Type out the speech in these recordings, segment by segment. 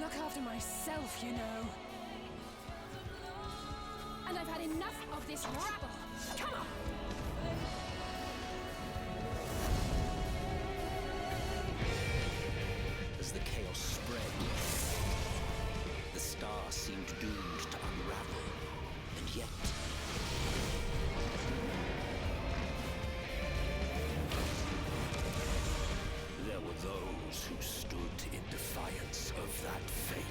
look after myself, you know. And I've had enough of this rabble. Come on! As the chaos spread, the star seemed doomed to unravel, and yet... there were those who stood in defiance of that fate.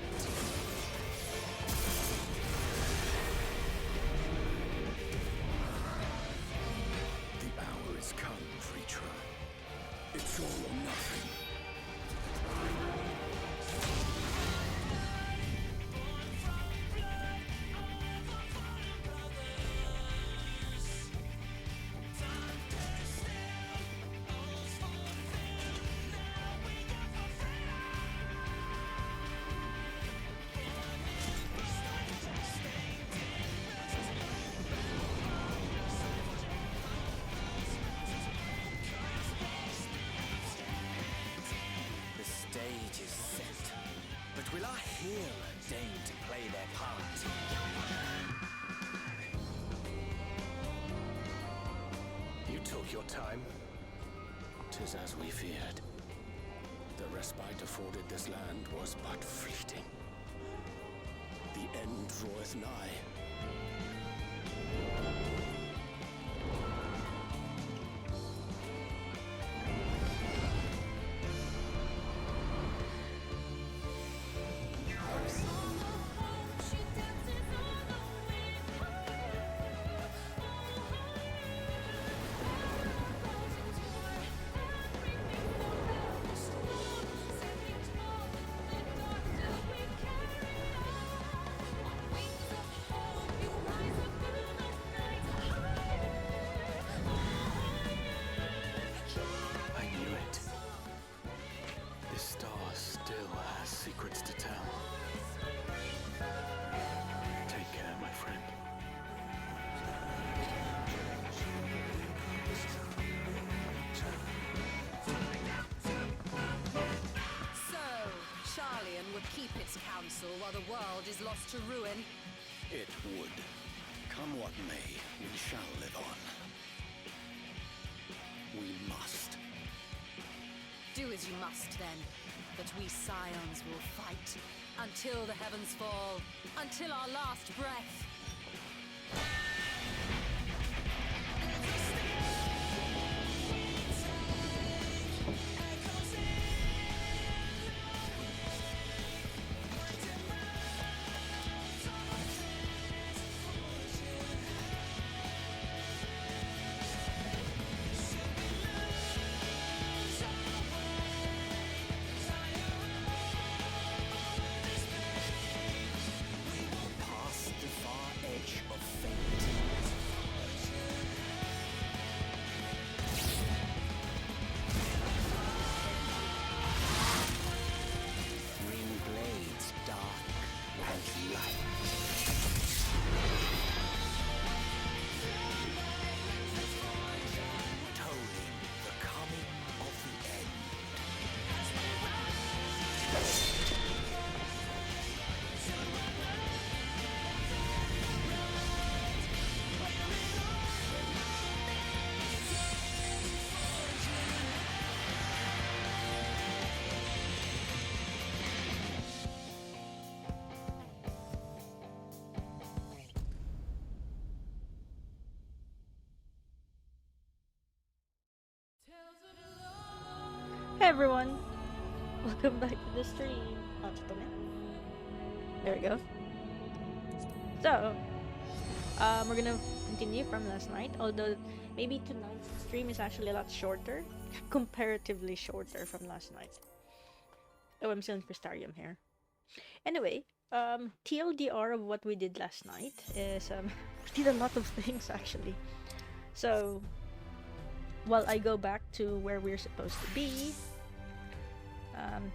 The hour is come, Vrtra. It's all or nothing. Will our hero deign to play their part? You took your time. 'Tis as we feared. The respite afforded this land was but fleeting. The end draweth nigh. Keep its counsel while the world is lost to ruin. It would. Come what may, we shall live on. We must. Do as you must, then. But we scions will fight until the heavens fall, until our last breath. Hey everyone! Welcome back to the stream. There we go. So, we're gonna continue from last night, although maybe tonight's stream is actually a lot shorter. Comparatively shorter from last night. Oh, I'm still in Crystarium here. Anyway, TLDR of what we did last night is, we did a lot of things actually. So, while I go back to where we're supposed to be,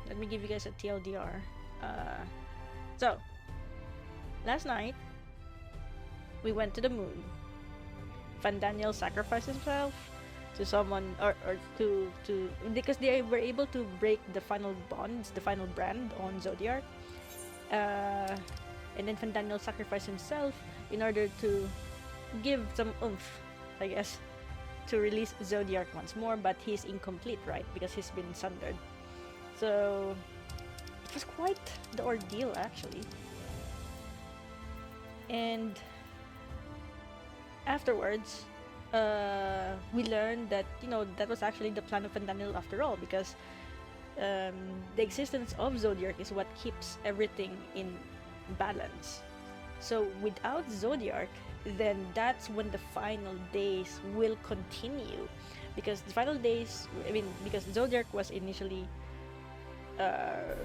let me give you guys a TLDR. So, last night, we went to the moon. Daniel sacrificed himself to someone, or because they were able to break the final bonds, the final brand on Zodiark, And then Fandaniel sacrificed himself in order to give some oomph, I guess, to release Zodiark once more, but he's incomplete, right? Because he's been sundered. So it was quite the ordeal, actually. And afterwards, we learned that, you know, that was actually the plan of Fandaniel after all, because the existence of Zodiark is what keeps everything in balance. So without Zodiark, then that's when the final days will continue, because the final days, I mean, because Zodiark was initially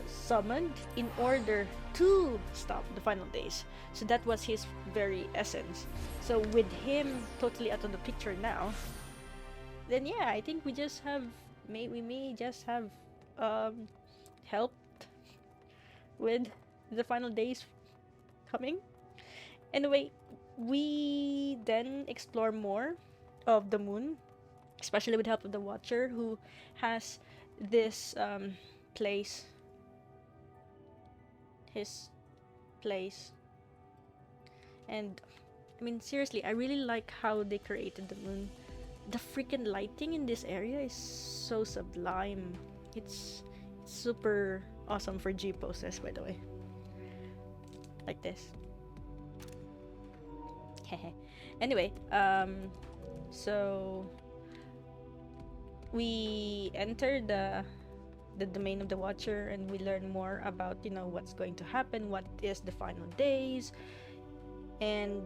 summoned in order to stop the final days, so that was his very essence. So with him totally out of the picture now, then yeah, I think we may just have helped with the final days coming. Anyway, we then explore more of the moon, especially with the help of the Watcher, who has this his place. And I mean, seriously, I really like how they created the moon. The freaking lighting in this area is so sublime. It's super awesome for G poses, by the way. Like this. Anyway, so we enter the domain of the Watcher, and we learn more about, you know, what's going to happen, what is the final days, and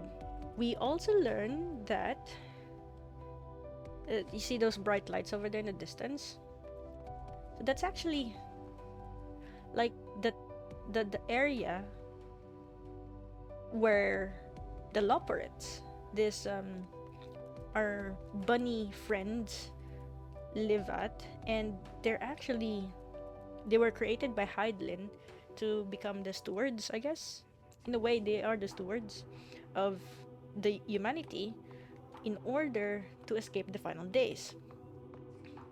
we also learn that you see those bright lights over there in the distance. So that's actually like the area where the Loporrits, this our bunny friends, live at, and they were created by Hydaelyn to become the stewards, I guess. In a way, they are the stewards of the humanity in order to escape the final days.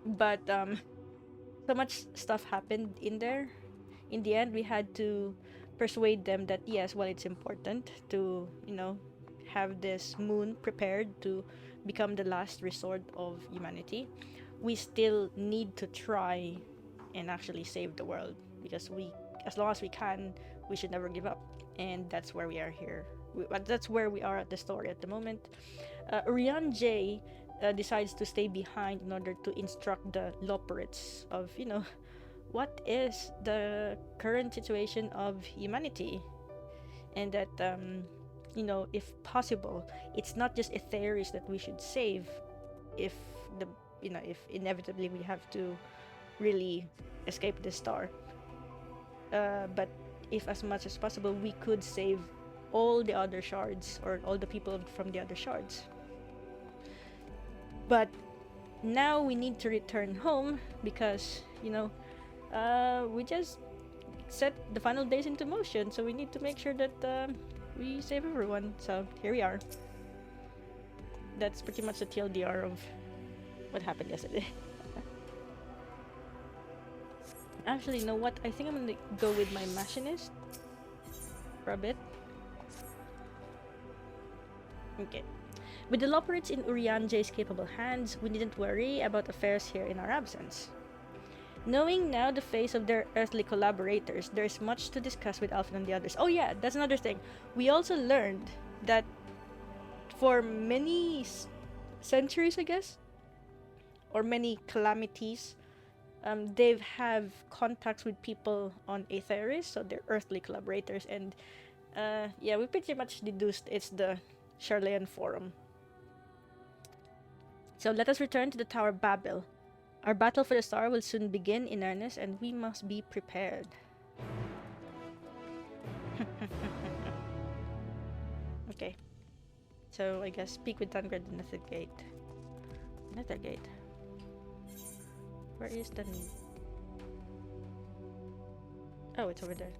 But so much stuff happened in there. In the end, we had to persuade them that yes, while it's important to, you know, have this moon prepared to become the last resort of humanity, we still need to try and actually save the world, because as long as we can, we should never give up. And that's where we are here. That's where we are at the story at the moment. Urianger decides to stay behind in order to instruct the Loporrits of, you know, what is the current situation of humanity, and that you know, if possible, it's not just Etheirys that we should save, if inevitably we have to really escape this star, but if as much as possible we could save all the other shards, or all the people from the other shards. But now we need to return home, because, you know, we just set the final days into motion, so we need to make sure that we save everyone. So here we are. That's pretty much the TLDR of what happened yesterday. Actually, you know what? I think I'm gonna go with my machinist for a bit. Okay. With the Loporrits in Urianger's capable hands, we needn't worry about affairs here in our absence. Knowing now the face of their earthly collaborators, there's much to discuss with Alphen and the others. Oh yeah, that's another thing. We also learned that for many centuries, I guess, or many calamities, they have contacts with people on Etheirys, so they're earthly collaborators, and yeah, we pretty much deduced it's the Charlean Forum. So let us return to the Tower Babel. Our battle for the star will soon begin in earnest, and we must be prepared. Okay. So I guess speak with Tangred and Nethergate. Nethergate. Where is the... Oh, it's over there.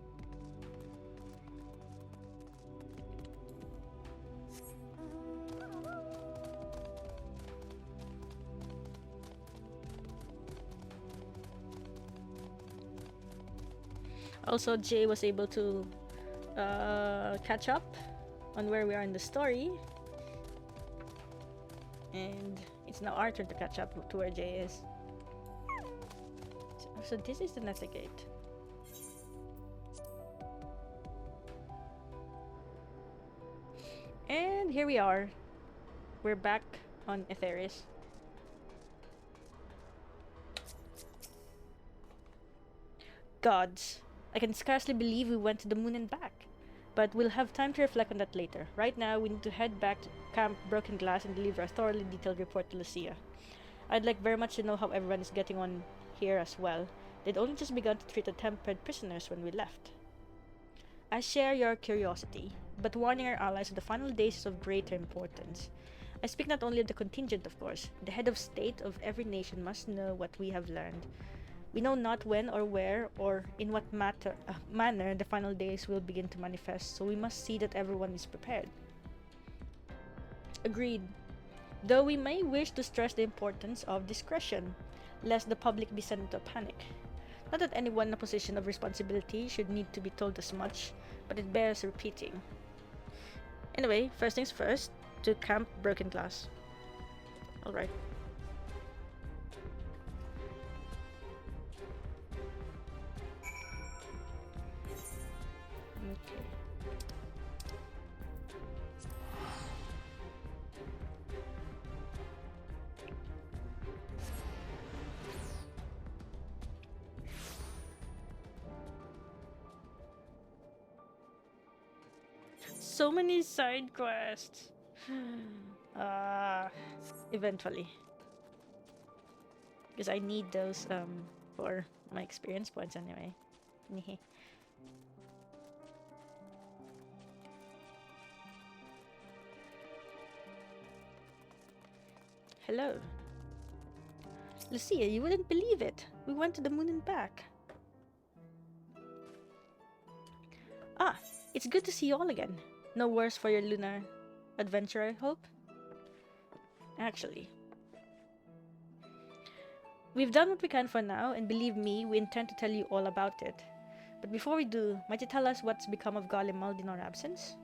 Also, Jay was able to catch up on where we are in the story. And it's now our turn to catch up to where Jay is. So this is the Nether Gate. And here we are. We're back on Etheirys. Gods, I can scarcely believe we went to the moon and back. But we'll have time to reflect on that later. Right now, we need to head back to Camp Broken Glass and deliver a thoroughly detailed report to Lucia. I'd like very much to know how everyone is getting on here as well. They'd only just begun to treat the tempered prisoners when we left. I share your curiosity, but warning our allies of the final days is of greater importance. I speak not only of the contingent, of course. The head of state of every nation must know what we have learned. We know not when or where or in what manner the final days will begin to manifest, so we must see that everyone is prepared. Agreed. Though we may wish to stress the importance of discretion, lest the public be sent into a panic. Not that anyone in a position of responsibility should need to be told as much, but it bears repeating. Anyway, first things first, to Camp Broken Glass. Alright. Okay. So many side quests. Eventually. Because I need those for my experience points anyway. Hello. Lucia, you wouldn't believe it. We went to the moon and back. Ah, it's good to see you all again. No worse for your lunar adventure, I hope? Actually, we've done what we can for now, and believe me, we intend to tell you all about it. But before we do, might you tell us what's become of Galimald in our absence?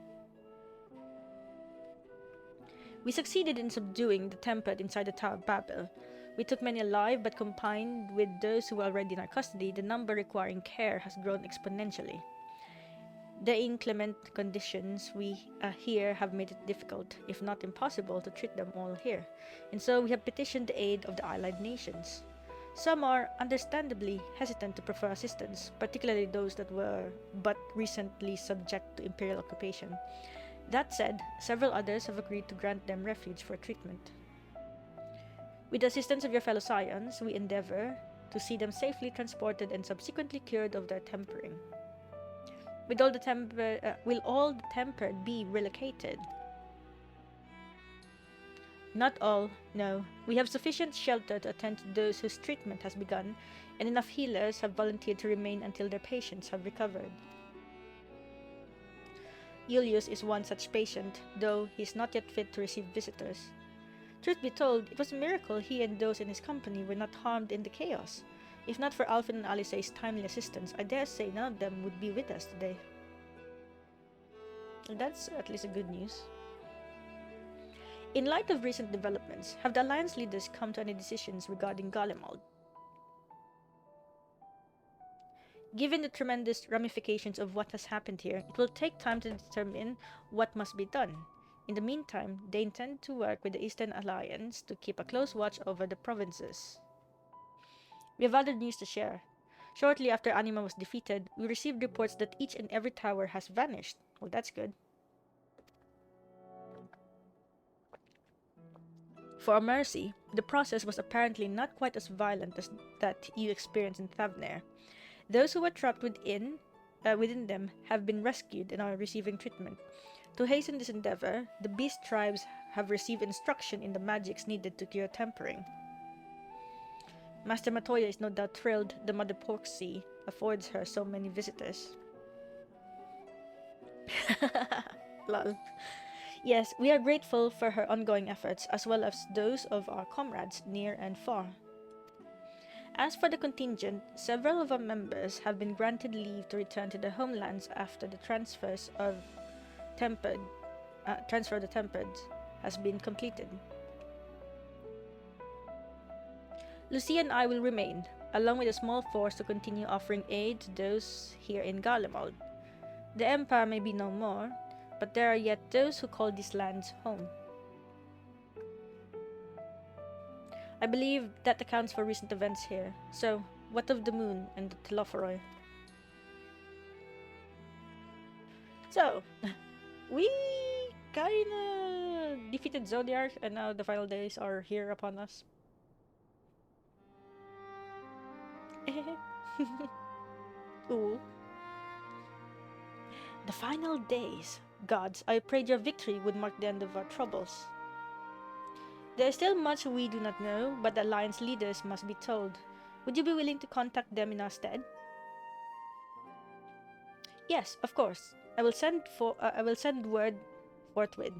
We succeeded in subduing the Tempered inside the Tower of Babel. We took many alive, but combined with those who were already in our custody, the number requiring care has grown exponentially. The inclement conditions we here have made it difficult, if not impossible, to treat them all here, and so we have petitioned the aid of the allied nations. Some are understandably hesitant to proffer assistance, particularly those that were but recently subject to imperial occupation. That said, several others have agreed to grant them refuge for treatment. With the assistance of your fellow scions, we endeavor to see them safely transported and subsequently cured of their tempering. Will all the tempered be relocated? Not all, no. We have sufficient shelter to attend to those whose treatment has begun, and enough healers have volunteered to remain until their patients have recovered. Julius is one such patient, though he is not yet fit to receive visitors. Truth be told, it was a miracle he and those in his company were not harmed in the chaos. If not for Alfin and Alice's timely assistance, I dare say none of them would be with us today. That's at least a good news. In light of recent developments, have the Alliance leaders come to any decisions regarding Galimald? Given the tremendous ramifications of what has happened here, it will take time to determine what must be done. In the meantime, they intend to work with the Eastern Alliance to keep a close watch over the provinces. We have other news to share. Shortly after Anima was defeated, we received reports that each and every tower has vanished. Well, that's good. For our mercy, the process was apparently not quite as violent as that you experienced in Thavnair. Those who were trapped within them have been rescued and are receiving treatment. To hasten this endeavor, the beast tribes have received instruction in the magics needed to cure tempering. Master Matoya is no doubt thrilled the Mother Porksea affords her so many visitors. Lol. Yes, we are grateful for her ongoing efforts, as well as those of our comrades near and far. As for the contingent, several of our members have been granted leave to return to their homelands after the transfer of the Tempered has been completed. Lucia and I will remain, along with a small force to continue offering aid to those here in Garlemald. The Empire may be no more, but there are yet those who call these lands home. I believe that accounts for recent events here. So, what of the moon and the Telophoroi? So, we kinda defeated Zodiac, and now the final days are here upon us. Ooh. The final days. Gods, I prayed your victory would mark the end of our troubles. There is still much we do not know, but the Alliance leaders must be told. Would you be willing to contact them in our stead? Yes, of course. I will send word forthwith.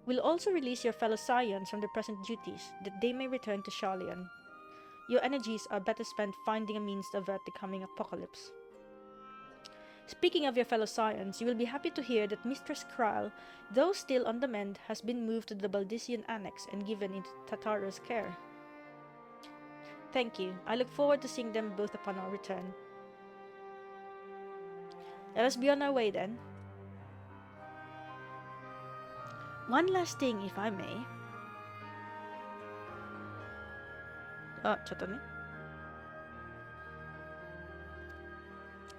We'll also release your fellow Scions from their present duties, that they may return to Sharlayan. Your energies are better spent finding a means to avert the coming apocalypse. Speaking of your fellow Scions, you will be happy to hear that Mistress Kral, though still on the mend, has been moved to the Baldisian Annex and given into Tataro's care. Thank you. I look forward to seeing them both upon our return. Let us be on our way then. One last thing, if I may. Chatani.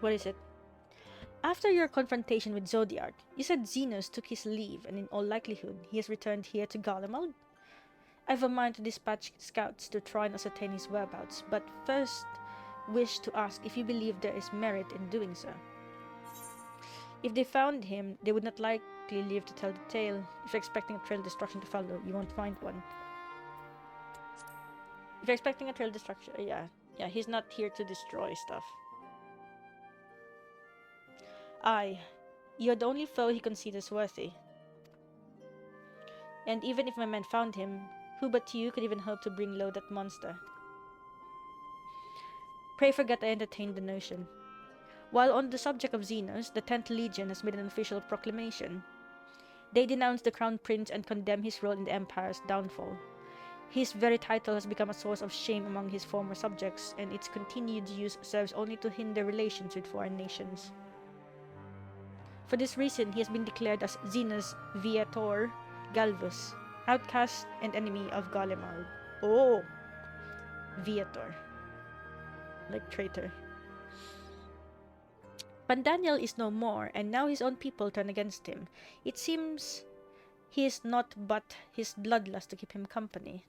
What is it? After your confrontation with Zodiac, you said Xenos took his leave and in all likelihood he has returned here to Garlemald. I have a mind to dispatch scouts to try and ascertain his whereabouts, but first wish to ask if you believe there is merit in doing so. If they found him, they would not likely live to tell the tale. If you're expecting a trail of destruction to follow, you won't find one. If you're expecting a trail of destruction, yeah, he's not here to destroy stuff. Aye, you're the only foe he considers worthy. And even if my men found him, who but you could even hope to bring low that monster? Pray forget I entertained the notion. While on the subject of Xenos, the 10th Legion has made an official proclamation. They denounce the Crown Prince and condemn his role in the Empire's downfall. His very title has become a source of shame among his former subjects, and its continued use serves only to hinder relations with foreign nations. For this reason, he has been declared as Xenos Viator Galvus, outcast and enemy of Garlemald. Oh! Viator. Like traitor. Pandaniel is no more, and now his own people turn against him. It seems he is not but his bloodlust to keep him company.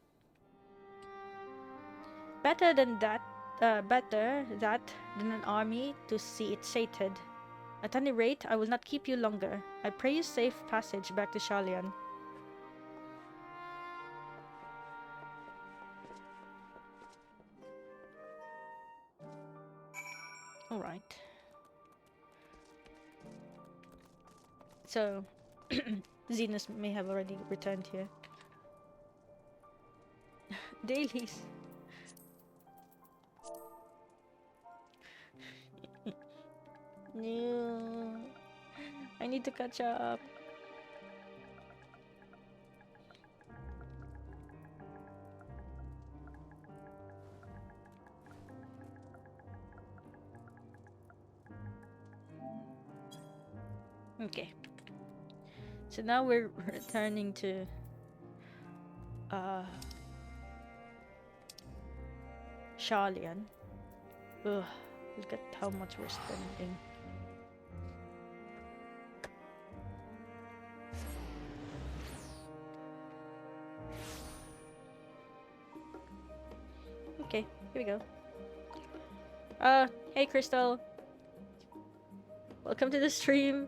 Better that than an army to see it sated. At any rate, I will not keep you longer. I pray you safe passage back to Sharlayan. Alright. So, Xenos may have already returned here. Dailies. No. I need to catch up. Okay. So now we're returning to Sharlayan. Ugh, look at how much we're spending. Okay, here we go. Hey Crystal. Welcome to the stream.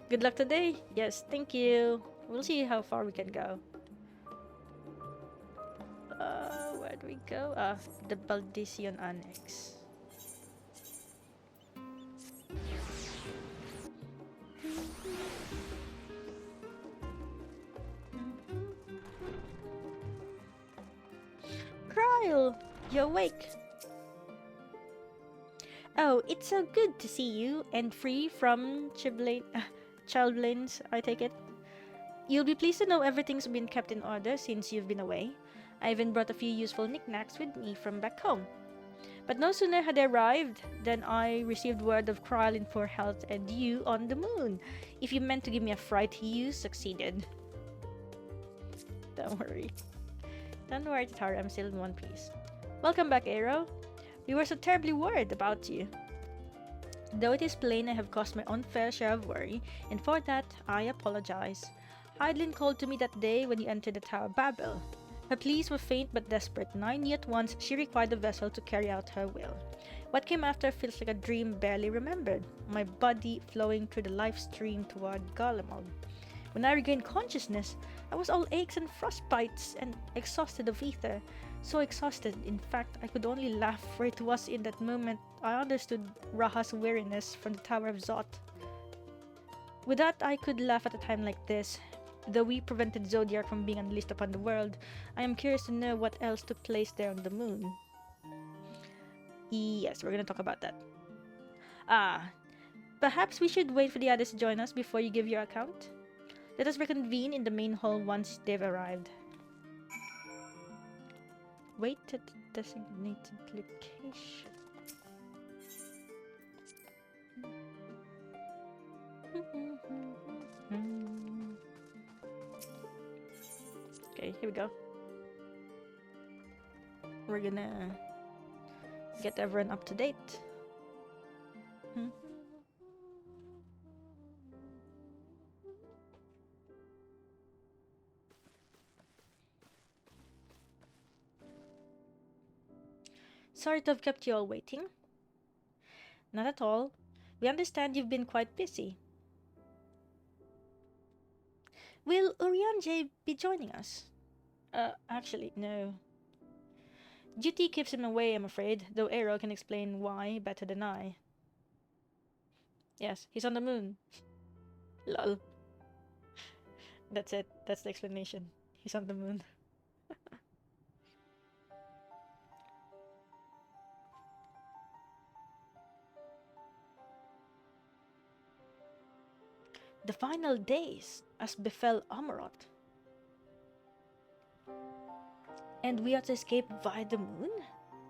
Good luck today. Yes, thank you. We'll see how far we can go. Where do we go? The Baldisian Annex. Kyle, you awake? Oh, it's so good to see you, and free from childblains, I take it. You'll be pleased to know everything's been kept in order since you've been away. I even brought a few useful knickknacks with me from back home. But no sooner had I arrived than I received word of Kryl in poor health and you on the moon. If you meant to give me a fright, you succeeded. Don't worry. Don't worry, Tara, I'm still in one piece. Welcome back, Aero. We were so terribly worried about you. Though it is plain I have caused my own fair share of worry, and for that I apologize. Hydaelyn called to me that day when you entered the Tower of Babel. Her pleas were faint but desperate, and I knew at once she required a vessel to carry out her will. What came after feels like a dream barely remembered, my body flowing through the life stream toward Garlemald. When I regained consciousness, I was all aches and frostbites and exhausted of ether. So exhausted, in fact, I could only laugh, for it was in that moment I understood Raha's weariness from the Tower of Zot. With that, I could laugh at a time like this. Though we prevented Zodiac from being unleashed upon the world, I am curious to know what else took place there on the moon. Yes, we're gonna talk about that. Perhaps we should wait for the others to join us before you give your account? Let us reconvene in the main hall once they've arrived. Wait at the designated location. Okay, here we go. We're gonna get everyone up to date. Sorry to have kept you all waiting. Not at all. We understand you've been quite busy. Will Urianger be joining us? Actually, no. Duty keeps him away, I'm afraid, though Aero can explain why better than I. Yes, he's on the moon. Lol. That's it. That's the explanation. He's on the moon. The final days, as befell Amarot. And we are to escape via the moon?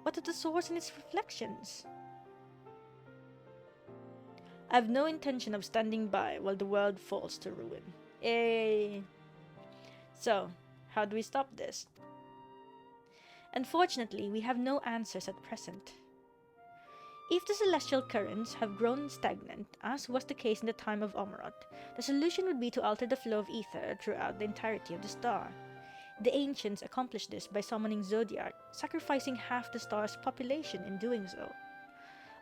What of the source and its reflections? I have no intention of standing by while the world falls to ruin. So, how do we stop this? Unfortunately, we have no answers at present. If the celestial currents have grown stagnant, as was the case in the time of Amarot, the solution would be to alter the flow of ether throughout the entirety of the star. The ancients accomplished this by summoning Zodiac, sacrificing half the star's population in doing so.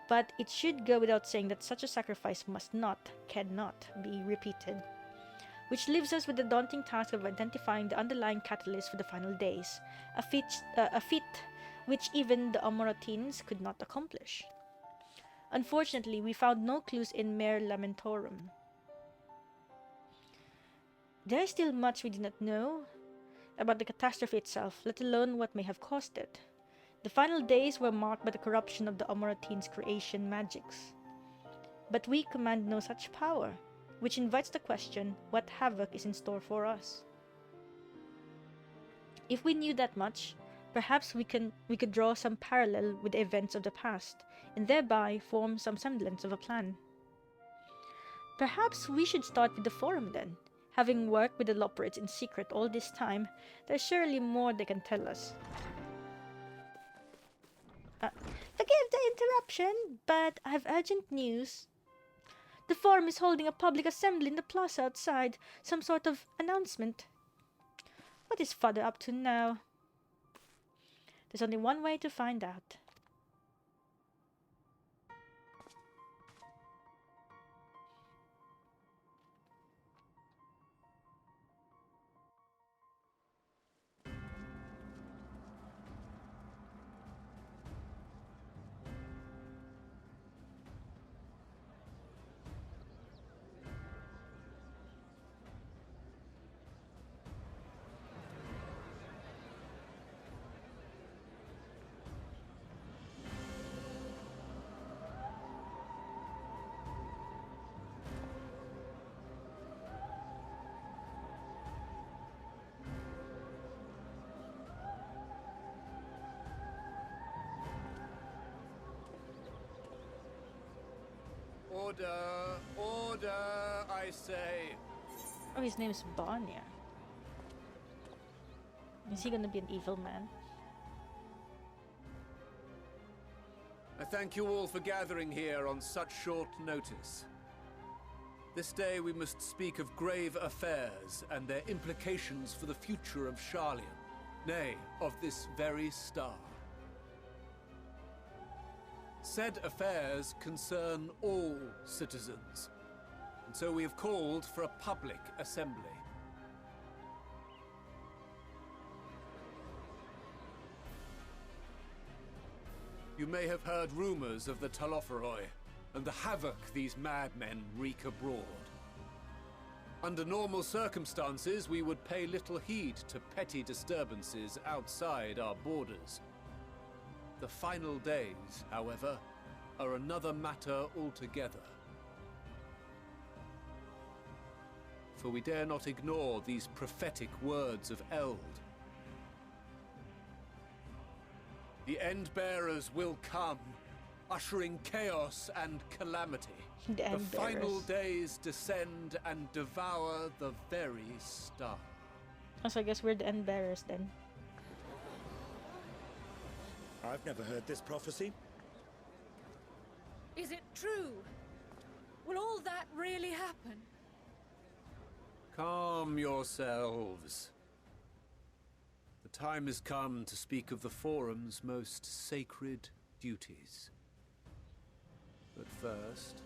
But it should go without saying that such a sacrifice cannot be repeated. Which leaves us with the daunting task of identifying the underlying catalyst for the final days, a feat which even the Amorotines could not accomplish. Unfortunately, we found no clues in Mare Lamentorum. There is still much we do not know about the catastrophe itself, let alone what may have caused it. The final days were marked by the corruption of the Amorotines' creation magics. But we command no such power, which invites the question, what havoc is in store for us? If we knew that much, perhaps we could draw some parallel with the events of the past, and thereby form some semblance of a plan. Perhaps we should start with the Forum then. Having worked with the Loporrids in secret all this time, there's surely more they can tell us. Forgive the interruption, but I have urgent news. The Forum is holding a public assembly in the plaza outside, some sort of announcement. What is Father up to now? There's only one way to find out. Order! Order, I say! Oh, his name's Banya. Is he gonna be an evil man? I thank you all for gathering here on such short notice. This day we must speak of grave affairs and their implications for the future of Sharlayan, nay, of this very star. Said affairs concern all citizens, and so we have called for a public assembly. You may have heard rumors of the Talofferoi and the havoc these madmen wreak abroad. Under normal circumstances, we would pay little heed to petty disturbances outside our borders. The final days, however, are another matter altogether. For we dare not ignore these prophetic words of Eld. The Endbearers will come, ushering chaos and calamity. The final days descend and devour the very star. Oh, so I guess we're the Endbearers then. I've never heard this prophecy. Is it true? Will all that really happen? Calm yourselves. The time has come to speak of the Forum's most sacred duties. But first...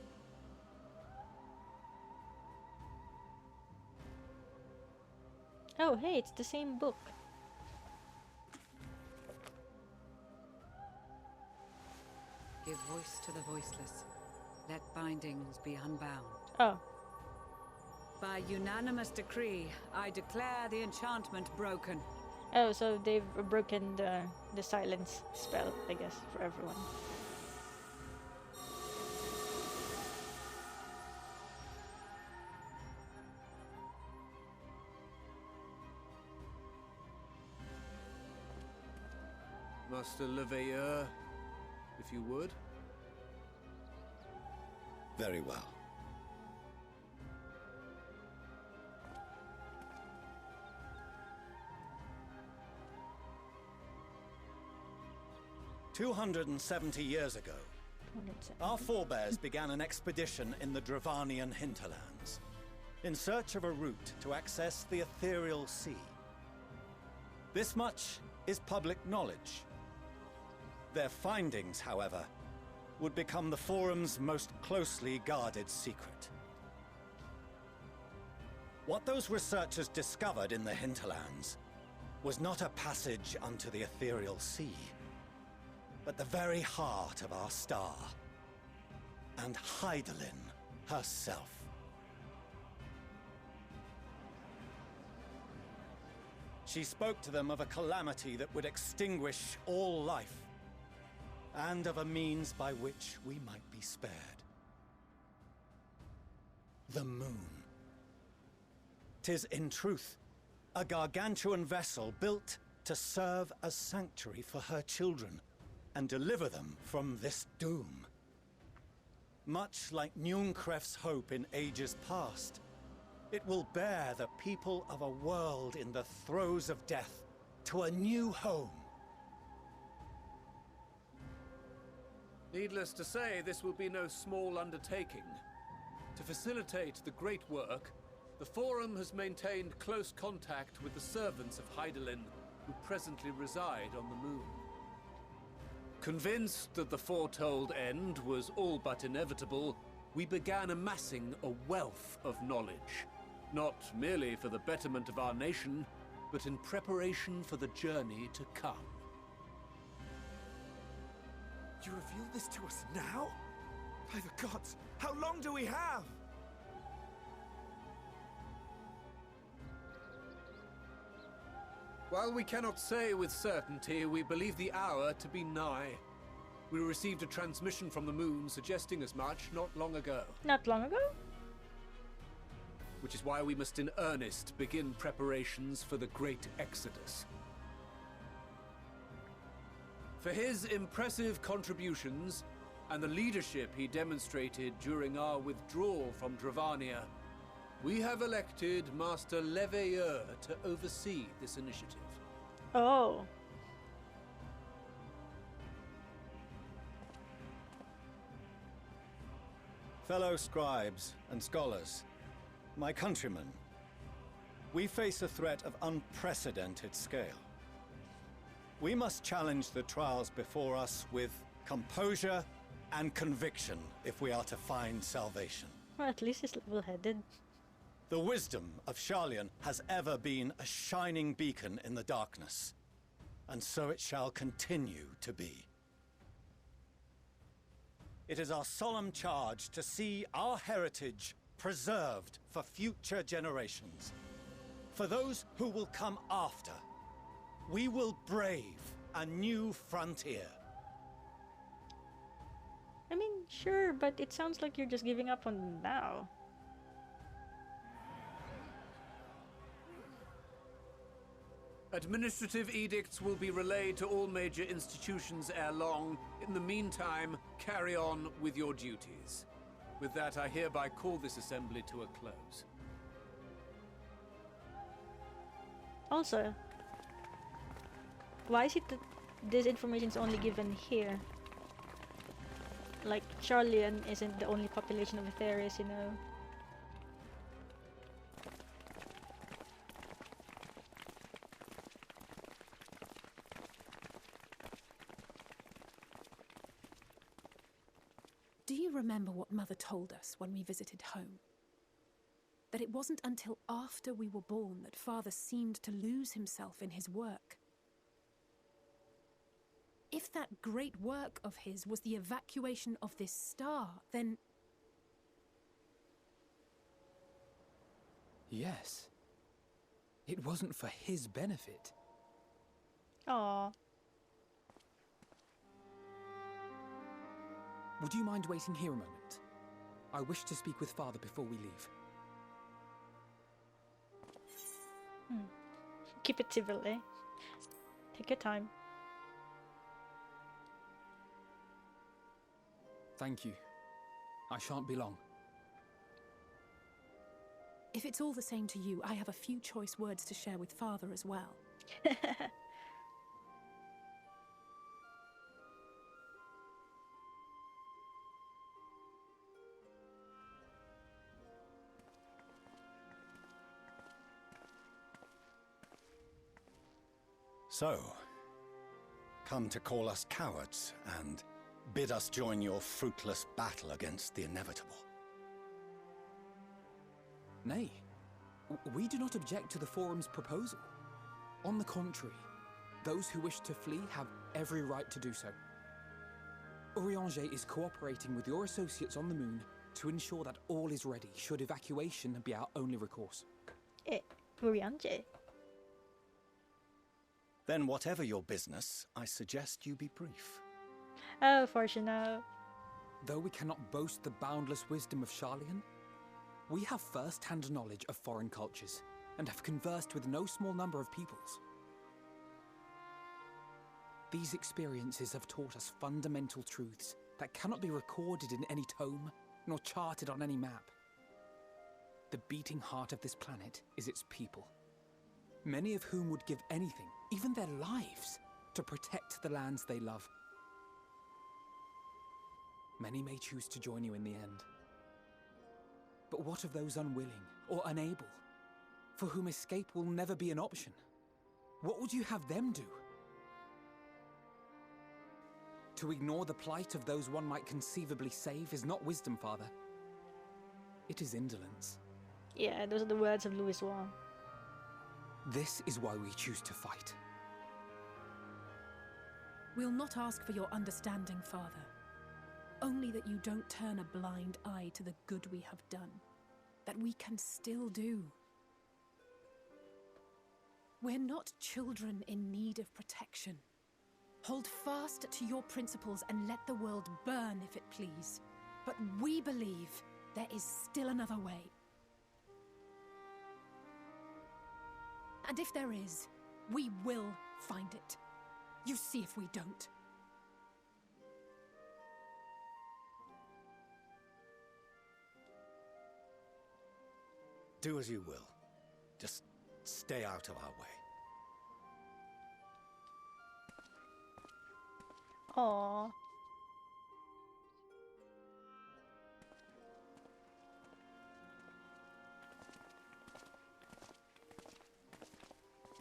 Oh, hey, it's the same book. Give voice to the voiceless. Let bindings be unbound. Oh. By unanimous decree, I declare the enchantment broken. Oh, so they've broken the silence spell, I guess, for everyone. Master Leveilleur, if you would. Very well. "270 years ago, our forebears began an expedition in the Dravanian hinterlands, in search of a route to access the ethereal sea. This much is public knowledge. Their findings, however, would become the Forum's most closely guarded secret. What those researchers discovered in the hinterlands was not a passage unto the ethereal sea, but the very heart of our star, and Hydaelyn herself. She spoke to them of a calamity that would extinguish all life, and of a means by which we might be spared. The moon. 'Tis in truth a gargantuan vessel built to serve as sanctuary for her children, and deliver them from this doom. Much like Nunkref's hope in ages past, it will bear the people of a world in the throes of death to a new home. Needless to say, this will be no small undertaking. To facilitate the great work, the Forum has maintained close contact with the servants of Hydaelyn, who presently reside on the moon. Convinced that the foretold end was all but inevitable, we began amassing a wealth of knowledge, not merely for the betterment of our nation, but in preparation for the journey to come. You reveal this to us now? By the gods, how long do we have? While we cannot say with certainty, we believe the hour to be nigh. We received a transmission from the moon suggesting as much not long ago. Not long ago? Which is why we must in earnest begin preparations for the great exodus. For his impressive contributions, and the leadership he demonstrated during our withdrawal from Thavnair, we have elected Master Leveilleur to oversee this initiative. Oh. Fellow scribes and scholars, my countrymen, we face a threat of unprecedented scale. We must challenge the trials before us with composure and conviction if we are to find salvation. Well, at least he's level-headed. The wisdom of Sharlayan has ever been a shining beacon in the darkness, and so it shall continue to be. It is our solemn charge to see our heritage preserved for future generations. For those who will come after, we will brave a new frontier. I mean, sure, but it sounds like you're just giving up on them now. Administrative edicts will be relayed to all major institutions ere long. In the meantime, carry on with your duties. With that, I hereby call this assembly to a close. Also, why is it that this information is only given here? Like, Sharlayan isn't the only population of Etheirys, you know? Do you remember what Mother told us when we visited home? That it wasn't until after we were born that Father seemed to lose himself in his work. If that great work of his was the evacuation of this star, then... Yes. It wasn't for his benefit. Aww. Would you mind waiting here a moment? I wish to speak with Father before we leave. Keep it civil, eh? Take your time. Thank you. I shan't be long. if it's all the same to you, I have a few choice words to share with Father as well. So, come to call us cowards and bid us join your fruitless battle against the inevitable. Nay, we do not object to the Forum's proposal. On the contrary, those who wish to flee have every right to do so. Urianger is cooperating with your associates on the moon to ensure that all is ready should evacuation be our only recourse. Urianger? Then whatever your business, I suggest you be brief. Oh, fortunate. Though we cannot boast the boundless wisdom of Sharlayan, we have first-hand knowledge of foreign cultures, and have conversed with no small number of peoples. These experiences have taught us fundamental truths that cannot be recorded in any tome, nor charted on any map. The beating heart of this planet is its people, many of whom would give anything, even their lives, to protect the lands they love. Many may choose to join you in the end. But what of those unwilling or unable, for whom escape will never be an option? What would you have them do? To ignore the plight of those one might conceivably save is not wisdom, Father. It is indolence. Yeah, those are the words of Louis Wong. This is why we choose to fight. We'll not ask for your understanding, Father. Only that you don't turn a blind eye to the good we have done. That we can still do. We're not children in need of protection. Hold fast to your principles and let the world burn if it please. But we believe there is still another way. And if there is, we will find it. You see if we don't. Do as you will. Just stay out of our way. Aww.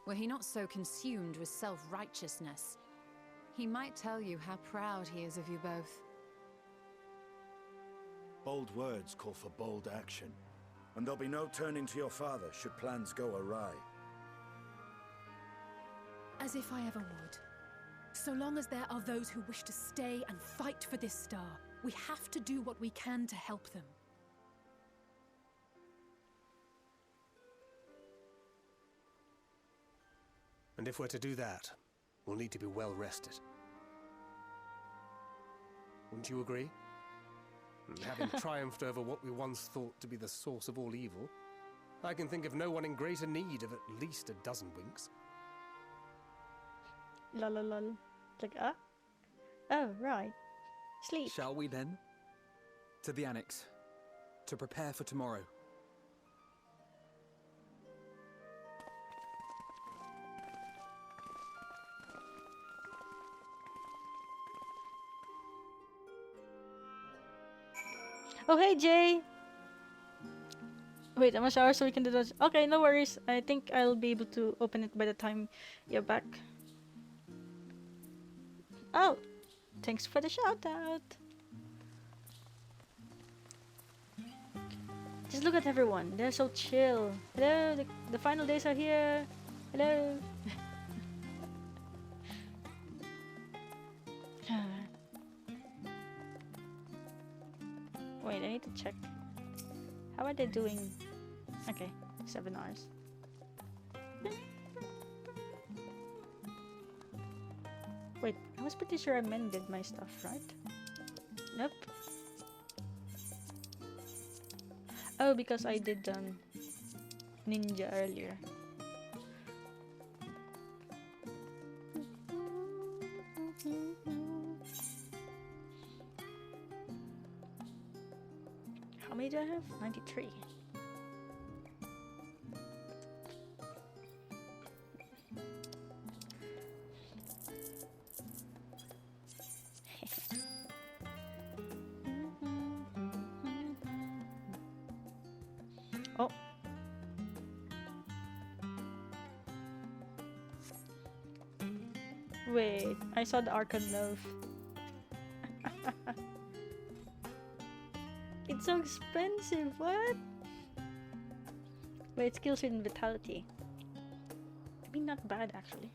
Were he not so consumed with self-righteousness, he might tell you how proud he is of you both. Bold words call for bold action, and there'll be no turning to your father should plans go awry. As if I ever would. So long as there are those who wish to stay and fight for this star, we have to do what we can to help them. And if we're to do that, we'll need to be well rested. Wouldn't you agree? And having triumphed over what we once thought to be the source of all evil, I can think of no one in greater need of at least a dozen winks. Lol. It's like, ah? Oh, right. Sleep. Shall we then? To the Annex. To prepare for tomorrow. Oh, hey, Jay! Wait, I'm a shower so we can do this. Okay, no worries. I think I'll be able to open it by the time you're back. Oh! Thanks for the shout out! Just look at everyone. They're so chill. Hello, the final days are here. Hello. Wait, I need to check. How are they doing? Okay, 7 hours. Wait, I was pretty sure I mended my stuff, right? Nope. Oh, because I did ninja earlier. How many do I have? 93. Oh. Wait, I saw the Archon Loaf. It's so expensive, what? Wait, skills with vitality. I mean, not bad actually.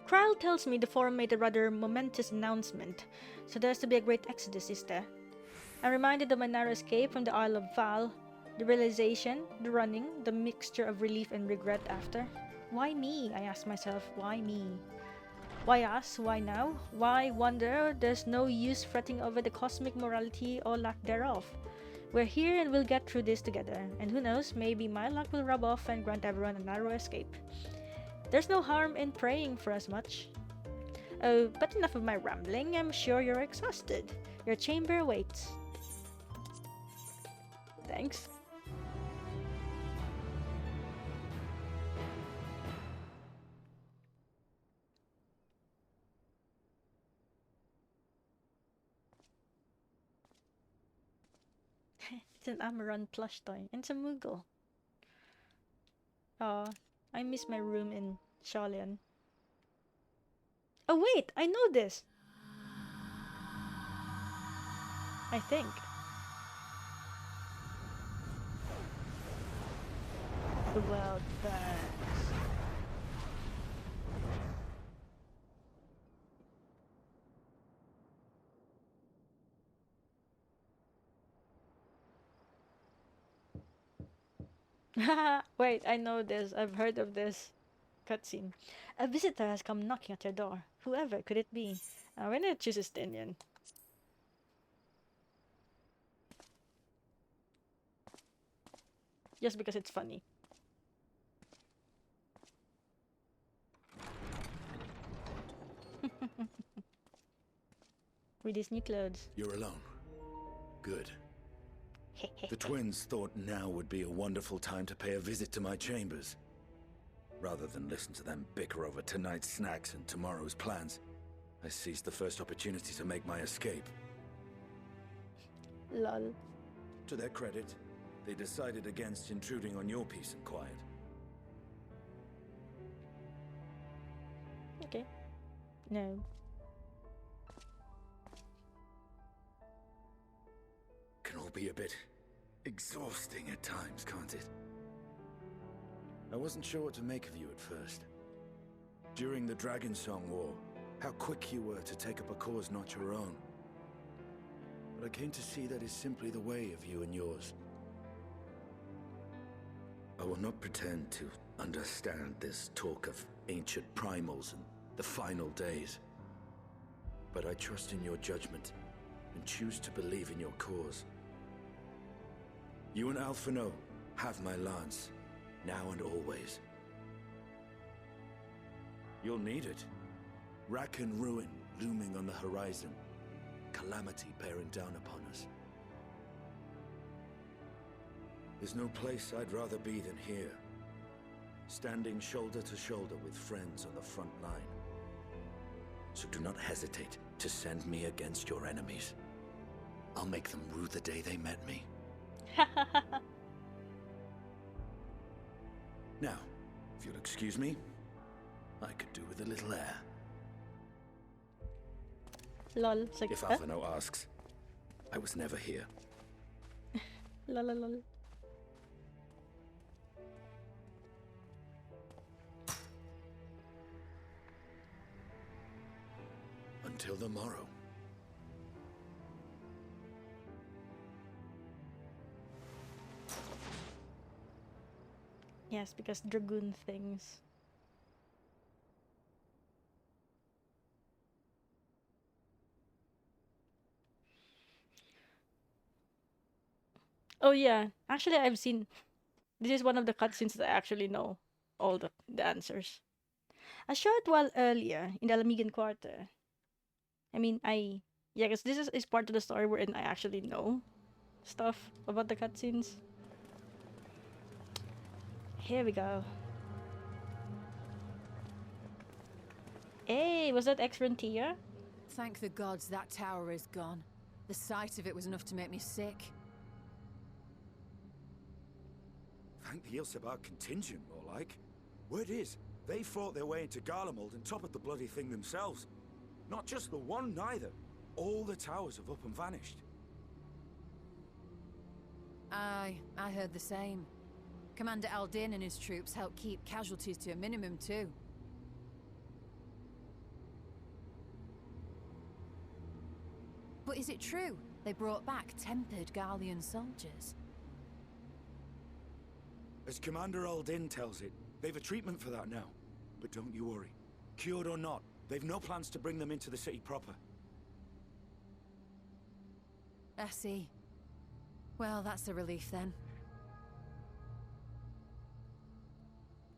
Kryle tells me the forum made a rather momentous announcement, so there's to be a great exodus, is there? I'm reminded of my narrow escape from the Isle of Val, the realization, the running, the mixture of relief and regret after. Why me? I ask myself, why me? Why us? Why now? Why wonder? There's no use fretting over the cosmic morality or lack thereof. We're here and we'll get through this together, and who knows, maybe my luck will rub off and grant everyone a narrow escape. There's no harm in praying for as much. Oh, but enough of my rambling. I'm sure you're exhausted. Your chamber awaits. Thanks. It's an Amaran plush toy. And it's a Moogle. Aw. I miss my room in Shalian. Oh wait, I know this! I think. Well, thanks. Wait, I know this. I've heard of this cutscene. A visitor has come knocking at your door. Whoever could it be? We're gonna choose Estinian. Just because it's funny. With his new clothes. You're alone. Good. The twins thought now would be a wonderful time to pay a visit to my chambers. Rather than listen to them bicker over tonight's snacks and tomorrow's plans, I seized the first opportunity to make my escape. Lol. To their credit, they decided against intruding on your peace and quiet. Okay. No. Can all be a bit exhausting at times, can't it? I wasn't sure what to make of you at first. During the Dragon Song War, how quick you were to take up a cause not your own. But I came to see that is simply the way of you and yours. I will not pretend to understand this talk of ancient primals and the final days. But I trust in your judgment and choose to believe in your cause. You and Alphinaud have my lance, now and always. You'll need it. Rack and ruin looming on the horizon. Calamity bearing down upon us. There's no place I'd rather be than here. Standing shoulder to shoulder with friends on the front line. So do not hesitate to send me against your enemies. I'll make them rue the day they met me. Now, if you'll excuse me, I could do with a little air. Lol. It's like, If Alphinaud asks, I was never here. Lol, lol, lol. Until the morrow. Yes, because dragoon things. Oh yeah, actually I've seen. This is one of the cutscenes that I actually know all the answers. A short while earlier in the Alamigan Quarter. I mean, yeah, because this is part of the story wherein I actually know stuff about the cutscenes. Here we go. Hey, was that ex-Frontier? Thank the gods that tower is gone. The sight of it was enough to make me sick. Thank the Ilsabar contingent, more like. Word is, they fought their way into Garlemald and toppled the bloody thing themselves. Not just the one, neither. All the towers have up and vanished. Aye, I heard the same. Commander Aldin and his troops helped keep casualties to a minimum, too. But is it true they brought back tempered Garlean soldiers? As Commander Aldin tells it, they've a treatment for that now. But don't you worry. Cured or not, they've no plans to bring them into the city proper. I see. Well, that's a relief then.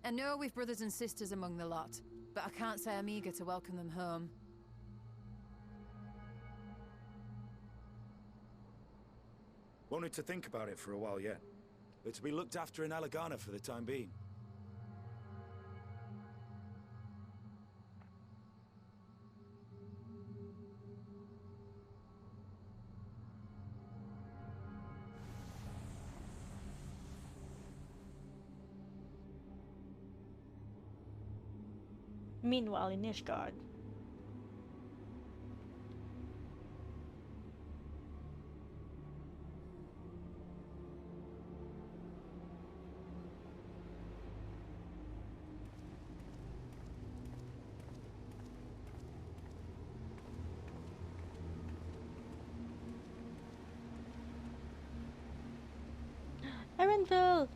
I know we've brothers and sisters among the lot, but I can't say I'm eager to welcome them home. Wanted to think about it for a while yet. They're to be looked after in Alagana for the time being. Meanwhile, in Ishgard. Erenville!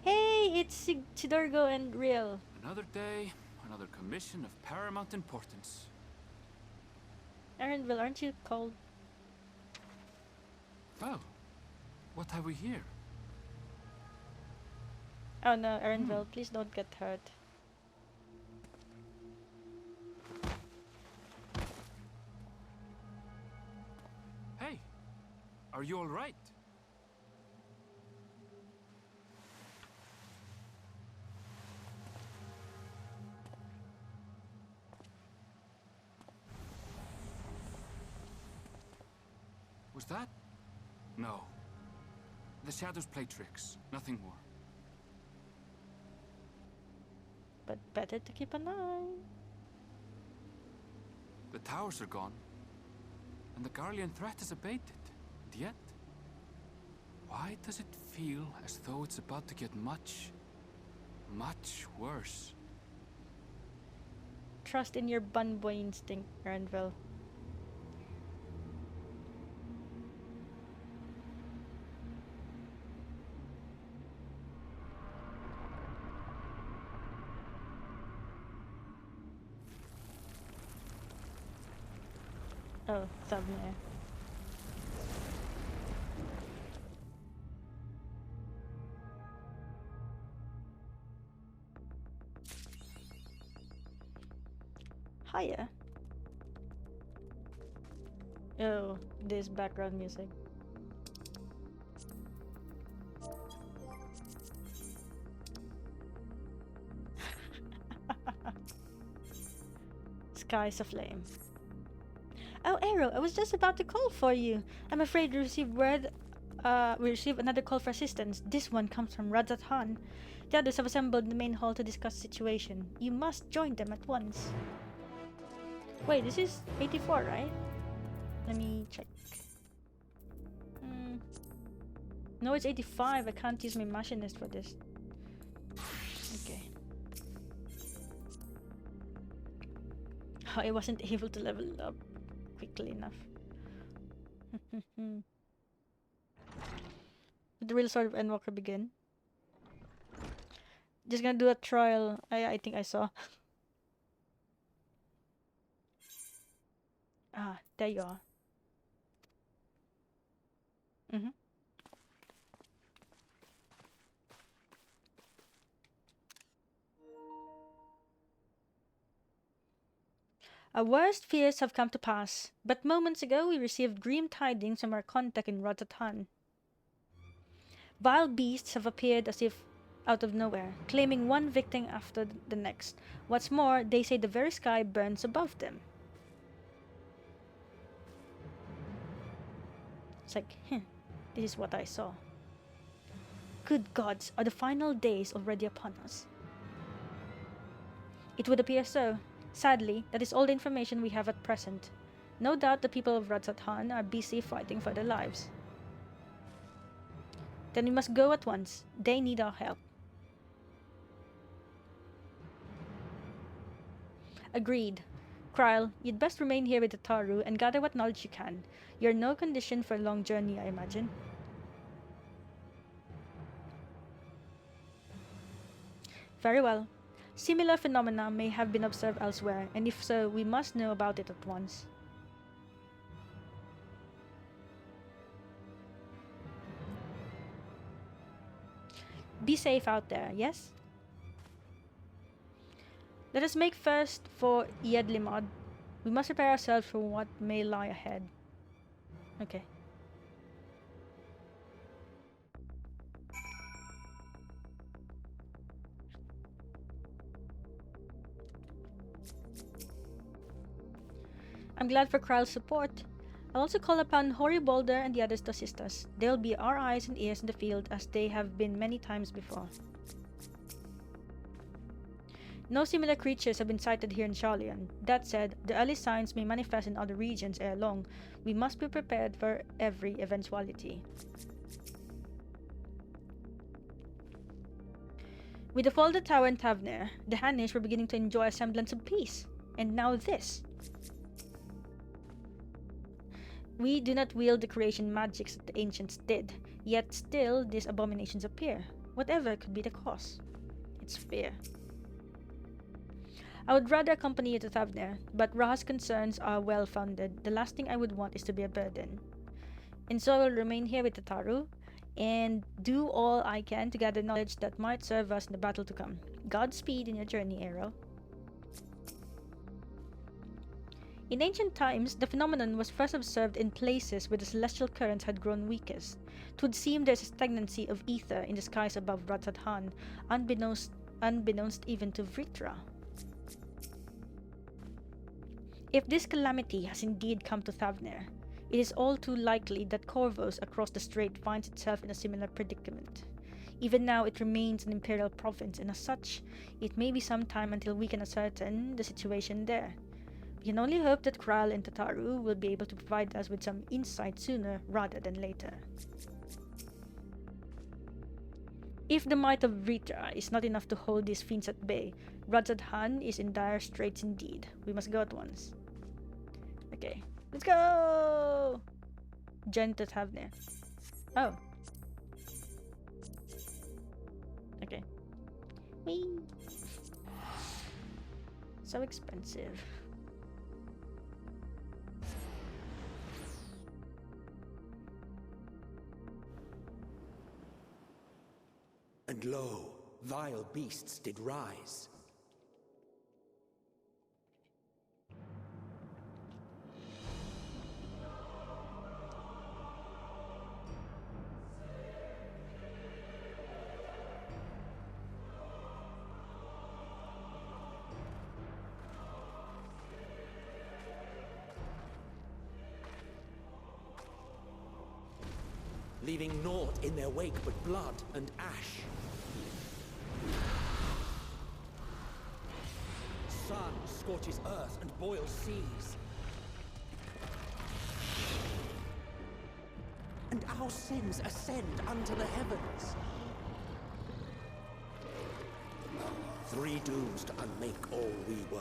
Hey, it's Sidorgo and Real. Another day, another commission of paramount importance. Arendville, aren't you cold? Well, what have we here? Oh no, Arendville, please don't get hurt. Hey, are you all right? Was that? No. The shadows play tricks, nothing more. But better to keep an eye. The towers are gone, and the Garlean threat has abated. And yet, why does it feel as though it's about to get much, much worse? Trust in your bun boy instinct, Arendville. Oh, Thavnair. Hiya. Oh, this background music. Skies aflame. Oh, Arrow, I was just about to call for you. I'm afraid we received another call for assistance. This one comes from Vrtra. The others have assembled in the main hall to discuss the situation. You must join them at once. Wait, this is 84, right? Let me check. No, it's 85. I can't use my machinist for this. Okay. Oh, I wasn't able to level up quickly enough. Did the real story of Endwalker begin? Just gonna do a trial. I think I saw. Ah, there you are. Our worst fears have come to pass, but moments ago we received grim tidings from our contact in Vrtra. Vile beasts have appeared as if out of nowhere, claiming one victim after the next. What's more, they say the very sky burns above them. It's like, this is what I saw. Good gods, are the final days already upon us? It would appear so. Sadly, that is all the information we have at present. No doubt the people of Vrtra are busy fighting for their lives. Then we must go at once. They need our help. Agreed. Kryle, you'd best remain here with the Taru and gather what knowledge you can. You're in no condition for a long journey, I imagine. Very well. Similar phenomena may have been observed elsewhere, and if so, we must know about it at once. Be safe out there, yes? Let us make first for Yedlimod. We must prepare ourselves for what may lie ahead. Okay. I'm glad for Kryle's support. I'll also call upon Hori Boulder and the others to assist us. They'll be our eyes and ears in the field as they have been many times before. No similar creatures have been sighted here in Sharlayan. That said, the early signs may manifest in other regions ere long. We must be prepared for every eventuality. With the fall of the tower in Thavnair, the Hanish were beginning to enjoy a semblance of peace. And now this. We do not wield the creation magics that the ancients did, yet still these abominations appear. whatever could be the cause. It's fear. I would rather accompany you to Thavnair, but Ra's concerns are well-founded. The last thing I would want is to be a burden. And so I will remain here with Tataru and do all I can to gather knowledge that might serve us in the battle to come. Godspeed in your journey, Aero. In ancient times, the phenomenon was first observed in places where the celestial currents had grown weakest. It would seem there's a stagnancy of ether in the skies above Vrtra, unbeknownst even to Vrtra. If this calamity has indeed come to Thavnair, it is all too likely that Corvos across the strait finds itself in a similar predicament. Even now it remains an imperial province, and as such, it may be some time until we can ascertain the situation there. We can only hope that Kral and Tataru will be able to provide us with some insight sooner rather than later. If the might of Vrtra is not enough to hold these fiends at bay, Vrtra is in dire straits indeed. We must go at once. Okay, let's go! Journey to Thavnair. Oh. Okay. Whee! So expensive. And lo, vile beasts did rise. Leaving naught in their wake but blood and ash. Sun scorches earth and boils seas. And our sins ascend unto the heavens. Three dooms to unmake all we were.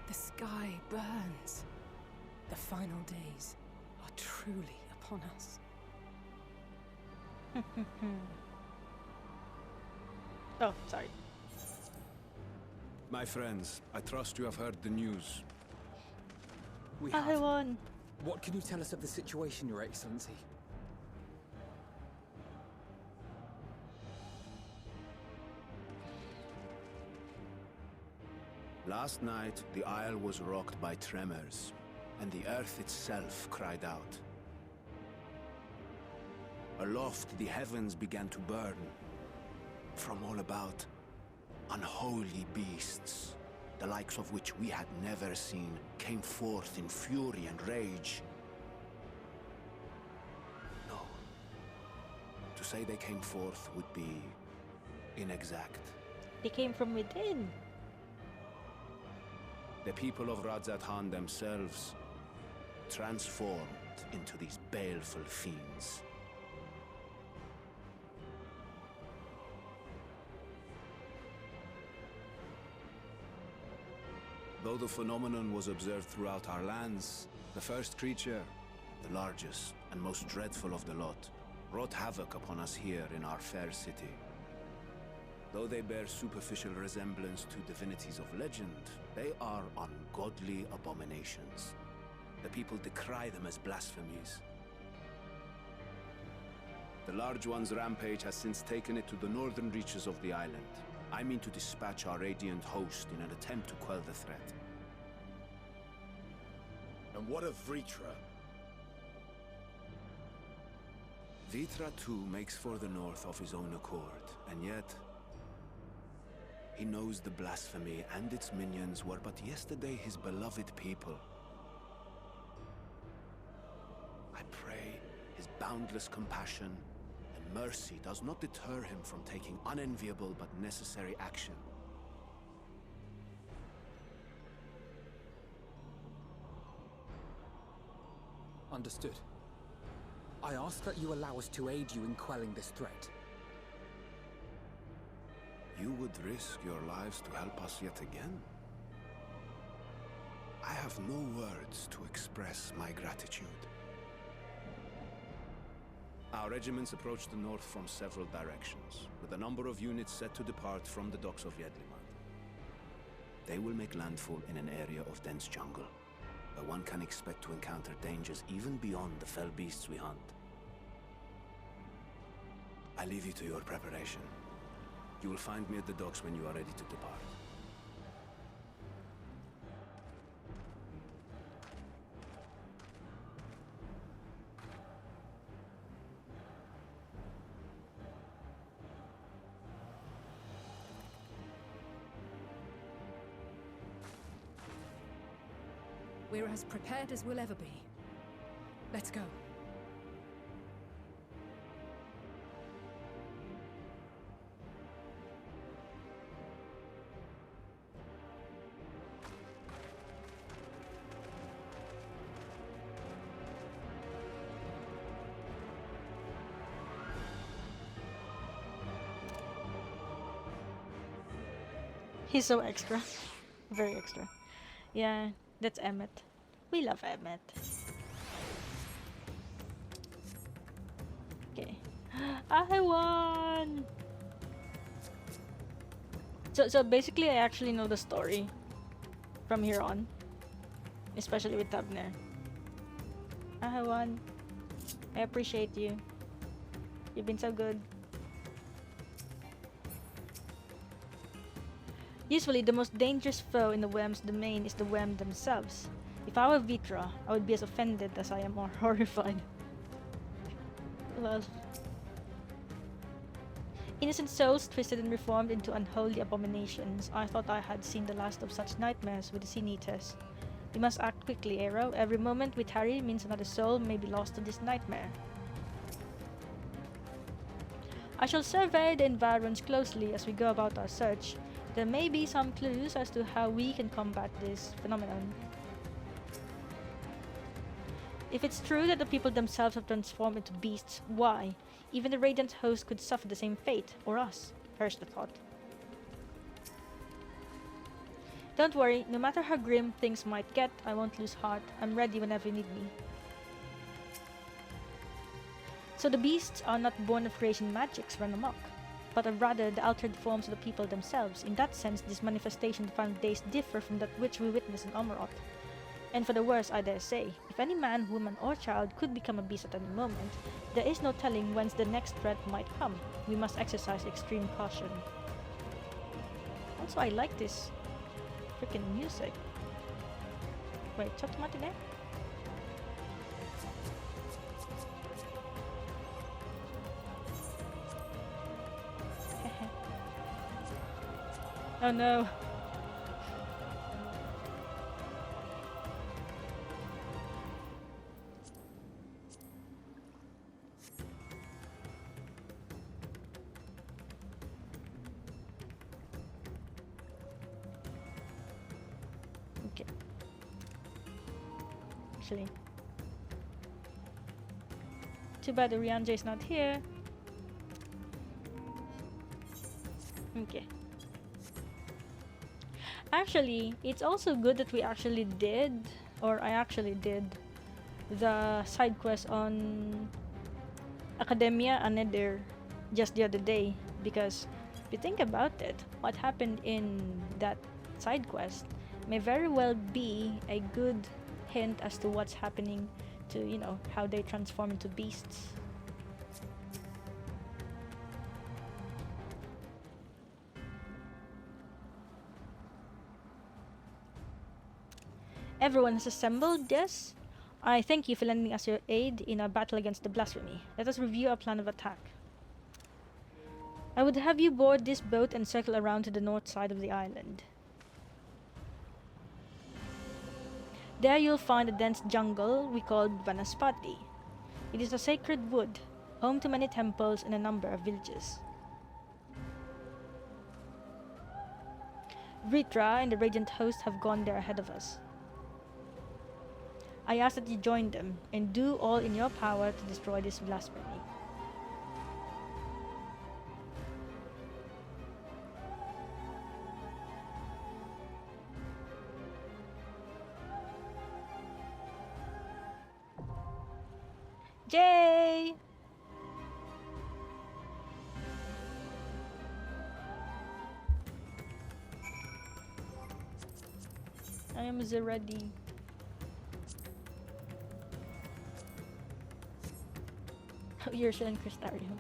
The sky burns. The final days are truly upon us. Oh, sorry. My friends, I trust you have heard the news. We have. Ahewann! What can you tell us of the situation, Your Excellency? Last night, the isle was rocked by tremors, and the earth itself cried out. Aloft, the heavens began to burn. From all about, unholy beasts, the likes of which we had never seen, came forth in fury and rage. No. To say they came forth would be inexact. They came from within. The people of Vrtra themselves transformed into these baleful fiends. Though the phenomenon was observed throughout our lands, the first creature, the largest and most dreadful of the lot, wrought havoc upon us here in our fair city. Though they bear superficial resemblance to divinities of legend, they are ungodly abominations. The people decry them as blasphemies. The Large One's rampage has since taken it to the northern reaches of the island. I mean to dispatch our radiant host in an attempt to quell the threat. And what of Vrtra? Vrtra too makes for the north of his own accord, and yet he knows the blasphemy and its minions were but yesterday his beloved people. I pray his boundless compassion and mercy does not deter him from taking unenviable but necessary action. Understood. I ask that you allow us to aid you in quelling this threat. You would risk your lives to help us yet again? I have no words to express my gratitude. Our regiments approach the north from several directions, with a number of units set to depart from the docks of Yedliman. They will make landfall in an area of dense jungle, where one can expect to encounter dangers even beyond the fell beasts we hunt. I leave you to your preparation. You will find me at the docks when you are ready to depart. We're as prepared as we'll ever be. Let's go. He's so extra. Very extra. Yeah, that's Emmett. We love Emmett. Okay. Ahewann! So basically I actually know the story from here on. Especially with Thavnair. Ahewann, I appreciate you. You've been so good. Usually, the most dangerous foe in the Worm's domain is the Worm themselves. If I were Vrtra, I would be as offended as I am more horrified. Well. Innocent souls twisted and reformed into unholy abominations. I thought I had seen the last of such nightmares with the Sin Eaters. We must act quickly, Arrow. Every moment we tarry means another soul may be lost to this nightmare. I shall survey the environs closely as we go about our search. There may be some clues as to how we can combat this phenomenon. If it's true that the people themselves have transformed into beasts, why? Even the Radiant host could suffer the same fate, or us, first the thought. Don't worry, no matter how grim things might get, I won't lose heart. I'm ready whenever you need me. So the beasts are not born of creation magics run amok, but are rather the altered forms of the people themselves. In that sense, this manifestation of the final days differ from that which we witness in Amaroth. And for the worse, I dare say, if any man, woman, or child could become a beast at any moment, there is no telling whence the next threat might come. We must exercise extreme caution. Also, I like this freaking music. Wait, talk to Martin there? Oh no. Okay. Actually. Too bad the Rianja is not here. Okay. Actually, it's also good that we actually did, or I actually did, the side quest on Academia Aneder just the other day. Because if you think about it, what happened in that side quest may very well be a good hint as to what's happening to, you know, how they transform into beasts. Everyone has assembled, yes? I thank you for lending us your aid in our battle against the blasphemy. Let us review our plan of attack. I would have you board this boat and circle around to the north side of the island. There you'll find a dense jungle we call Vanaspati. It is a sacred wood, home to many temples and a number of villages. Vrtra and the Radiant host have gone there ahead of us. I ask that you join them and do all in your power to destroy this blasphemy. Jay! I am ready. You're still in Crystarium.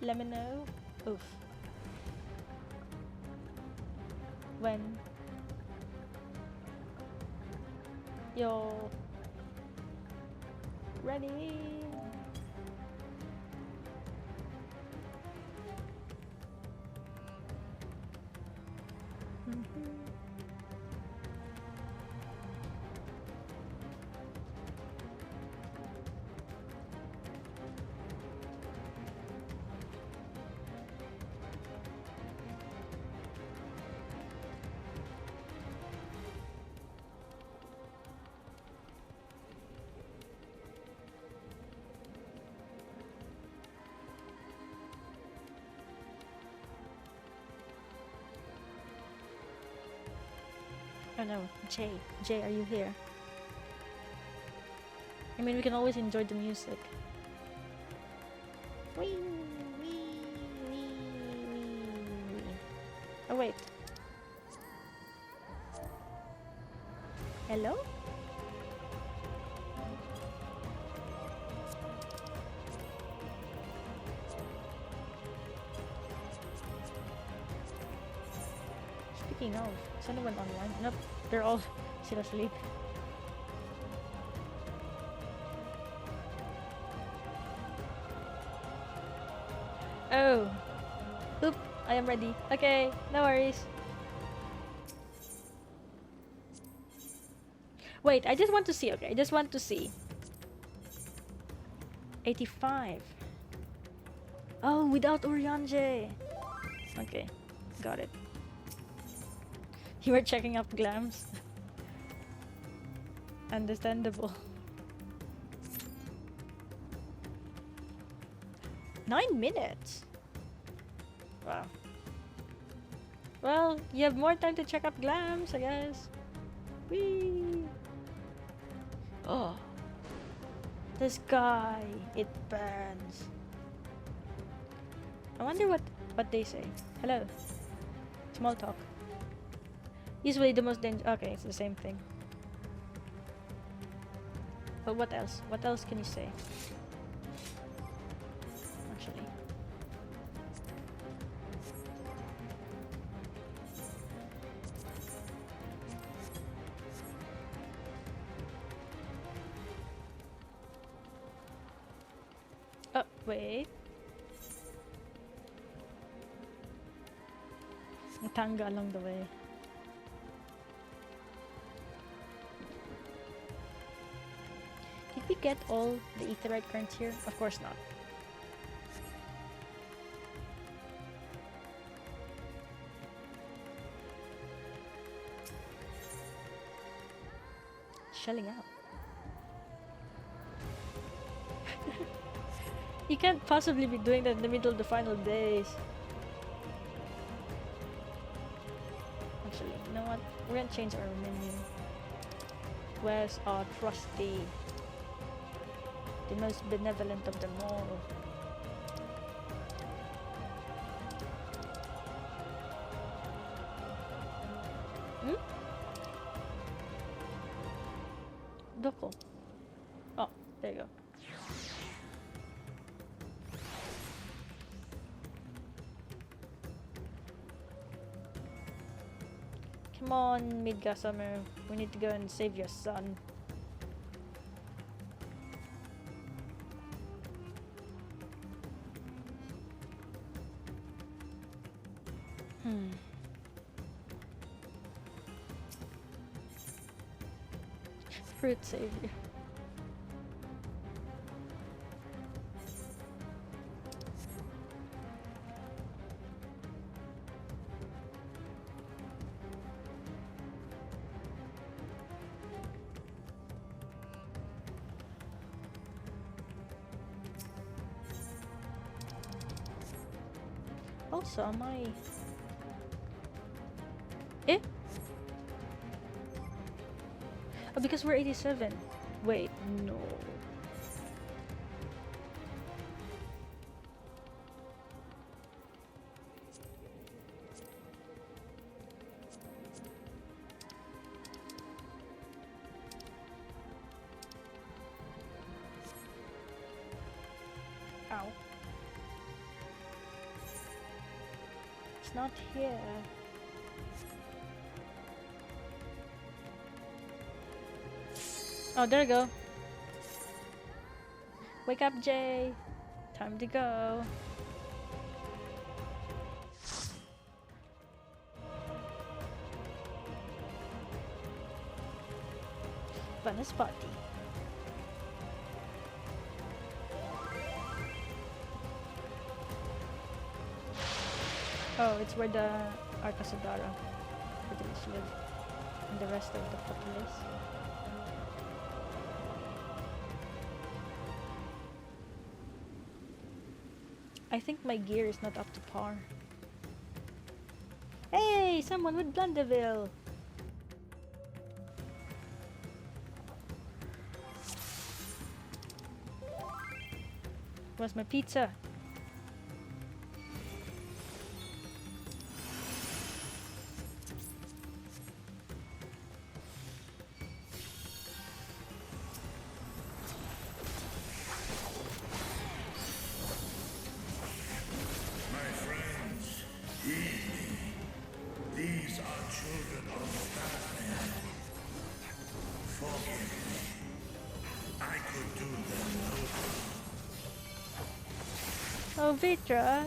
Let me know. Oof. When you're ready. Oh no, Jay, are you here? I mean, we can always enjoy the music. Wee, wee, wee, wee. Oh wait. Hello? Speaking of, is anyone online? Nope, they're all still asleep. Oh. Oop, I am ready. Okay, no worries. Wait, I just want to see, okay? I just want to see. 85. Oh, without Urianger. Okay, got it. You were checking up glams. Understandable. 9 minutes? Wow. Well, you have more time to check up glams, I guess. Whee! Oh. The sky, it burns. I wonder what they say. Hello. Small talk. Usually the most dangerous. Okay, it's the same thing. But what else? What else can you say? Actually. Oh, wait. Tanga along the way. Did we get all the Aetheryte currents here? Of course not. Shelling out. You can't possibly be doing that in the middle of the final days. Actually, you know what? We're gonna change our menu. Where's our trusty? The most benevolent of them all. Hmm? Doko. Oh, there you go. Come on, Midgossamer. We need to go and save your son. Fruit savior. Also, am I... Eh? Oh, because we're 87. Wait, no. Ow. It's not here. Oh, there you go. Wake up, Jay. Time to go. Funnest party. Oh, it's where the Arcasadara pretty much live, and the rest of the populace. I think my gear is not up to par. Hey, someone with Blundeville! Where's my pizza? These are children of Thavnair. Forgive me. I could do them no harm. Oh, Vrtra.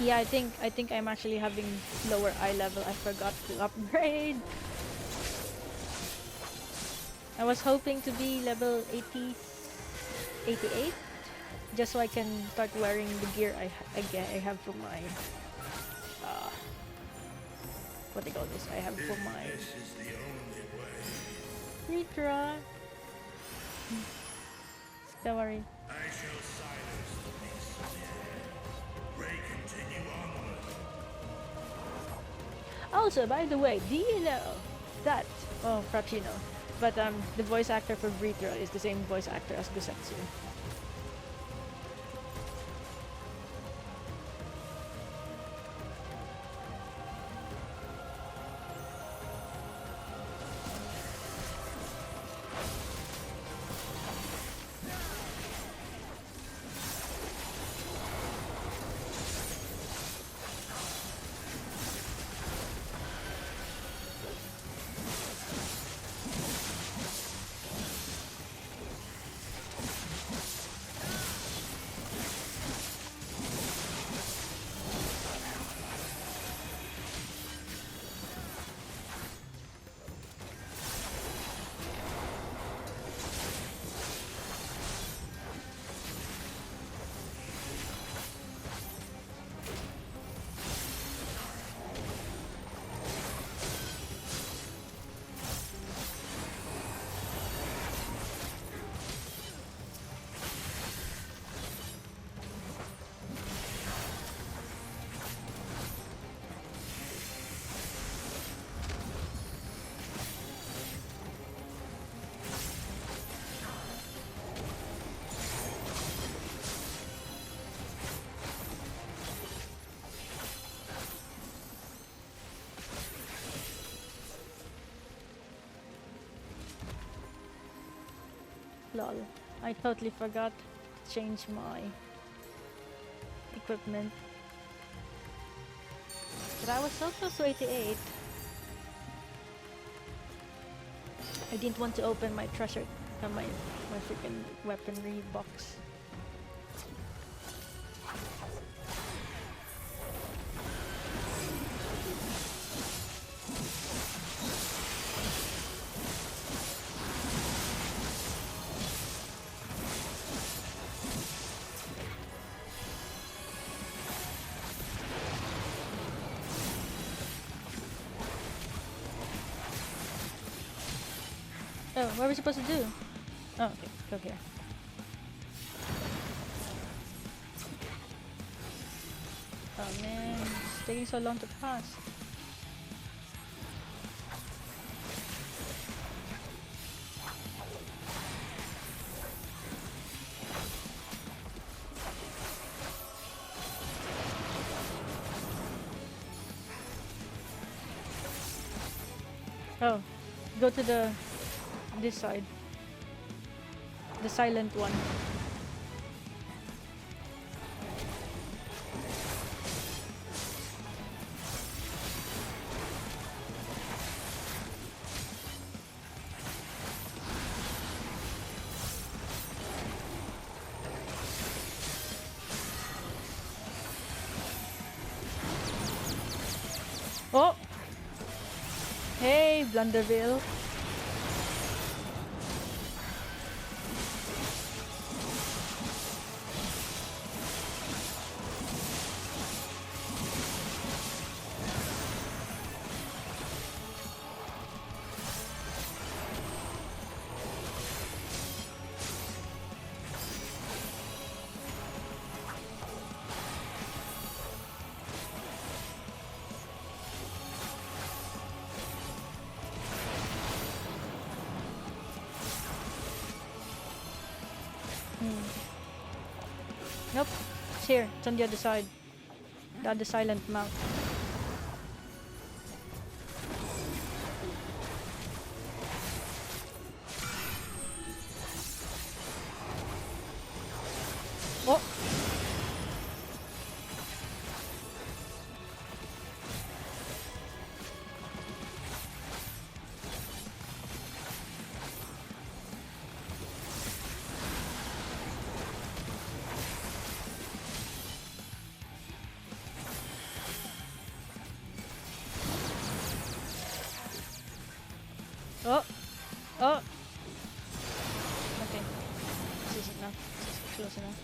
Yeah, I think I'm actually having lower eye level. I forgot to upgrade. I was hoping to be level 88, just so I can start wearing the gear I have for my what they call this? I have for my This is the only way. Vrtra. Don't worry. I shall silence the beasts of the air. Pray continue onward. Also, by the way, do you know that? Oh, perhaps you know, but the voice actor for Vrtra is the same voice actor as Gusetsu. Lol, I totally forgot to change my equipment. But I was so close to 88. I didn't want to open my treasure, my freaking weaponry box. So, what are we supposed to do? Oh, okay. Go here. Oh man, it's taking so long to pass. Oh, go to this side. The silent one. Oh! Hey, Blunderville. Nope. It's here. It's on the other side. The other silent mount. Oh! Oh! Oh! Okay. This is enough. This is close enough.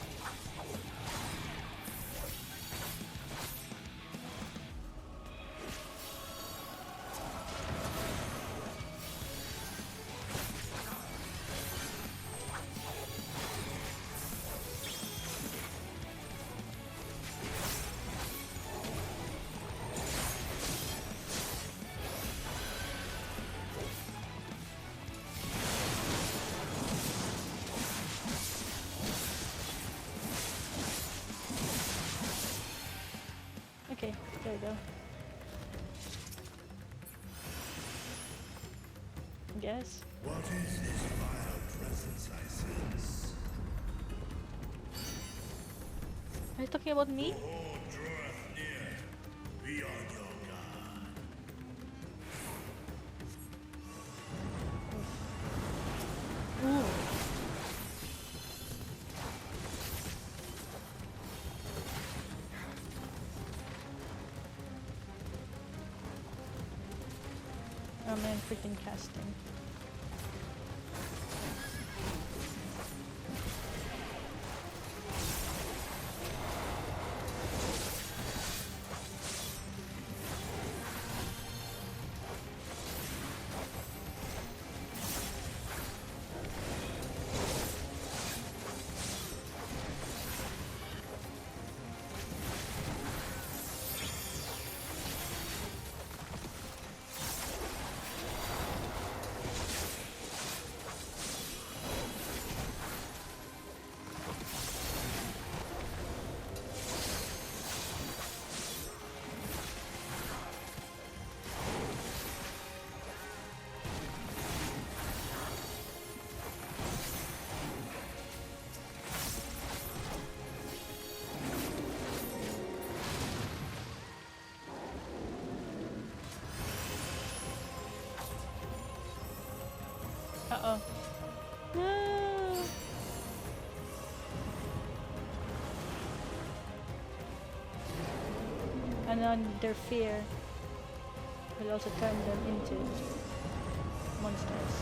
Okay, there we go. Yes. What is this vile presence I sense? Are you talking about me? The horde draweth near. Be on your guard. Ooh. Oh man, freaking casting. Uh-oh. No! And then their fear will also turn them into monsters.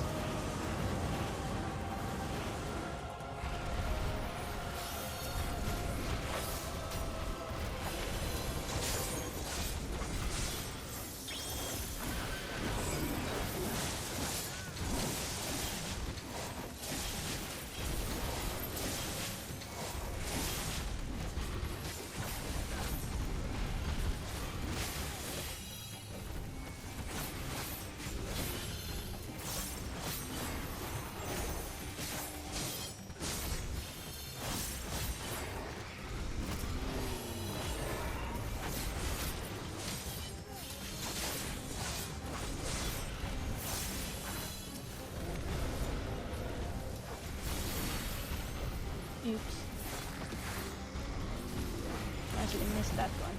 Oops. Actually missed that one.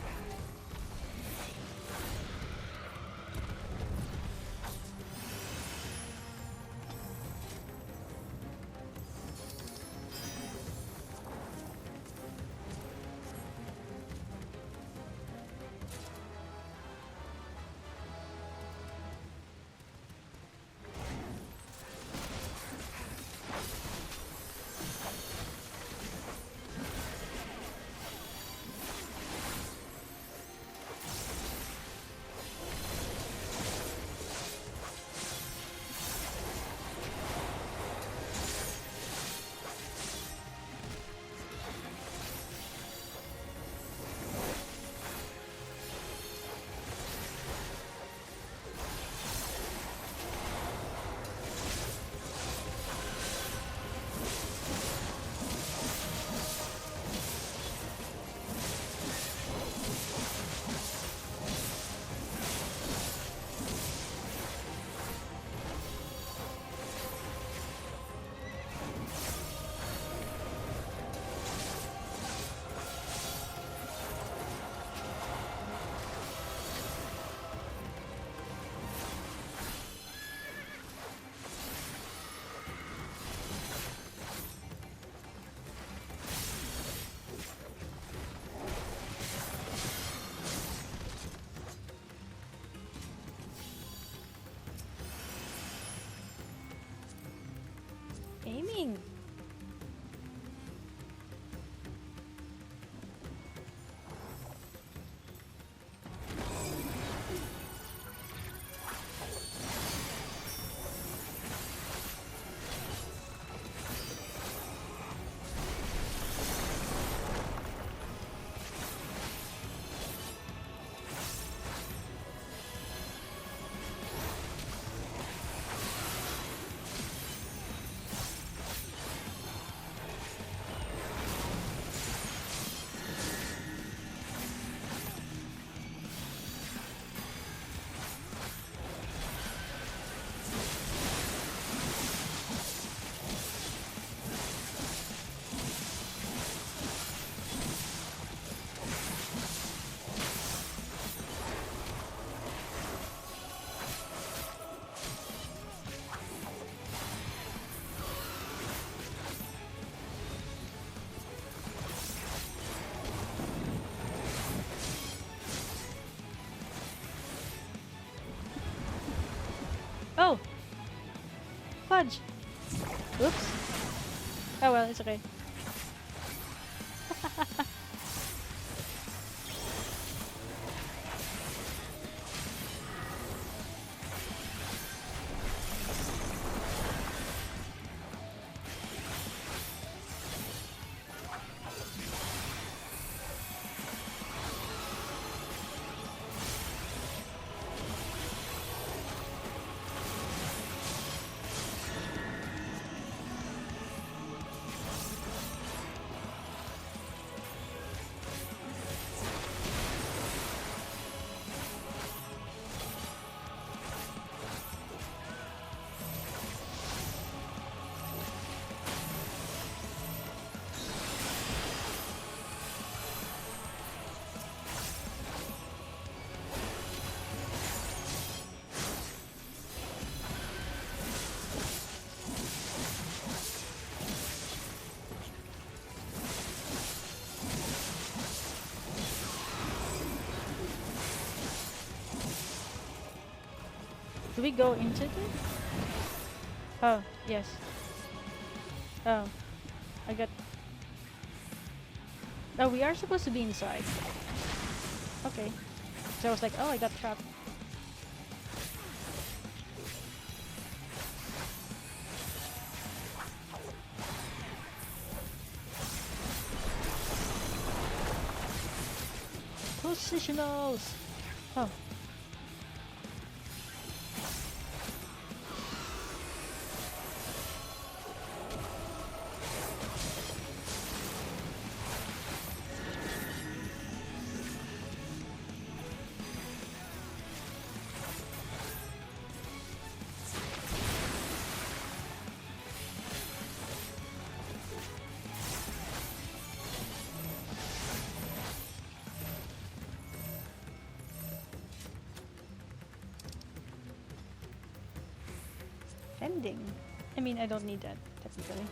Aiming. Oh! Fudge! Oops. Oh well, it's okay. Do we go into it? Oh, yes. Oh, I got... Oh, we are supposed to be inside. Okay. So I was like, oh, I got trapped. Positionals! Oh. binding. I mean, I don't need that, technically.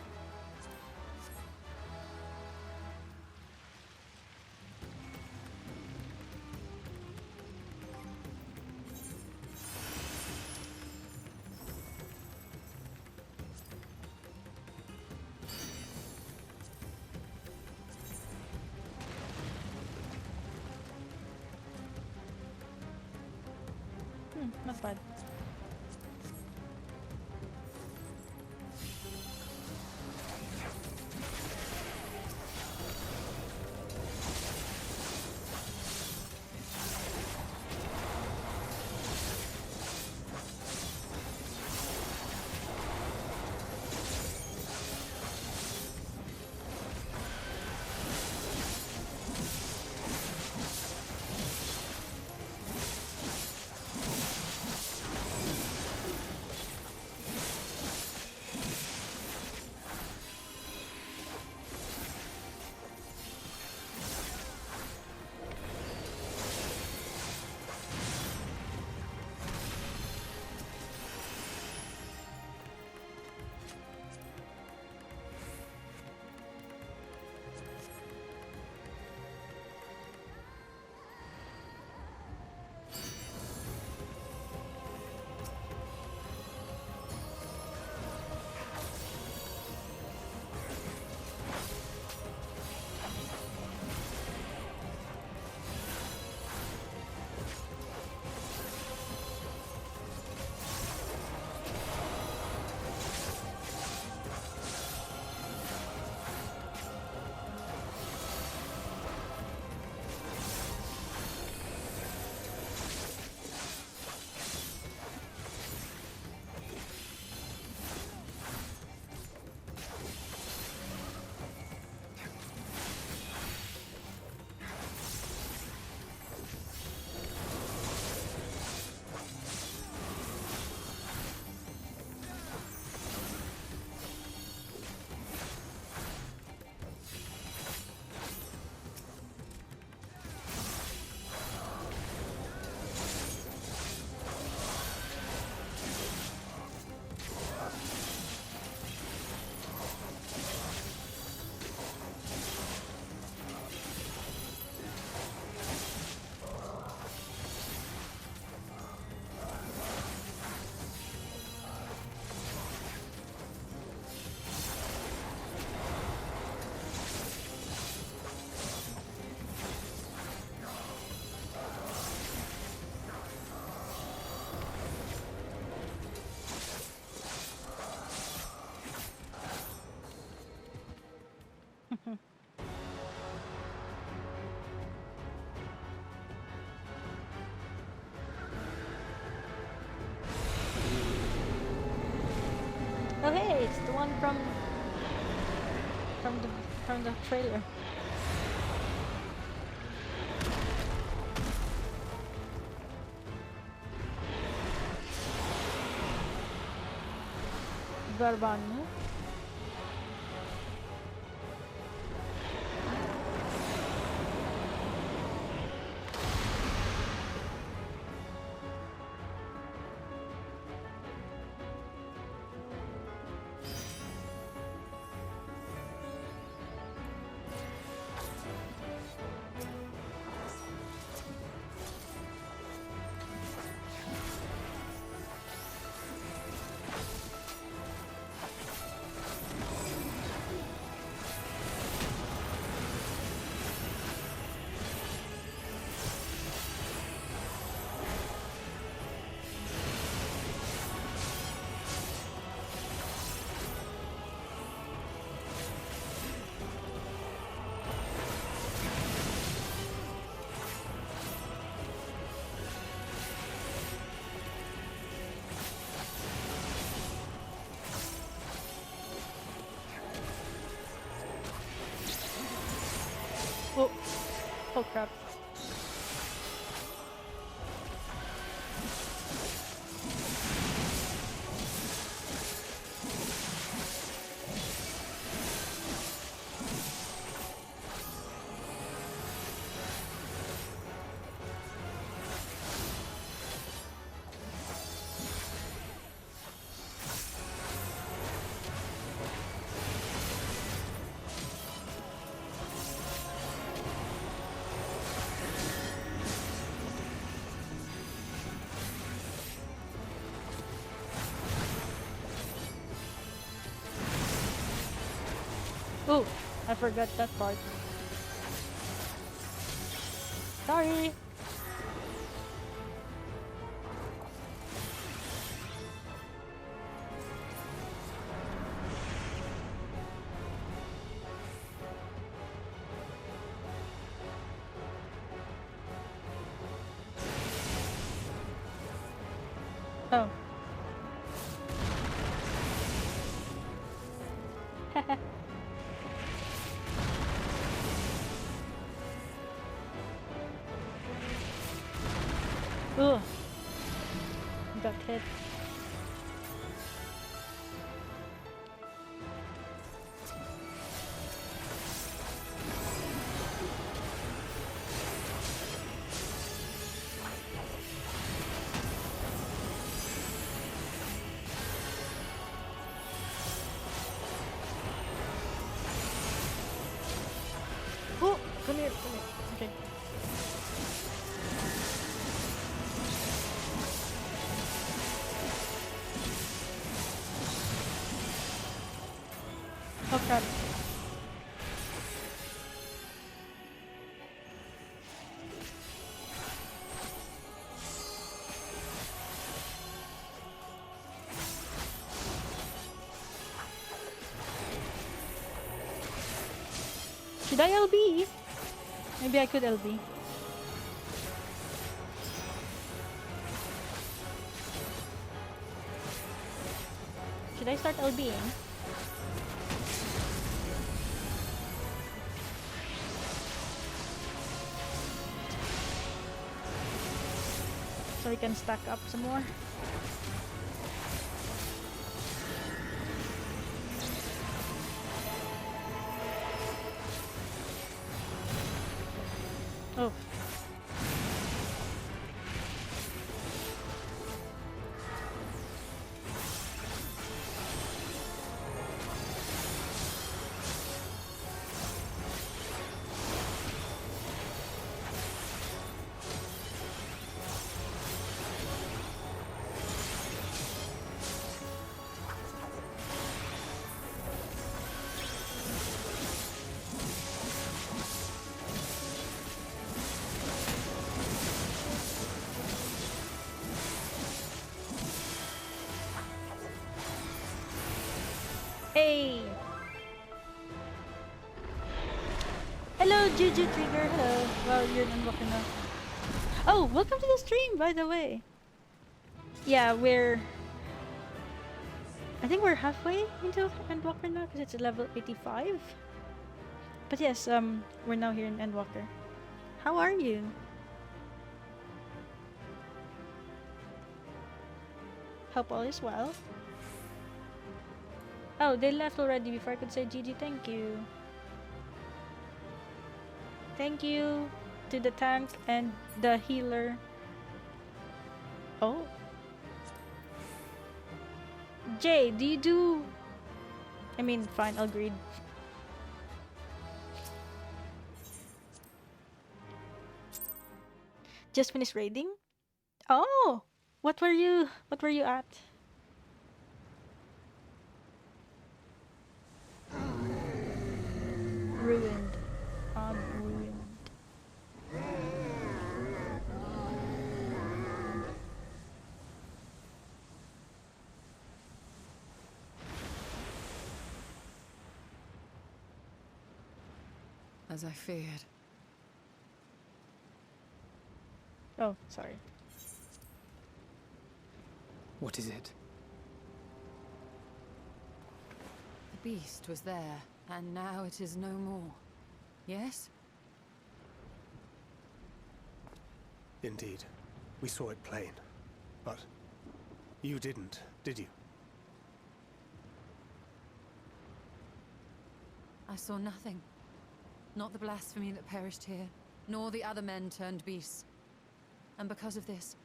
Not bad. Okay, it's the one from the trailer. Garbanno. Oh, oh crap. I forgot that part. Sorry. Oh. Ugh. Got hit. Oh, come here, come here. Okay. Oh crap. Should I LB? Maybe I could LB. Should I start LBing? So we can stack up some more. Oh. Hey! Hello, Juju Trigger. Hello. Well, you're Endwalker now. Oh, welcome to the stream, by the way. Yeah, I think we're halfway into Endwalker now because it's level 85. But yes, we're now here in Endwalker. How are you? Hope all is well. Oh, they left already before I could say GG. Thank you. Thank you to the tank and the healer. Oh. Jay, do you do... I mean, fine, agreed. Just finished raiding? Oh! What were you at? Ruined. Unruined. As I feared. Oh, sorry. What is it? The beast was there, and now it is no more. Yes? Indeed. We saw it plain. But you didn't, did you? I saw nothing. Not the blasphemy that perished here, nor the other men turned beasts. And because of this,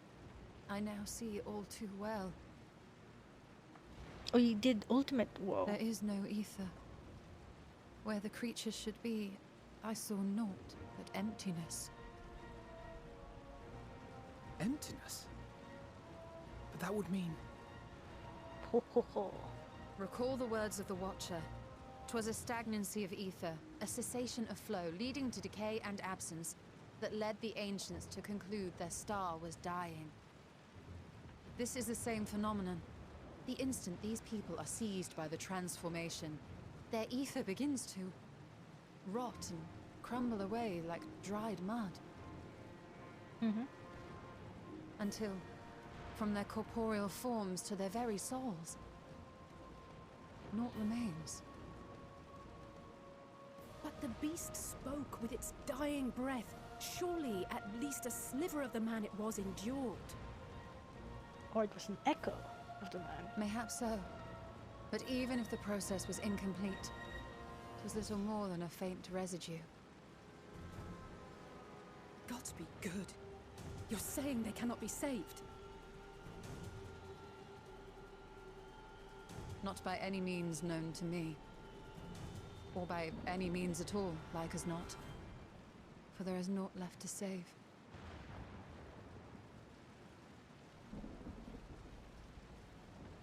I now see all too well. Oh, you did ultimate. Whoa. There is no ether. Where the creatures should be, I saw naught but emptiness. Emptiness? But that would mean... Ho ho ho. Recall the words of the Watcher. 'Twas a stagnancy of ether, a cessation of flow, leading to decay and absence, that led the ancients to conclude their star was dying. This is the same phenomenon. The instant these people are seized by the transformation, their ether begins to rot and crumble away like dried mud. Until, from their corporeal forms to their very souls, naught remains. But the beast spoke with its dying breath. Surely at least a sliver of the man it was endured. Or it was an echo of the man. Mayhap so. But even if the process was incomplete, it was little more than a faint residue. Gods be good. You're saying they cannot be saved? Not by any means known to me. Or by any means at all, like as not. For there is naught left to save.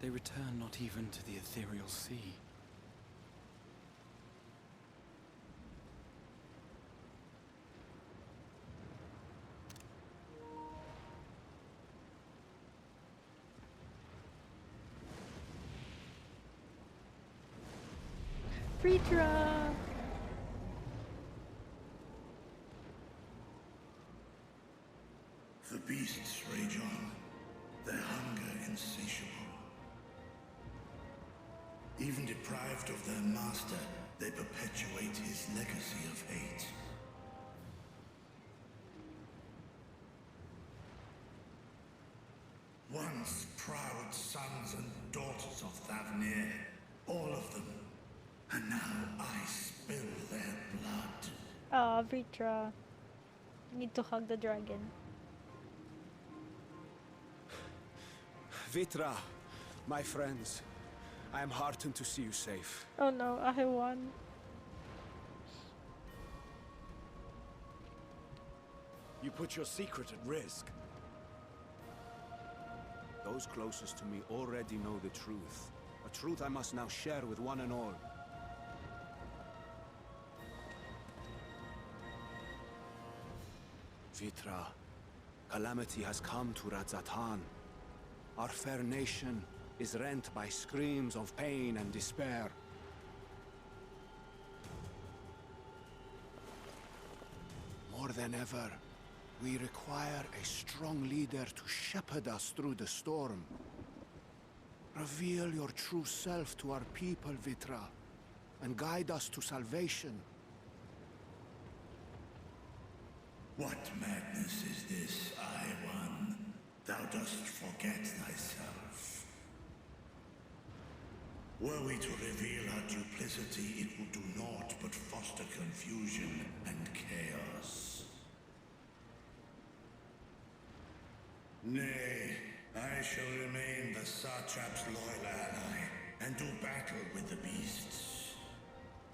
They return not even to the ethereal sea. Vrtra! The beasts rage on, their hunger insatiable. Even deprived of their master, they perpetuate his legacy of hate. Once proud sons and daughters of Thavnair, all of them, and now I spill their blood. Ah, Vrtra. Need to hug the dragon. Vrtra, my friends, I am heartened to see you safe. Oh no, Ahewann. You put your secret at risk. Those closest to me already know the truth. A truth I must now share with one and all. Vrtra, calamity has come to Radzatan. Our fair nation is rent by screams of pain and despair. More than ever, we require a strong leader to shepherd us through the storm. Reveal your true self to our people, Vrtra, and guide us to salvation. What madness is this, Ahewann? Thou dost forget thyself. Were we to reveal our duplicity, it would do naught but foster confusion and chaos. Nay, I shall remain the Satrap's loyal ally, and do battle with the beasts.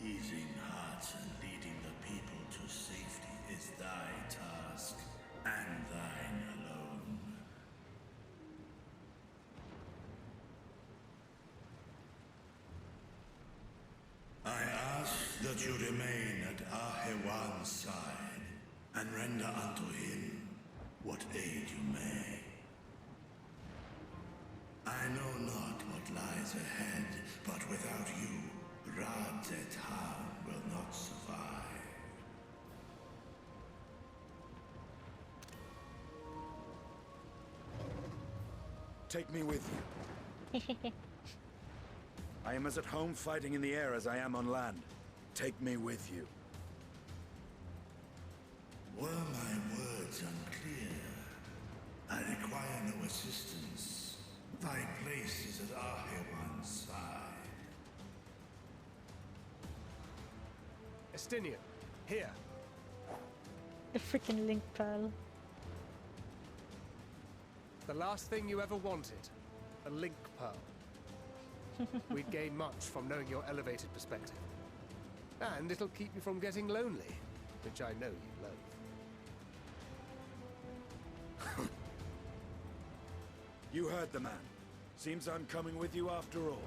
Easing hearts and leading the people to safety is thy task, and thine alone. I ask that you remain at Ahewann's side, and render unto him what aid you may. I know not what lies ahead, but without you, Radzatan will not survive. Take me with you. I am as at home fighting in the air as I am on land. Take me with you. Were my words unclear? I require no assistance. Thy place is at Ahewann's side. Estinian, here. The freaking link pal. The last thing you ever wanted. A link pearl. We'd gain much from knowing your elevated perspective. And it'll keep you from getting lonely, which I know you loathe. You heard the man. Seems I'm coming with you after all.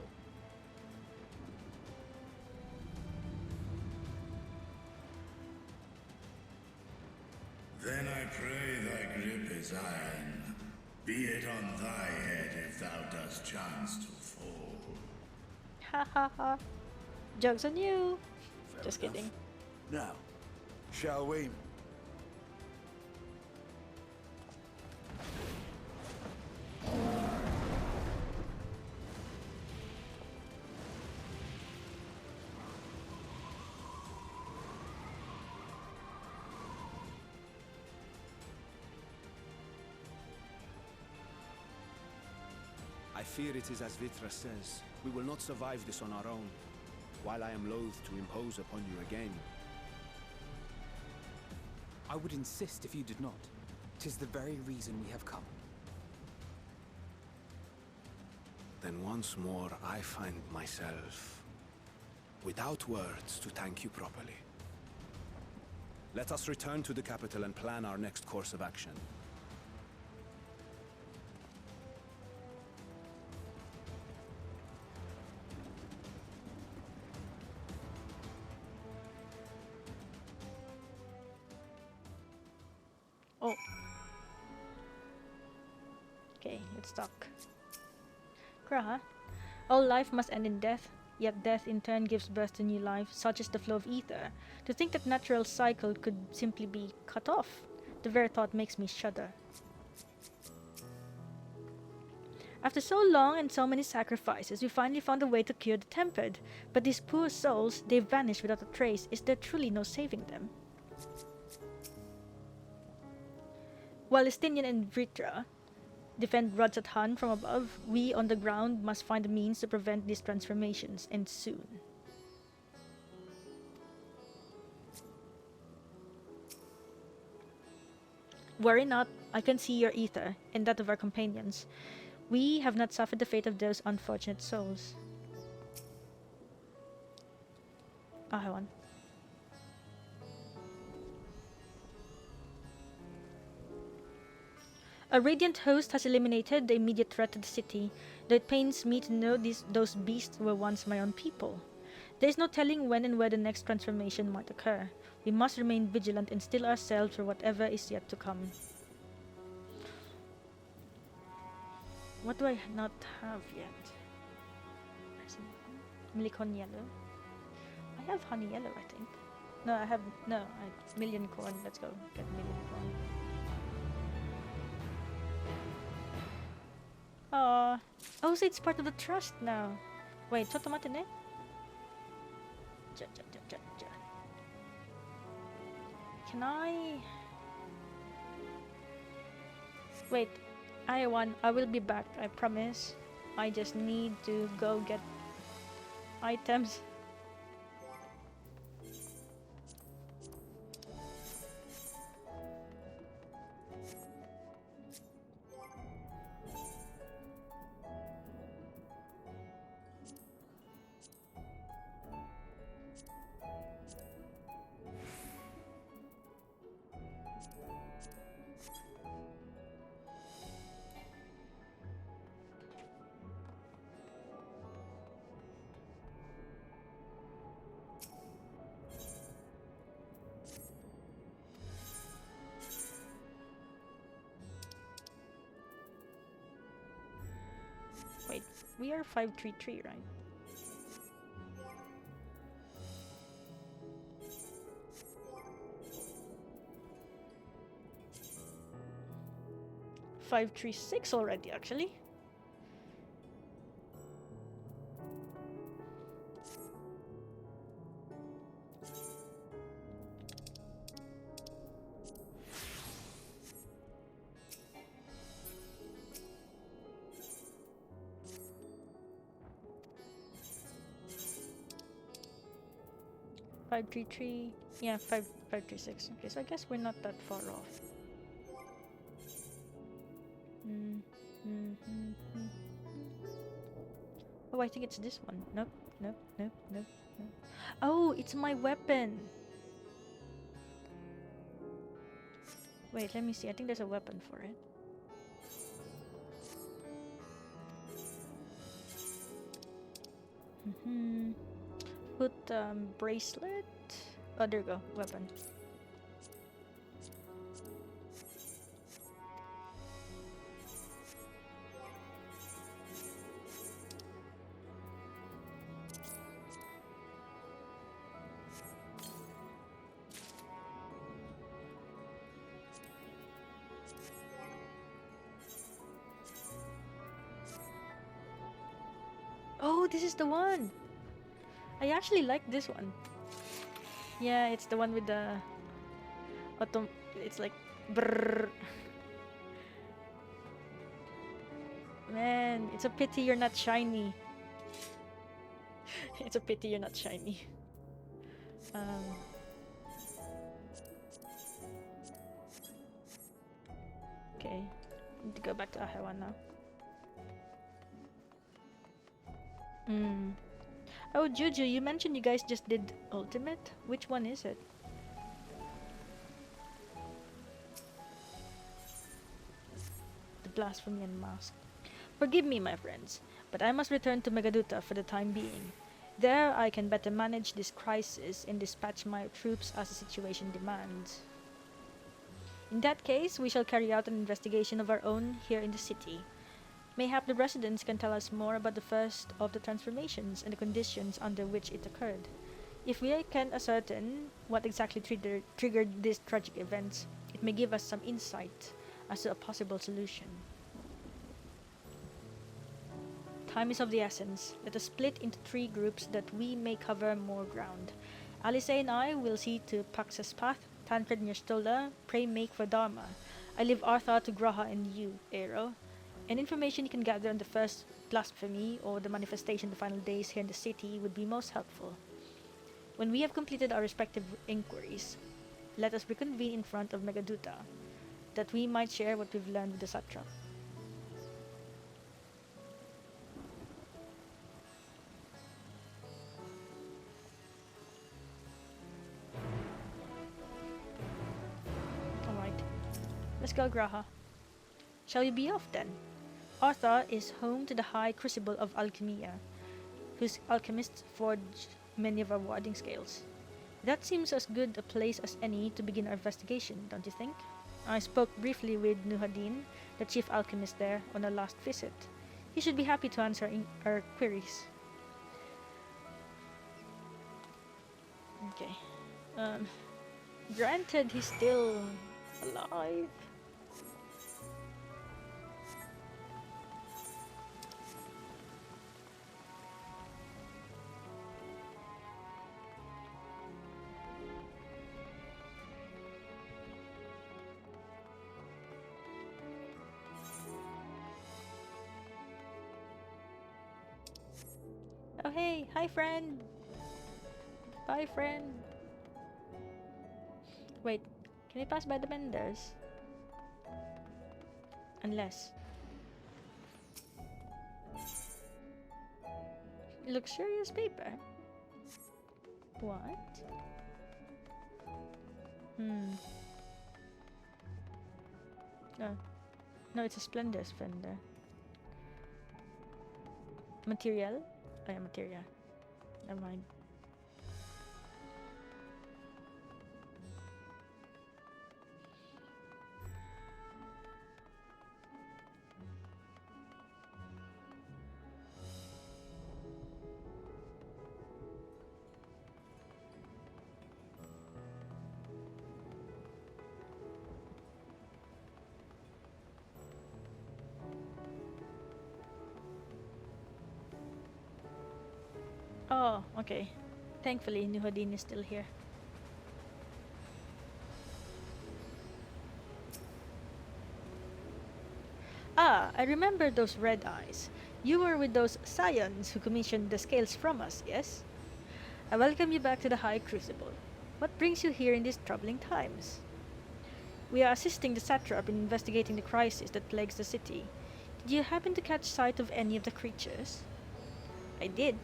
Then I pray thy grip is iron. Be it on thy head if thou dost chance to fall. Ha ha ha. Joke's on you. Just enough. kidding. Now, shall we? I fear it is as Vrtra says. We will not survive this on our own. While I am loath to impose upon you again. I would insist if you did not. 'Tis the very reason we have come. Then once more I find myself without words to thank you properly. Let us return to the capital and plan our next course of action. Oh. Okay, let's talk. Graha, all life must end in death, yet death in turn gives birth to new life, such as the flow of ether. To think that natural cycle could simply be cut off, the very thought makes me shudder. After so long and so many sacrifices, we finally found a way to cure the tempered. But these poor souls, they vanish without a trace. Is there truly no saving them? While Estinian and Vrtra defend Ahewann from above, we on the ground must find a means to prevent these transformations, and soon. Worry not, I can see your ether, and that of our companions. We have not suffered the fate of those unfortunate souls. Ahewann. A radiant host has eliminated the immediate threat to the city, though it pains me to know those beasts were once my own people. There is no telling when and where the next transformation might occur. We must remain vigilant and still ourselves for whatever is yet to come. What do I not have yet? Milicon yellow. I have honey yellow, I think. No, I have million corn. Let's go get million corn. Oh, so it's part of the trust now. Wait, so tomate ne? Can I? Wait, Ahewann, I will be back, I promise. I just need to go get items. Wait, we are 533, right? Five, 3, 6 already, actually. Five, 3, 3. Yeah, 5, 5, 3, 6. Okay, so I guess we're not that far off. Oh, I think it's this one. Nope, nope, nope, nope, nope. Oh, it's my weapon. Wait, let me see. I think there's a weapon for it. Put bracelet. Oh, there you go. Weapon. Oh, this is the one. I actually like this one. Yeah, it's the one with the it's like brrr. Man, it's a pity you're not shiny. It's a pity you're not shiny. Okay, need to go back to Ahewann now. Oh, Juju, you mentioned you guys just did Ultimate. Which one is it? The Blasphemy Unmasked. Forgive me, my friends, but I must return to Megaduta for the time being. There I can better manage this crisis and dispatch my troops as the situation demands. In that case, we shall carry out an investigation of our own here in the city. Mayhap the residents can tell us more about the first of the transformations and the conditions under which it occurred. If we can ascertain what exactly triggered these tragic events, it may give us some insight as to a possible solution. Time is of the essence. Let us split into 3 groups that we may cover more ground. Alice and I will see to Pax's Path, Tancred near Stola, pray make for Dharma. I leave Arthur to Graha and you, Aero. Any information you can gather on the first blasphemy or the manifestation the final days here in the city would be most helpful. When we have completed our respective inquiries, let us reconvene in front of Megaduta, that we might share what we've learned with the satrap. Alright, let's go, Graha. Shall we be off then? Arthur is home to the High Crucible of Alchemia, whose alchemists forge many of our warding scales. That seems as good a place as any to begin our investigation, don't you think? I spoke briefly with Nuhadin, the chief alchemist there, on our last visit. He should be happy to answer our queries. Okay. Granted, he's still alive. Oh hey, hi friend. Bye friend. Wait, can we pass by the vendors? Unless luxurious paper. What? No, it's a splendor vendor. Material? Oh yeah, material. Never mind. Oh, okay. Thankfully, Nuhadin is still here. Ah, I remember those red eyes. You were with those scions who commissioned the scales from us, yes? I welcome you back to the High Crucible. What brings you here in these troubling times? We are assisting the satrap in investigating the crisis that plagues the city. Did you happen to catch sight of any of the creatures? I did.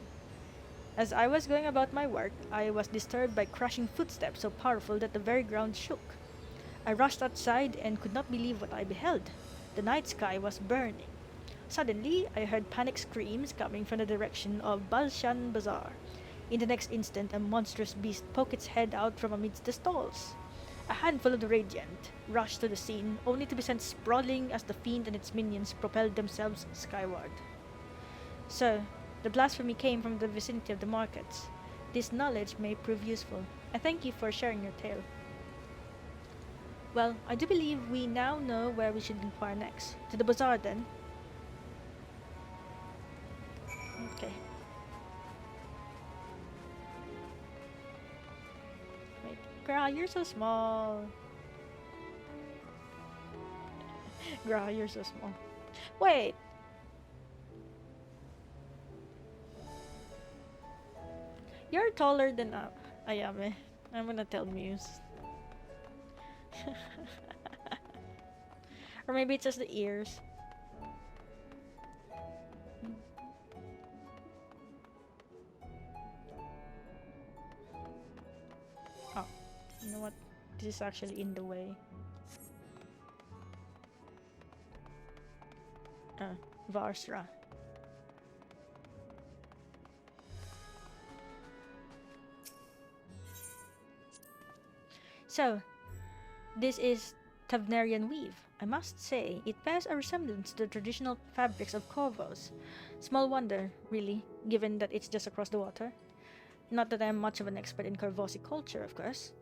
As I was going about my work, I was disturbed by crashing footsteps so powerful that the very ground shook. I rushed outside and could not believe what I beheld. The night sky was burning. Suddenly, I heard panic screams coming from the direction of Balshan Bazaar. In the next instant, a monstrous beast poked its head out from amidst the stalls. A handful of the Radiant rushed to the scene, only to be sent sprawling as the fiend and its minions propelled themselves skyward. So, the blasphemy came from the vicinity of the markets. This knowledge may prove useful. I thank you for sharing your tale. Well, I do believe we now know where we should inquire next. To the bazaar, then? Okay. Gra, you're so small. Gra, you're so small. Wait. You're taller than Ayame. I'm gonna tell Muse. Or maybe it's just the ears. Oh, you know what? This is actually in the way. Vrtra. So, this is Thavnairian weave. I must say, it bears a resemblance to the traditional fabrics of Corvos. Small wonder, really, given that it's just across the water. Not that I am much of an expert in Corvosi culture, of course.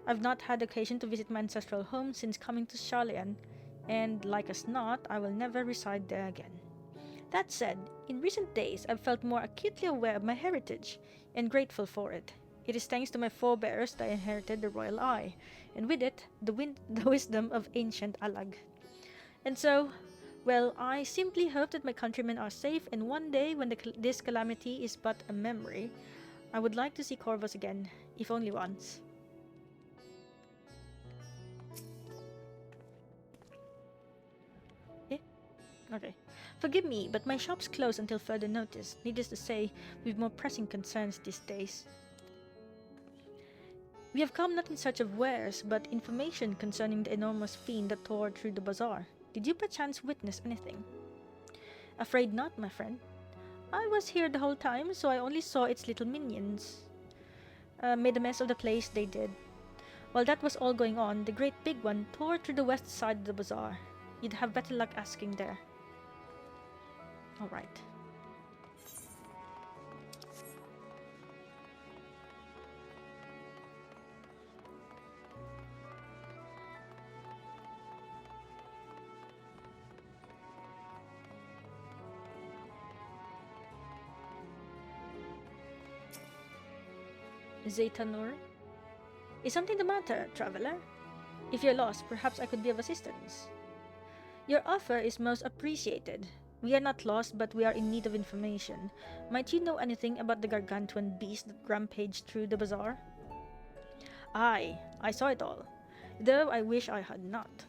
I've not had occasion to visit my ancestral home since coming to Sharlayan, and like as not, I will never reside there again. That said, in recent days I've felt more acutely aware of my heritage, and grateful for it. It is thanks to my forebears that I inherited the royal eye, and with it, the wisdom of ancient Alag. And so, well, I simply hope that my countrymen are safe, and one day, when this calamity is but a memory, I would like to see Corvus again, if only once. Okay. Forgive me, but my shop's closed until further notice. Needless to say, we've more pressing concerns these days. We have come not in search of wares, but information concerning the enormous fiend that tore through the bazaar. Did you perchance witness anything? Afraid not, my friend. I was here the whole time, so I only saw its little minions. Made a mess of the place, they did. While that was all going on, the great big one tore through the west side of the bazaar. You'd have better luck asking there. Alright. Zaytanur? Is something the matter, traveler? If you're lost, perhaps I could be of assistance. Your offer is most appreciated. We are not lost, but we are in need of information. Might you know anything about the gargantuan beast that rampaged through the bazaar? Aye, I saw it all, though I wish I had not.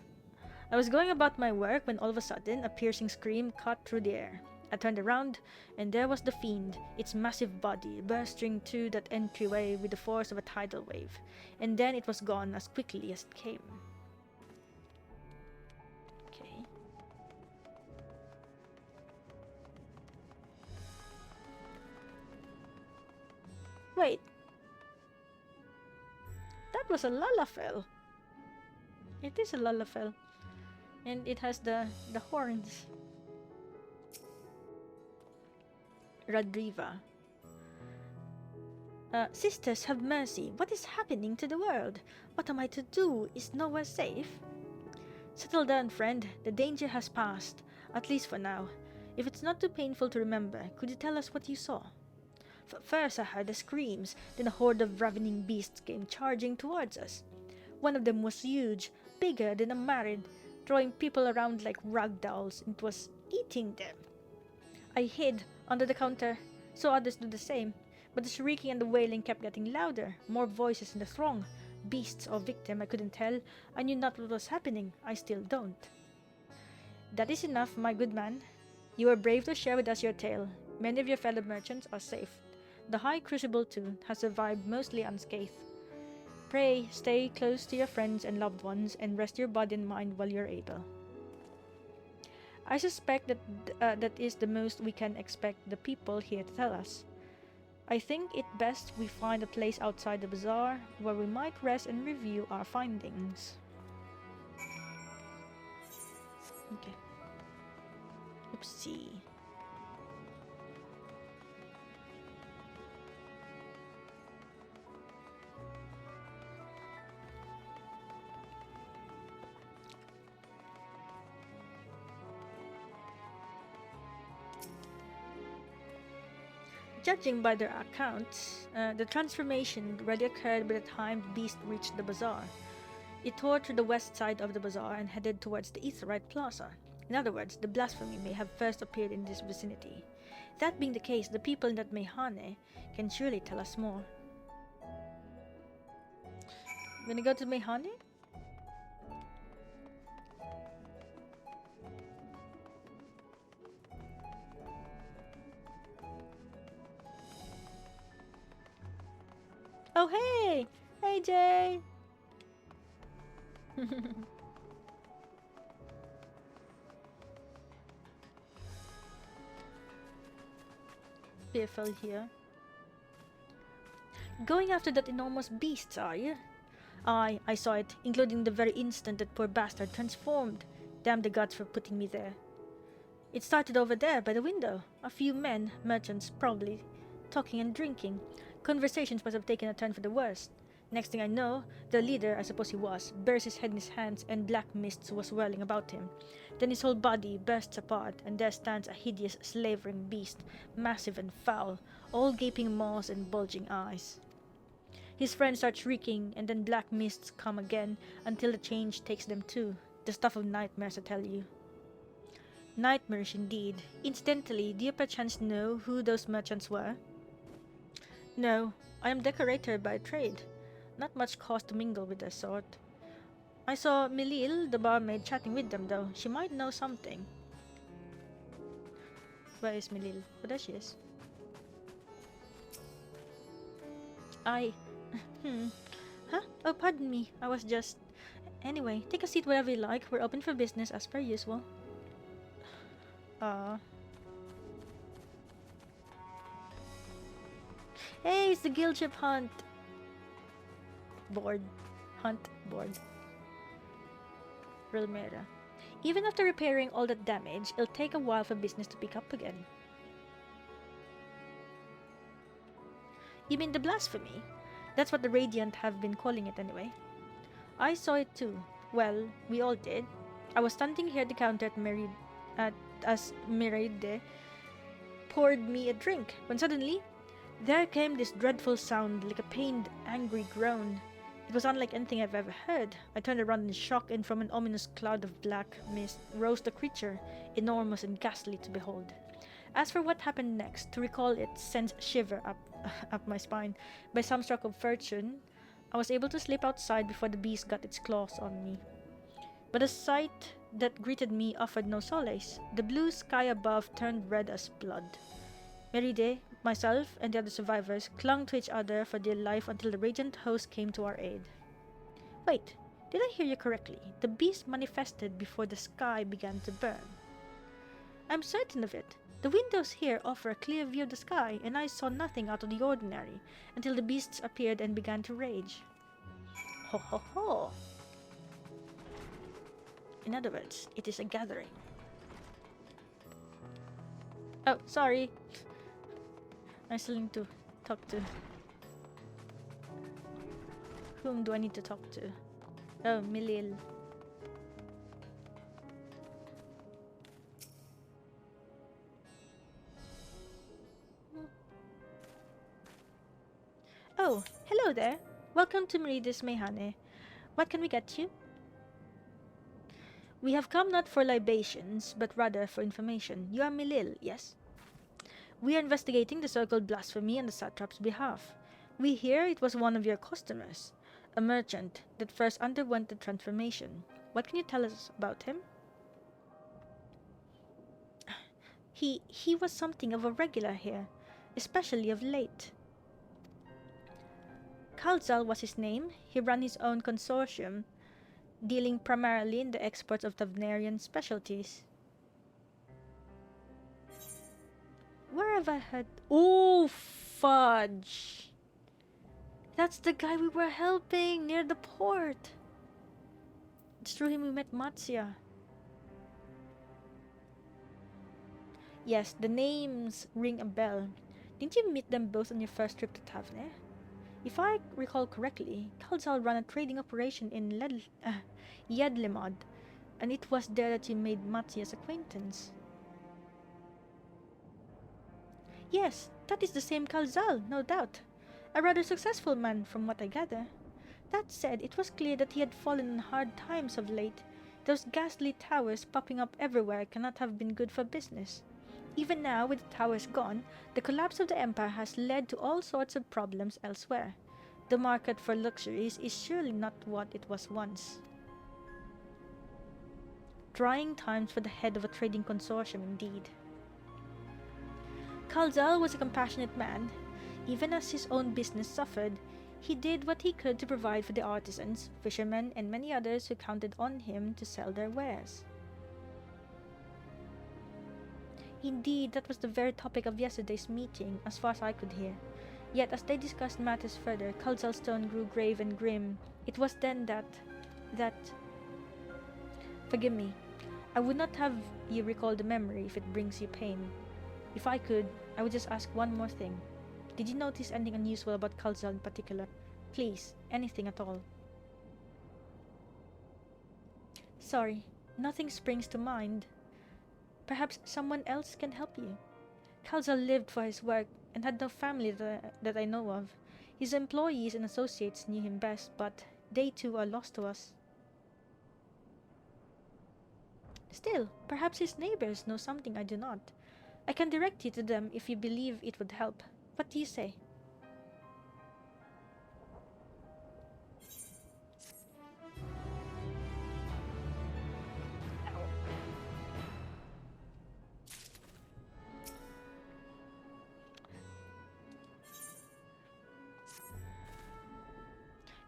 I was going about my work when all of a sudden a piercing scream cut through the air. I turned around, and there was the fiend, its massive body bursting through that entryway with the force of a tidal wave, and then it was gone as quickly as it came. Okay. Wait. That was a Lalafell. It is a Lalafell. And it has the horns. Radriva. Sisters, have mercy. What is happening to the world? What am I to do? Is nowhere safe? Settle down, friend. The danger has passed. At least for now. If it's not too painful to remember, could you tell us what you saw? First I heard the screams, then a horde of ravening beasts came charging towards us. One of them was huge, bigger than a married, throwing people around like rag dolls, and it was eating them. I hid under the counter, so others do the same, but the shrieking and the wailing kept getting louder, more voices in the throng. Beasts or victim, I couldn't tell. I knew not what was happening. I still don't. That is enough, my good man. You are brave to share with us your tale. Many of your fellow merchants are safe. The High Crucible, too, has survived mostly unscathed. Pray, stay close to your friends and loved ones, and rest your body and mind while you're able. I suspect that that is the most we can expect the people here to tell us. I think it best we find a place outside the bazaar where we might rest and review our findings. Okay. Oopsie. Judging by their accounts, the transformation already occurred by the time the beast reached the bazaar. It tore through the west side of the bazaar and headed towards the Etheirys Plaza. In other words, the blasphemy may have first appeared in this vicinity. That being the case, the people in that Mehane can surely tell us more. I'm gonna go to Mehane? Oh, hey! Hey, Jay! Fearful here. Going after that enormous beast, are you? Aye, I saw it, including the very instant that poor bastard transformed. Damn the gods for putting me there. It started over there by the window. A few men, merchants probably, talking and drinking. Conversations must have taken a turn for the worse. Next thing I know, the leader, I suppose he was, burst his head in his hands and black mist was whirling about him. Then his whole body bursts apart, and there stands a hideous, slavering beast, massive and foul, all gaping maws and bulging eyes. His friends start shrieking, and then black mists come again, until the change takes them too. The stuff of nightmares, I tell you. Nightmarish indeed. Incidentally, do you perchance know who those merchants were? No, I am decorator by trade. Not much cause to mingle with their sort. I saw Milil, the barmaid, chatting with them, though. She might know something. Where is Milil? Oh, there she is. Huh? Oh, pardon me. I was just... Anyway, take a seat wherever you like. We're open for business as per usual. Hey, it's the guild ship hunt board. Relmera. Even after repairing all that damage, it'll take a while for business to pick up again. You mean the blasphemy? That's what the Radiant have been calling it anyway. I saw it too. Well, we all did. I was standing here at the counter as Meride poured me a drink, when suddenly, there came this dreadful sound like a pained, angry groan. It was unlike anything I've ever heard. I turned around in shock, and from an ominous cloud of black mist rose the creature, enormous and ghastly to behold. As for what happened next, to recall it sends a shiver up my spine. By some stroke of fortune, I was able to slip outside before the beast got its claws on me. But the sight that greeted me offered no solace. The blue sky above turned red as blood. Meride, myself, and the other survivors clung to each other for dear life until the radiant host came to our aid. Wait, did I hear you correctly? The beast manifested before the sky began to burn. I'm certain of it. The windows here offer a clear view of the sky, and I saw nothing out of the ordinary until the beasts appeared and began to rage. Ho ho ho! In other words, it is a gathering. Oh, sorry. I still need to talk to... Whom do I need to talk to? Oh, Milil. Oh, hello there. Welcome to Meridius Mehane. What can we get you? We have come not for libations, but rather for information. You are Milil, yes? We are investigating the so-called blasphemy on the satrap's behalf. We hear it was one of your customers, a merchant that first underwent the transformation. What can you tell us about him? He was something of a regular here, especially of late. Kalzal was his name. He ran his own consortium, dealing primarily in the exports of Thavnairian specialties. Where have I heard? Oh, fudge! That's the guy we were helping near the port. It's through him we met Matsya. Yes, the names ring a bell. Didn't you meet them both on your first trip to Thavnair? If I recall correctly, Kalzal ran a trading operation in Yedlemad, and it was there that you made Matsya's acquaintance. Yes, that is the same Kalzal, no doubt. A rather successful man, from what I gather. That said, it was clear that he had fallen on hard times of late. Those ghastly towers popping up everywhere cannot have been good for business. Even now, with the towers gone, the collapse of the empire has led to all sorts of problems elsewhere. The market for luxuries is surely not what it was once. Trying times for the head of a trading consortium indeed. Kalzal was a compassionate man. Even as his own business suffered, he did what he could to provide for the artisans, fishermen, and many others who counted on him to sell their wares. Indeed, that was the very topic of yesterday's meeting, as far as I could hear. Yet as they discussed matters further, Kalzal's tone grew grave and grim. It was then that... Forgive me. I would not have you recall the memory if it brings you pain. If I could, I would just ask one more thing. Did you notice anything unusual about Kalzal in particular? Please, anything at all. Sorry, nothing springs to mind. Perhaps someone else can help you. Kalzal lived for his work and had no family that I know of. His employees and associates knew him best, but they too are lost to us. Still, perhaps his neighbors know something I do not. I can direct you to them if you believe it would help. What do you say?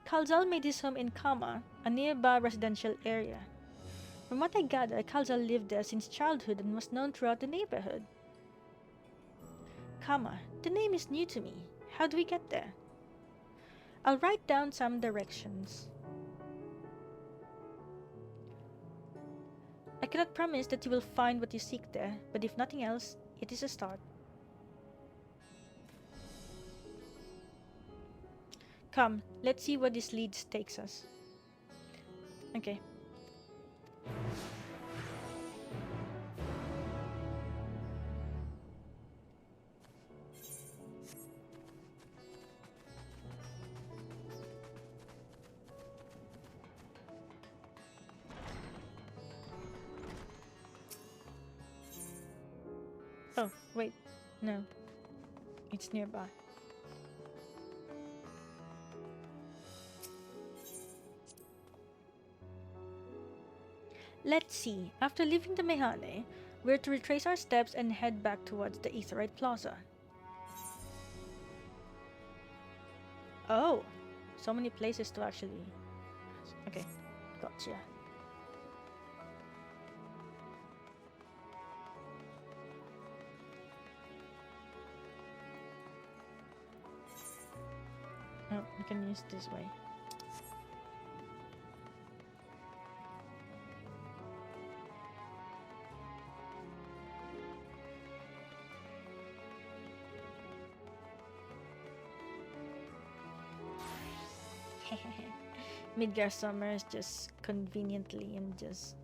Kalzal made his home in Kama, a nearby residential area. From what I gather, Kalzal lived there since childhood and was known throughout the neighborhood. Kama, the name is new to me. How do we get there? I'll write down some directions. I cannot promise that you will find what you seek there, but if nothing else, it is a start. Come, let's see where this lead takes us. Okay. Oh, wait. No. It's nearby. Let's see. After leaving the Mehane, we're to retrace our steps and head back towards the Etheirys Plaza. Oh, so many places to actually... Okay, gotcha. Oh, we can use this way. Midgar Summer is just conveniently and just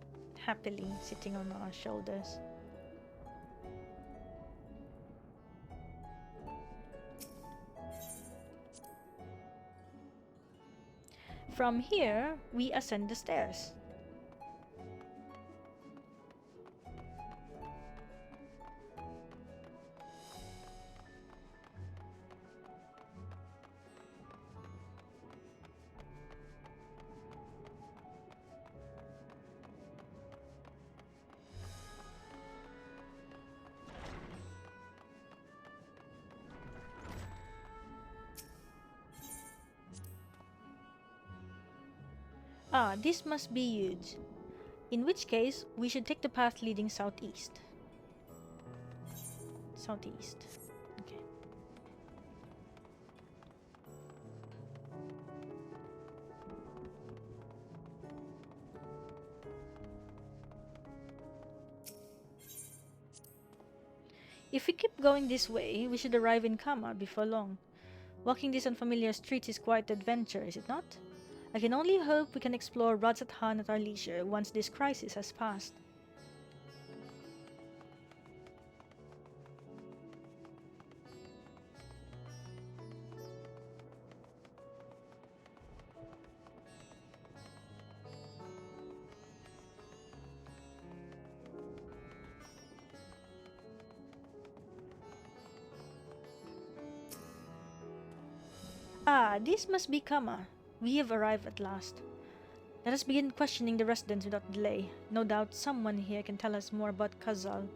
happily sitting on our shoulders. From here, we ascend the stairs. Ah, this must be huge. In which case, we should take the path leading southeast. Southeast. Okay. If we keep going this way, we should arrive in Kama before long. Walking these unfamiliar streets is quite an adventure, is it not? I can only hope we can explore Radzat-Han at our leisure once this crisis has passed. Ah, this must be Kama. We have arrived at last. Let us begin questioning the residents without delay. No doubt someone here can tell us more about Khazal.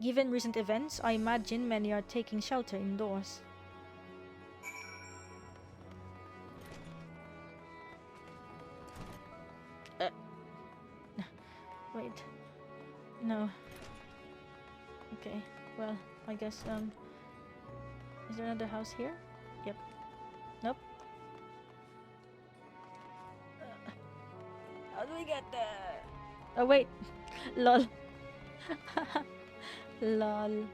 Given recent events, I imagine many are taking shelter indoors. Wait. No. Okay, well, I guess, is there another house here? Yep. Nope. How do we get there? Oh, wait. Lol. Lol.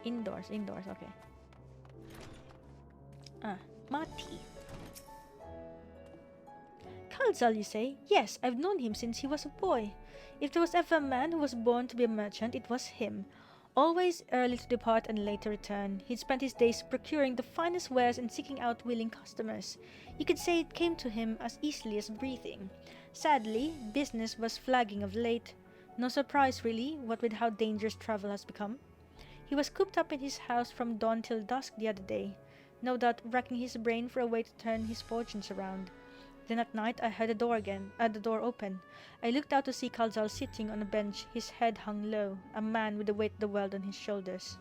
Indoors, okay. Mati. Khalzal, you say? Yes, I've known him since he was a boy. If there was ever a man who was born to be a merchant, it was him. Always early to depart and late to return, he'd spent his days procuring the finest wares and seeking out willing customers. You could say it came to him as easily as breathing. Sadly, business was flagging of late. No surprise, really, what with how dangerous travel has become. He was cooped up in his house from dawn till dusk the other day, no doubt racking his brain for a way to turn his fortunes around. Then at night I heard the door open. I looked out to see Khalzal sitting on a bench, his head hung low, a man with the weight of the world on his shoulders.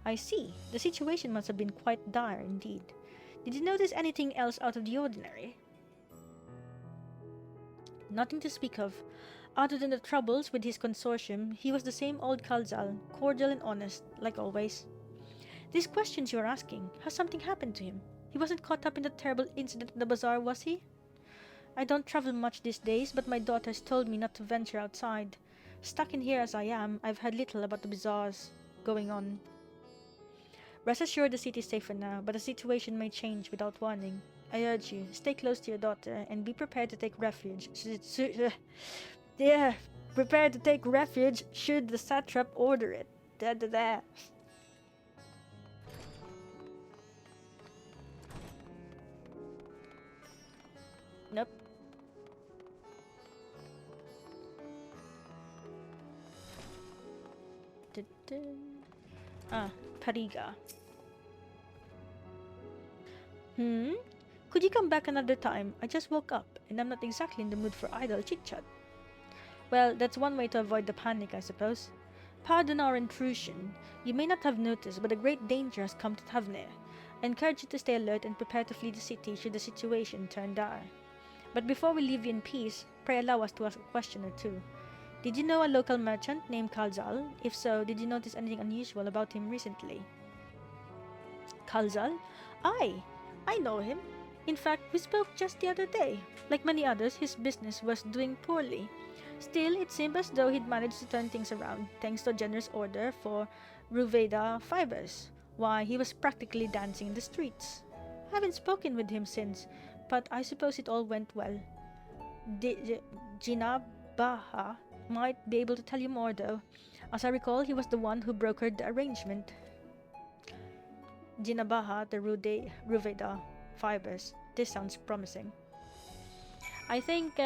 I see. The situation must have been quite dire indeed. Did you notice anything else out of the ordinary? Nothing to speak of. Other than the troubles with his consortium, he was the same old Khalzal, cordial and honest, like always. These questions you are asking, has something happened to him? He wasn't caught up in the terrible incident at the bazaar, was he? I don't travel much these days, but my daughter has told me not to venture outside. Stuck in here as I am, I've heard little about the bazaars going on. Rest assured the city is safe for now, but the situation may change without warning. I urge you, stay close to your daughter and be prepared to take refuge. Prepared to take refuge should the satrap order it. Nope. Pariga. Could you come back another time? I just woke up, and I'm not exactly in the mood for idle chit-chat. Well, that's one way to avoid the panic, I suppose. Pardon our intrusion. You may not have noticed, but a great danger has come to Thavnair. I encourage you to stay alert and prepare to flee the city should the situation turn dire. But before we leave you in peace, pray allow us to ask a question or two. Did you know a local merchant named Khalzal? If so, did you notice anything unusual about him recently? Khalzal? I know him. In fact, we spoke just the other day. Like many others, his business was doing poorly. Still, it seemed as though he'd managed to turn things around, thanks to a generous order for Vrtra fibers. Why, he was practically dancing in the streets. I haven't spoken with him since, but I suppose it all went well. Jinabaha might be able to tell you more, though. As I recall, he was the one who brokered the arrangement. Jinabaha, the Vrtra fibers. This sounds promising. I think,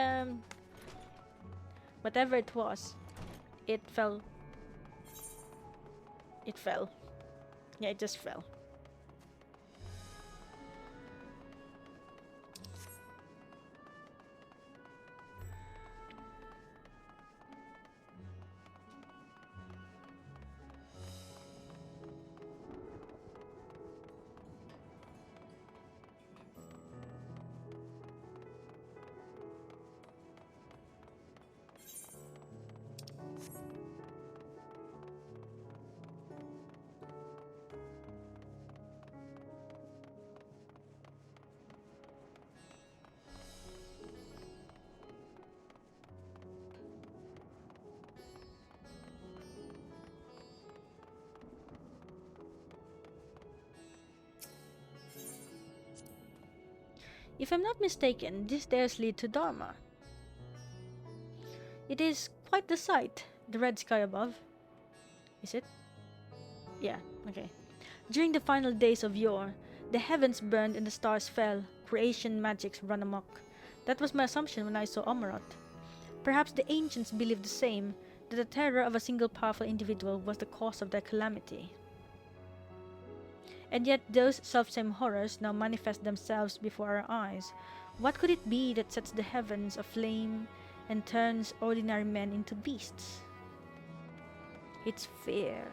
whatever it was, it fell. It fell. Yeah, it just fell. If I'm not mistaken, these stairs lead to Dharma. It is quite the sight, the red sky above. Is it? Yeah, okay. During the final days of yore, the heavens burned and the stars fell, creation magics run amok. That was my assumption when I saw Amaroth. Perhaps the ancients believed the same, that the terror of a single powerful individual was the cause of their calamity. And yet those self-same horrors now manifest themselves before our eyes. What could it be that sets the heavens aflame and turns ordinary men into beasts? It's fear.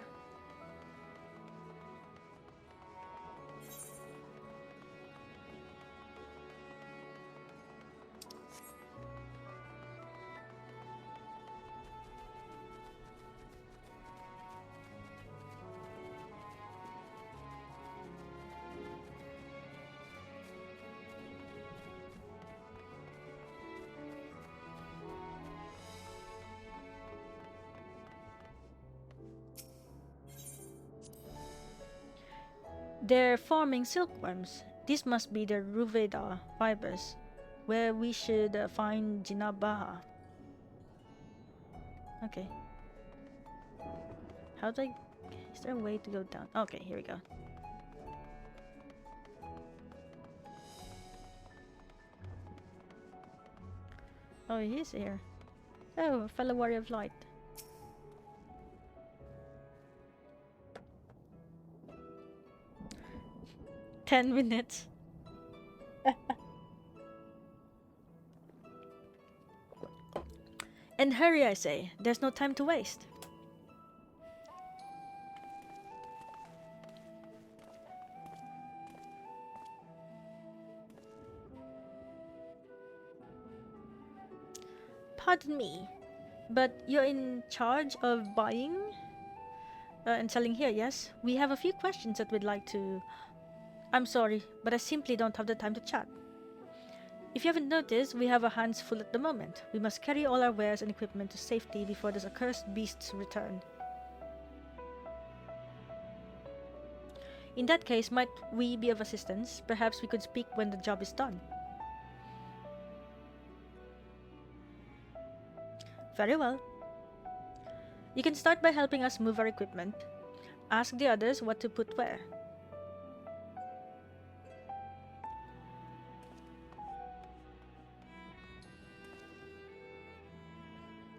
They're forming silkworms. This must be the Ruveda fibers, where we should find Jinabaha. Okay. How do I... Is there a way to go down? Okay, here we go. Oh, he's here. Oh, fellow warrior of light. Ten minutes. And hurry, I say. There's no time to waste. Pardon me, but you're in charge of buying and selling here, yes? We have a few questions that we'd like to... I'm sorry, but I simply don't have the time to chat. If you haven't noticed, we have our hands full at the moment. We must carry all our wares and equipment to safety before those accursed beasts return. In that case, might we be of assistance? Perhaps we could speak when the job is done. Very well. You can start by helping us move our equipment. Ask the others what to put where.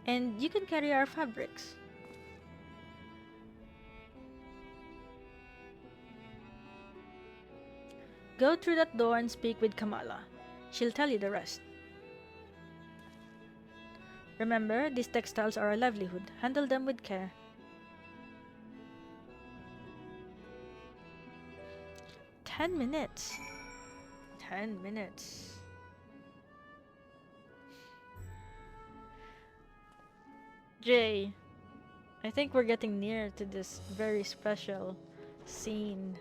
And you can carry our fabrics. Go through that door and speak with Kamala. She'll tell you the rest. Remember, these textiles are our livelihood. Handle them with care. "10 minutes. 10 minutes. Jay, I think we're getting near to this very special scene.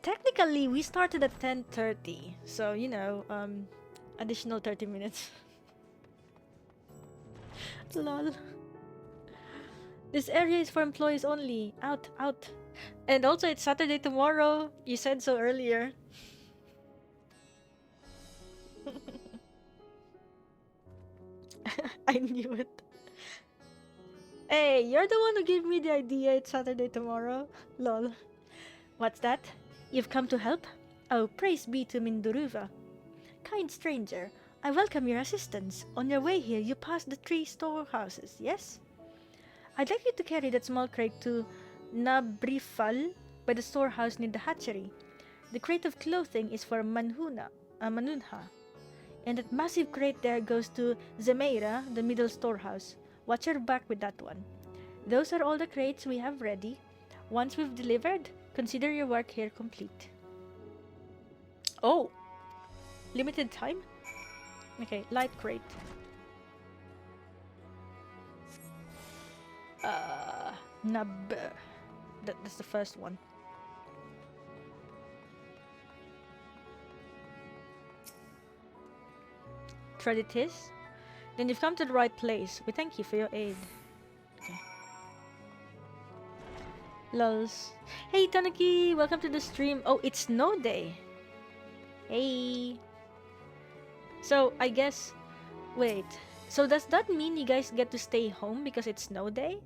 Technically, we started at 10:30, so you know, additional 30 minutes. Lol. This area is for employees only. Out, out. And also, it's Saturday tomorrow. You said so earlier. I knew it. Hey, you're the one who gave me the idea it's Saturday tomorrow. Lol. What's that? You've come to help? Oh, praise be to Minduruva. Kind stranger, I welcome your assistance. On your way here, you pass the 3 storehouses, yes? I'd like you to carry that small crate to Nabrifal by the storehouse near the hatchery. The crate of clothing is for Manunha. And that massive crate there goes to Zemeira, the middle storehouse. Watch your back with that one. Those are all the crates we have ready. Once we've delivered, consider your work here complete. Oh! Limited time? Okay, light crate. That's the first one. Thread it is. Then you've come to the right place. We thank you for your aid. Okay. Lols. Hey Tanuki, welcome to the stream. Oh, it's snow day. Hey. So I guess, wait. So does that mean you guys get to stay home because it's snow day?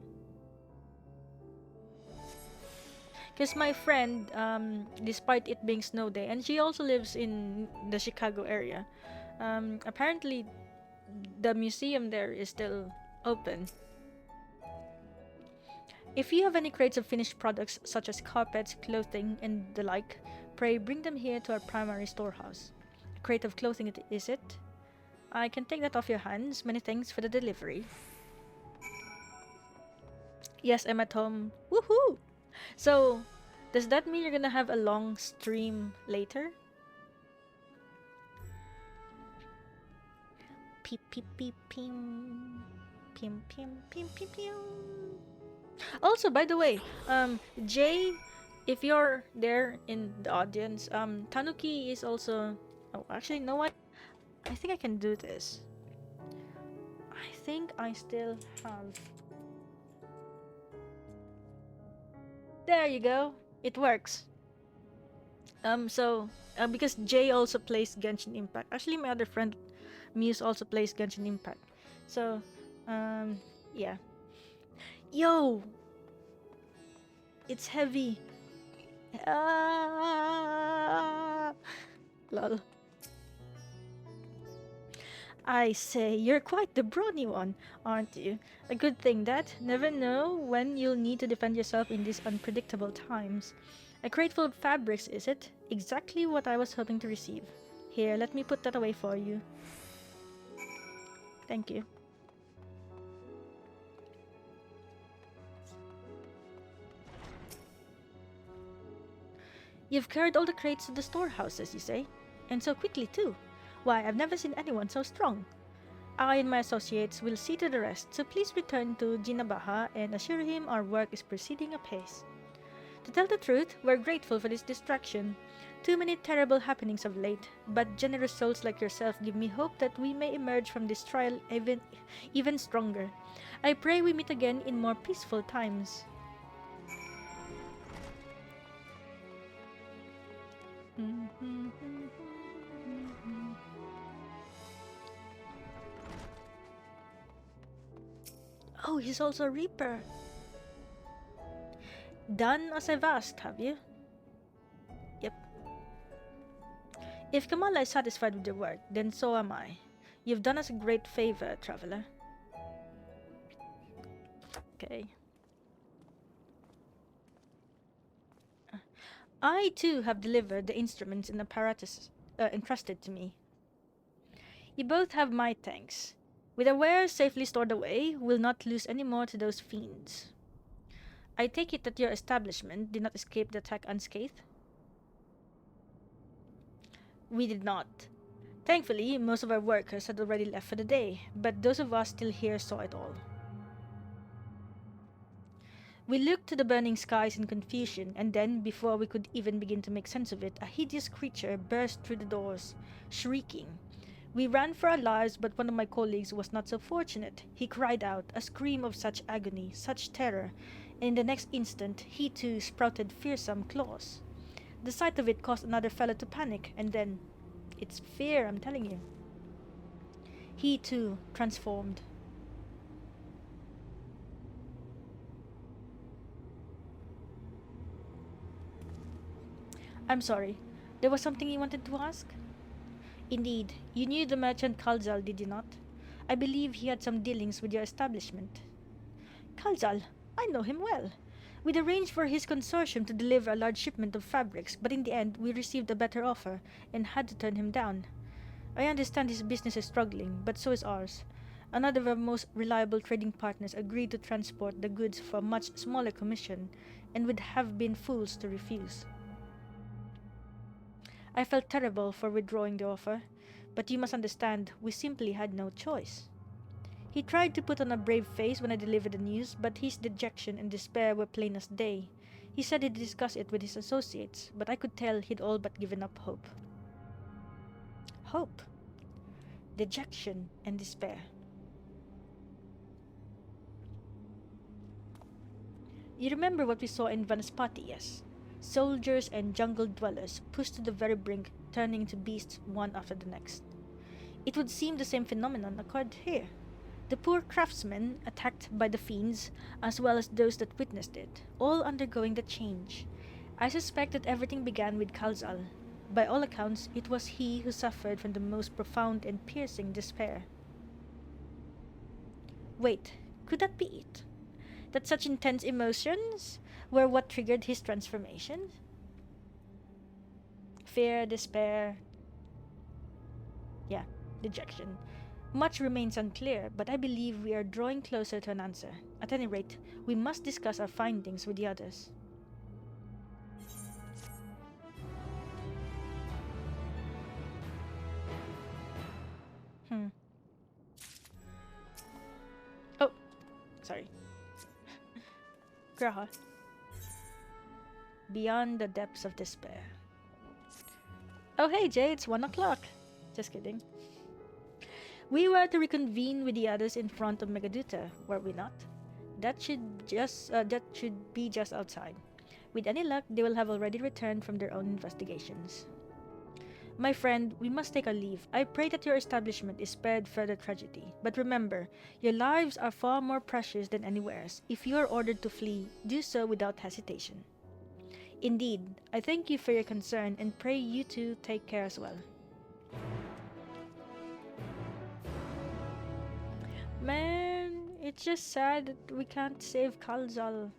Because my friend, despite it being snow day, and she also lives in the Chicago area, apparently the museum there is still Open. If you have any crates of finished products such as carpets, clothing, and the like, pray bring them here to our primary storehouse. A crate of clothing is it? I can take that off your hands. Many thanks for the delivery. Yes, I'm at home. Woohoo! So, does that mean you're gonna have a long stream later? Peep peep peep pim. Pim pim pim pim pim. Also, by the way, Jay, if you're there in the audience, Tanuki is also... Oh, actually, you know what? I think I can do this. I think I still have... There you go. It works. Because Jay also plays Genshin Impact. Actually, my other friend, Muse, also plays Genshin Impact. So, yeah. Yo! It's heavy. Ah! Lol. I say, you're quite the brawny one, aren't you? A good thing that. Never know when you'll need to defend yourself in these unpredictable times. A crate full of fabrics, is it? Exactly what I was hoping to receive. Here, let me put that away for you. Thank you. You've carried all the crates to the storehouses, you say? And so quickly, too. Why, I've never seen anyone so strong. I and my associates will see to the rest, so please return to Jinabaha and assure him our work is proceeding apace. To tell the truth, we're grateful for this distraction. Too many terrible happenings of late, but generous souls like yourself give me hope that we may emerge from this trial even stronger. I pray we meet again in more peaceful times. Oh, he's also a Reaper. Done as I've asked, have you? Yep. If Kamala is satisfied with your work, then so am I. You've done us a great favor, traveler. Okay. I too have delivered the instruments and apparatus entrusted to me. You both have my thanks. With our wares safely stored away, we'll not lose any more to those fiends. I take it that your establishment did not escape the attack unscathed? We did not. Thankfully, most of our workers had already left for the day, but those of us still here saw it all. We looked to the burning skies in confusion, and then, before we could even begin to make sense of it, a hideous creature burst through the doors, shrieking. We ran for our lives, but one of my colleagues was not so fortunate. He cried out, a scream of such agony, such terror, and in the next instant, he too sprouted fearsome claws. The sight of it caused another fellow to panic, and then... It's fear, I'm telling you. He too transformed. I'm sorry. There was something you wanted to ask? Indeed, you knew the merchant Kalzal, did you not? I believe he had some dealings with your establishment. Kalzal? I know him well. We'd arranged for his consortium to deliver a large shipment of fabrics, but in the end we received a better offer and had to turn him down. I understand his business is struggling, but so is ours. Another of our most reliable trading partners agreed to transport the goods for a much smaller commission, and would have been fools to refuse. I felt terrible for withdrawing the offer, but you must understand, we simply had no choice. He tried to put on a brave face when I delivered the news, but his dejection and despair were plain as day. He said he'd discuss it with his associates, but I could tell he'd all but given up hope. Hope. Dejection and despair. You remember what we saw in Vanaspati, yes? Soldiers and jungle dwellers pushed to the very brink, turning into beasts one after the next. It would seem the same phenomenon occurred here. The poor craftsmen attacked by the fiends, as well as those that witnessed it, all undergoing the change. I suspect that everything began with Kalzal. By all accounts, it was he who suffered from the most profound and piercing despair. Wait, could that be it? That such intense emotions were what triggered his transformation? Fear, despair, yeah, dejection. Much remains unclear, but I believe we are drawing closer to an answer. At any rate, we must discuss our findings with the others. Oh, sorry. Graha. Beyond the depths of despair. Oh hey Jay, it's 1 o'clock. Just kidding. We were to reconvene with the others in front of Megaduta, were we not? That should be just outside. With any luck, they will have already returned from their own investigations. My friend, we must take our leave. I pray that your establishment is spared further tragedy. But remember, your lives are far more precious than anywhere's. If you are ordered to flee, do so without hesitation. Indeed, I thank you for your concern and pray you too take care as well. Man, it's just sad that we can't save Kalzal.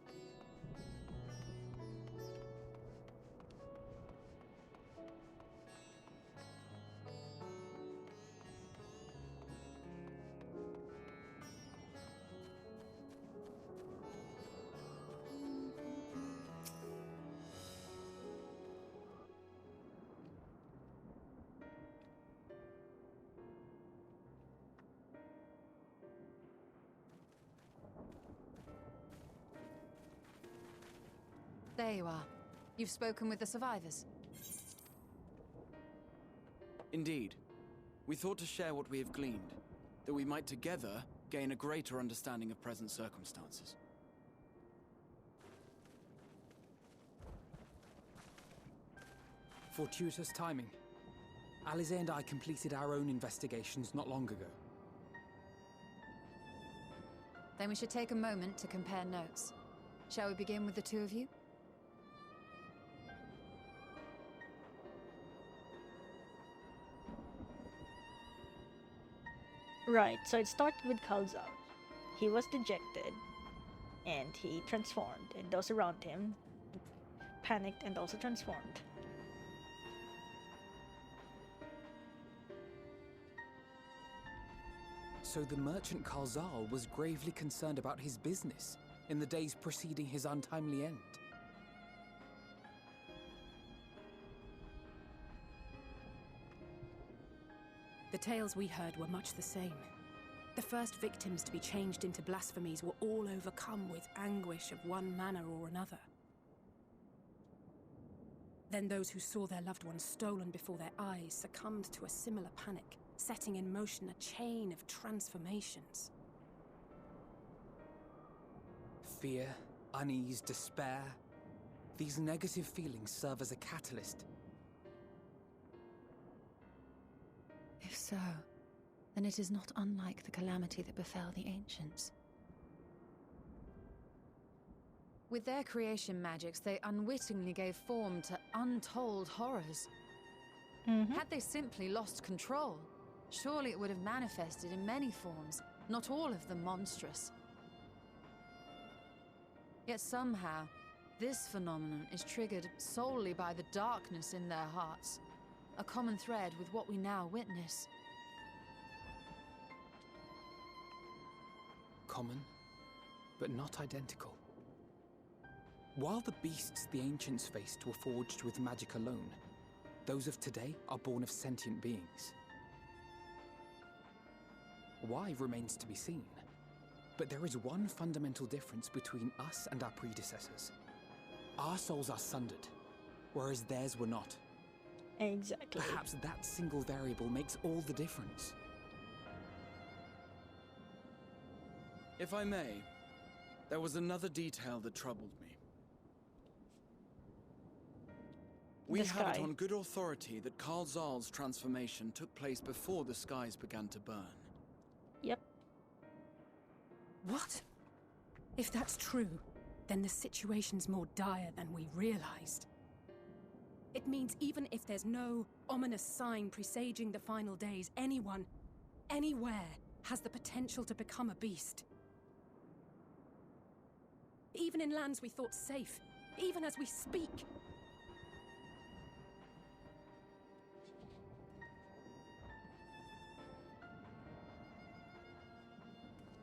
There you are. You've spoken with the survivors. Indeed. We thought to share what we have gleaned, that we might together gain a greater understanding of present circumstances. Fortuitous timing. Alize and I completed our own investigations not long ago. Then we should take a moment to compare notes. Shall we begin with the two of you? Right, so it started with Kalzal. He was dejected, and he transformed, and those around him panicked and also transformed. So the merchant Kalzal was gravely concerned about his business in the days preceding his untimely end. The tales we heard were much the same. The first victims to be changed into blasphemies were all overcome with anguish of one manner or another. Then those who saw their loved ones stolen before their eyes succumbed to a similar panic, setting in motion a chain of transformations. Fear, unease, despair. These negative feelings serve as a catalyst. If so, then it is not unlike the calamity that befell the ancients. With their creation magics, they unwittingly gave form to untold horrors. Had they simply lost control, surely it would have manifested in many forms, not all of them monstrous. Yet somehow, this phenomenon is triggered solely by the darkness in their hearts, a common thread with what we now witness. Common, but not identical. While the beasts the ancients faced were forged with magic alone, those of today are born of sentient beings. Why remains to be seen, but there is one fundamental difference between us and our predecessors. Our souls are sundered, whereas theirs were not. Exactly. Perhaps that single variable makes all the difference. If I may, there was another detail that troubled me. We have it on good authority that Kalzal's transformation took place before the skies began to burn. Yep. What? If that's true, then the situation's more dire than we realized. It means even if there's no ominous sign presaging the final days, anyone, anywhere, has the potential to become a beast. Even in lands we thought safe, even as we speak.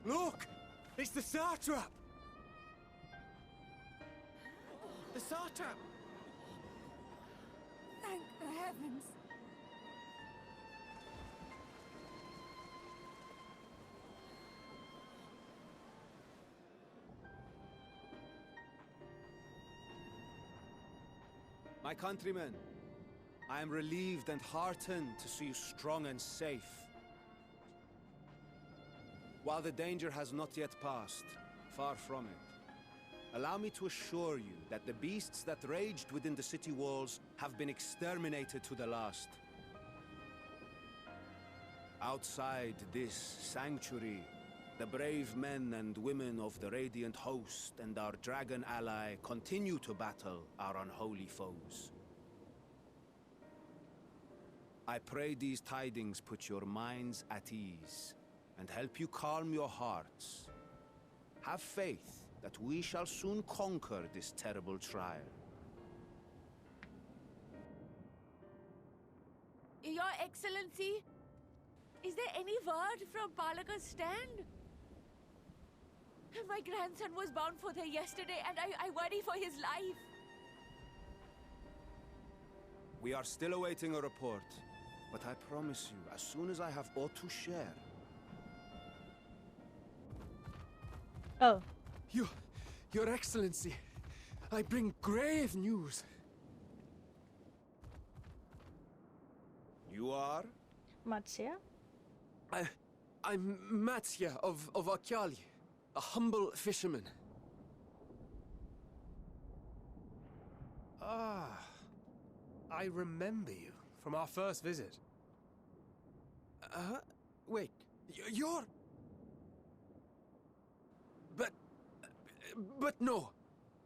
Look! It's the satrap! The satrap! Thank the heavens! My countrymen, I am relieved and heartened to see you strong and safe. While the danger has not yet passed, far from it, allow me to assure you that the beasts that raged within the city walls have been exterminated to the last. Outside this sanctuary, the brave men and women of the Radiant Host and our dragon ally continue to battle our unholy foes. I pray these tidings put your minds at ease and help you calm your hearts. Have faith that we shall soon conquer this terrible trial. Your Excellency, is there any word from Palaka's stand? My grandson was bound for there yesterday, and I worry for his life. We are still awaiting a report, but I promise you, as soon as I have aught to share... Oh. Your Excellency, I bring grave news. You are? Matsya? I'm Matsya of Akyali, a humble fisherman. Ah, I remember you from our first visit. Wait, you're... But no,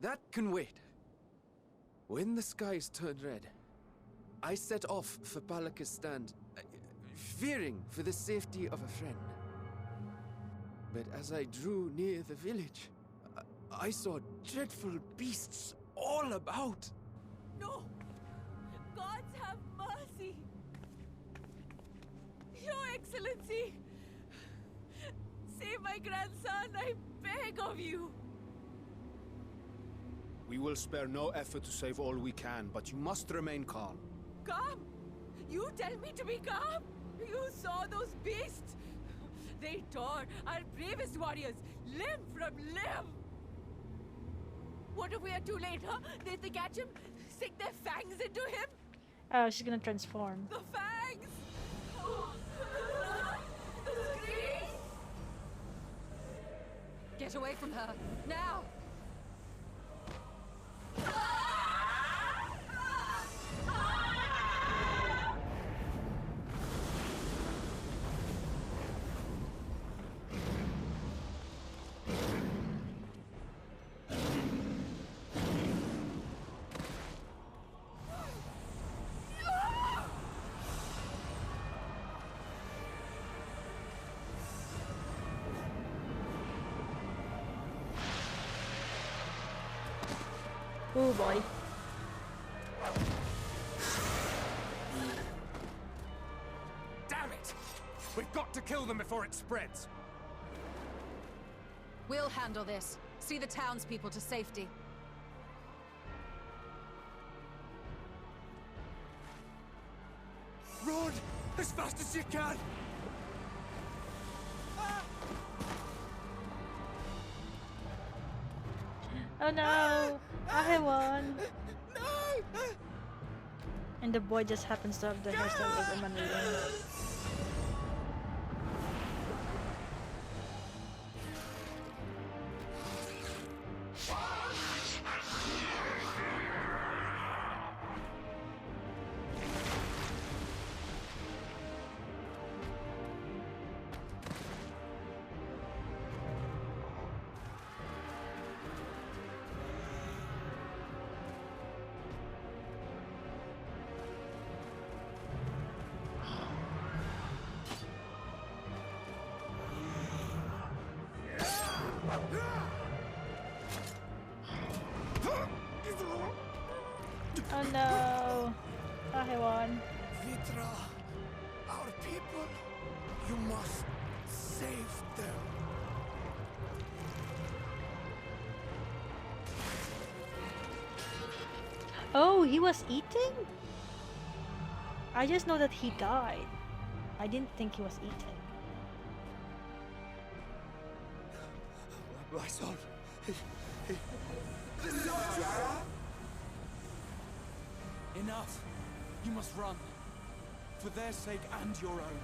that can wait. When the skies turned red, I set off for Palaka's stand, fearing for the safety of a friend. But as I drew near the village, I saw dreadful beasts all about. No! Gods have mercy! Your Excellency! Save my grandson, I beg of you! We will spare no effort to save all we can, but you must remain calm. Calm? You tell me to be calm? You saw those beasts? They tore our bravest warriors limb from limb! What if we are too late, huh? They catch him, sink their fangs into him? Oh, she's gonna transform. The fangs! The screams! Get away from her, now! Oh boy. Damn it! We've got to kill them before it spreads. We'll handle this. See the townspeople to safety. Run! As fast as you can! Oh no! Ahewann! No! And the boy just happens to have the hairstyle of Emmanuel. Ahewann. Vrtra, our people, you must save them. Oh, he was eating? I just know that he died. I didn't think he was eating. My son, Enough! You must run. For their sake and your own.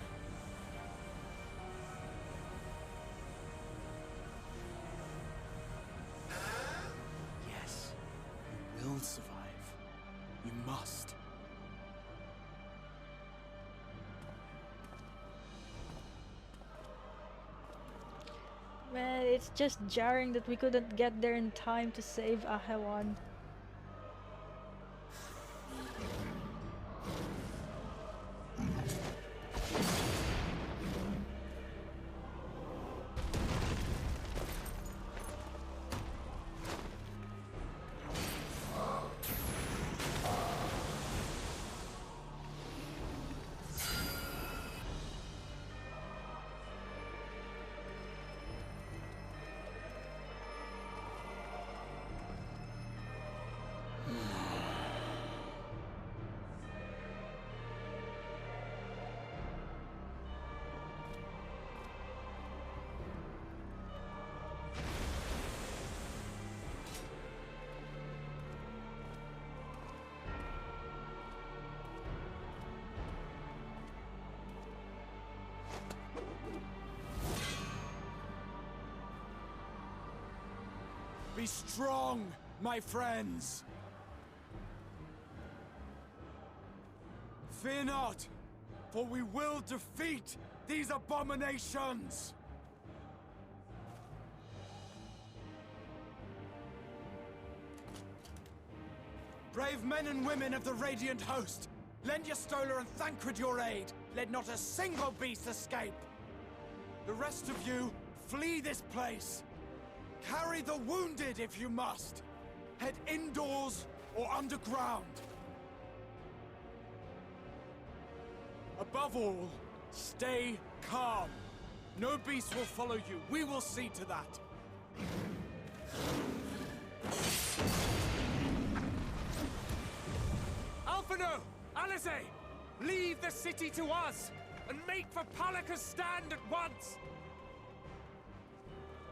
Yes, you will survive. You must. Man, it's just jarring that we couldn't get there in time to save Ahewann. Be strong, my friends! Fear not, for we will defeat these abominations! Brave men and women of the Radiant Host, lend your Stola and Thancred your aid. Let not a single beast escape. The rest of you, flee this place. Carry the wounded if you must. Head indoors or underground. Above all, stay calm. No beast will follow you. We will see to that. Alphino! Alize! Leave the city to us, and make for Palaka's stand at once!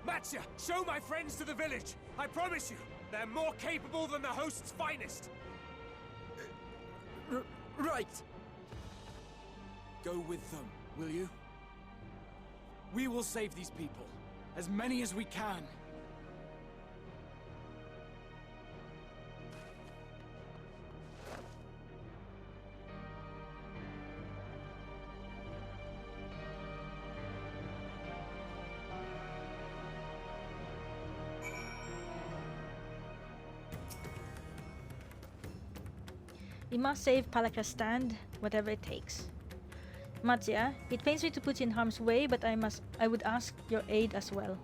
Matsya, show my friends to the village. I promise you, they're more capable than the host's finest. Right. Go with them, will you? We will save these people. As many as we can. We must save Palaka's stand, whatever it takes. Matsya, it pains me to put you in harm's way, but I would ask your aid as well.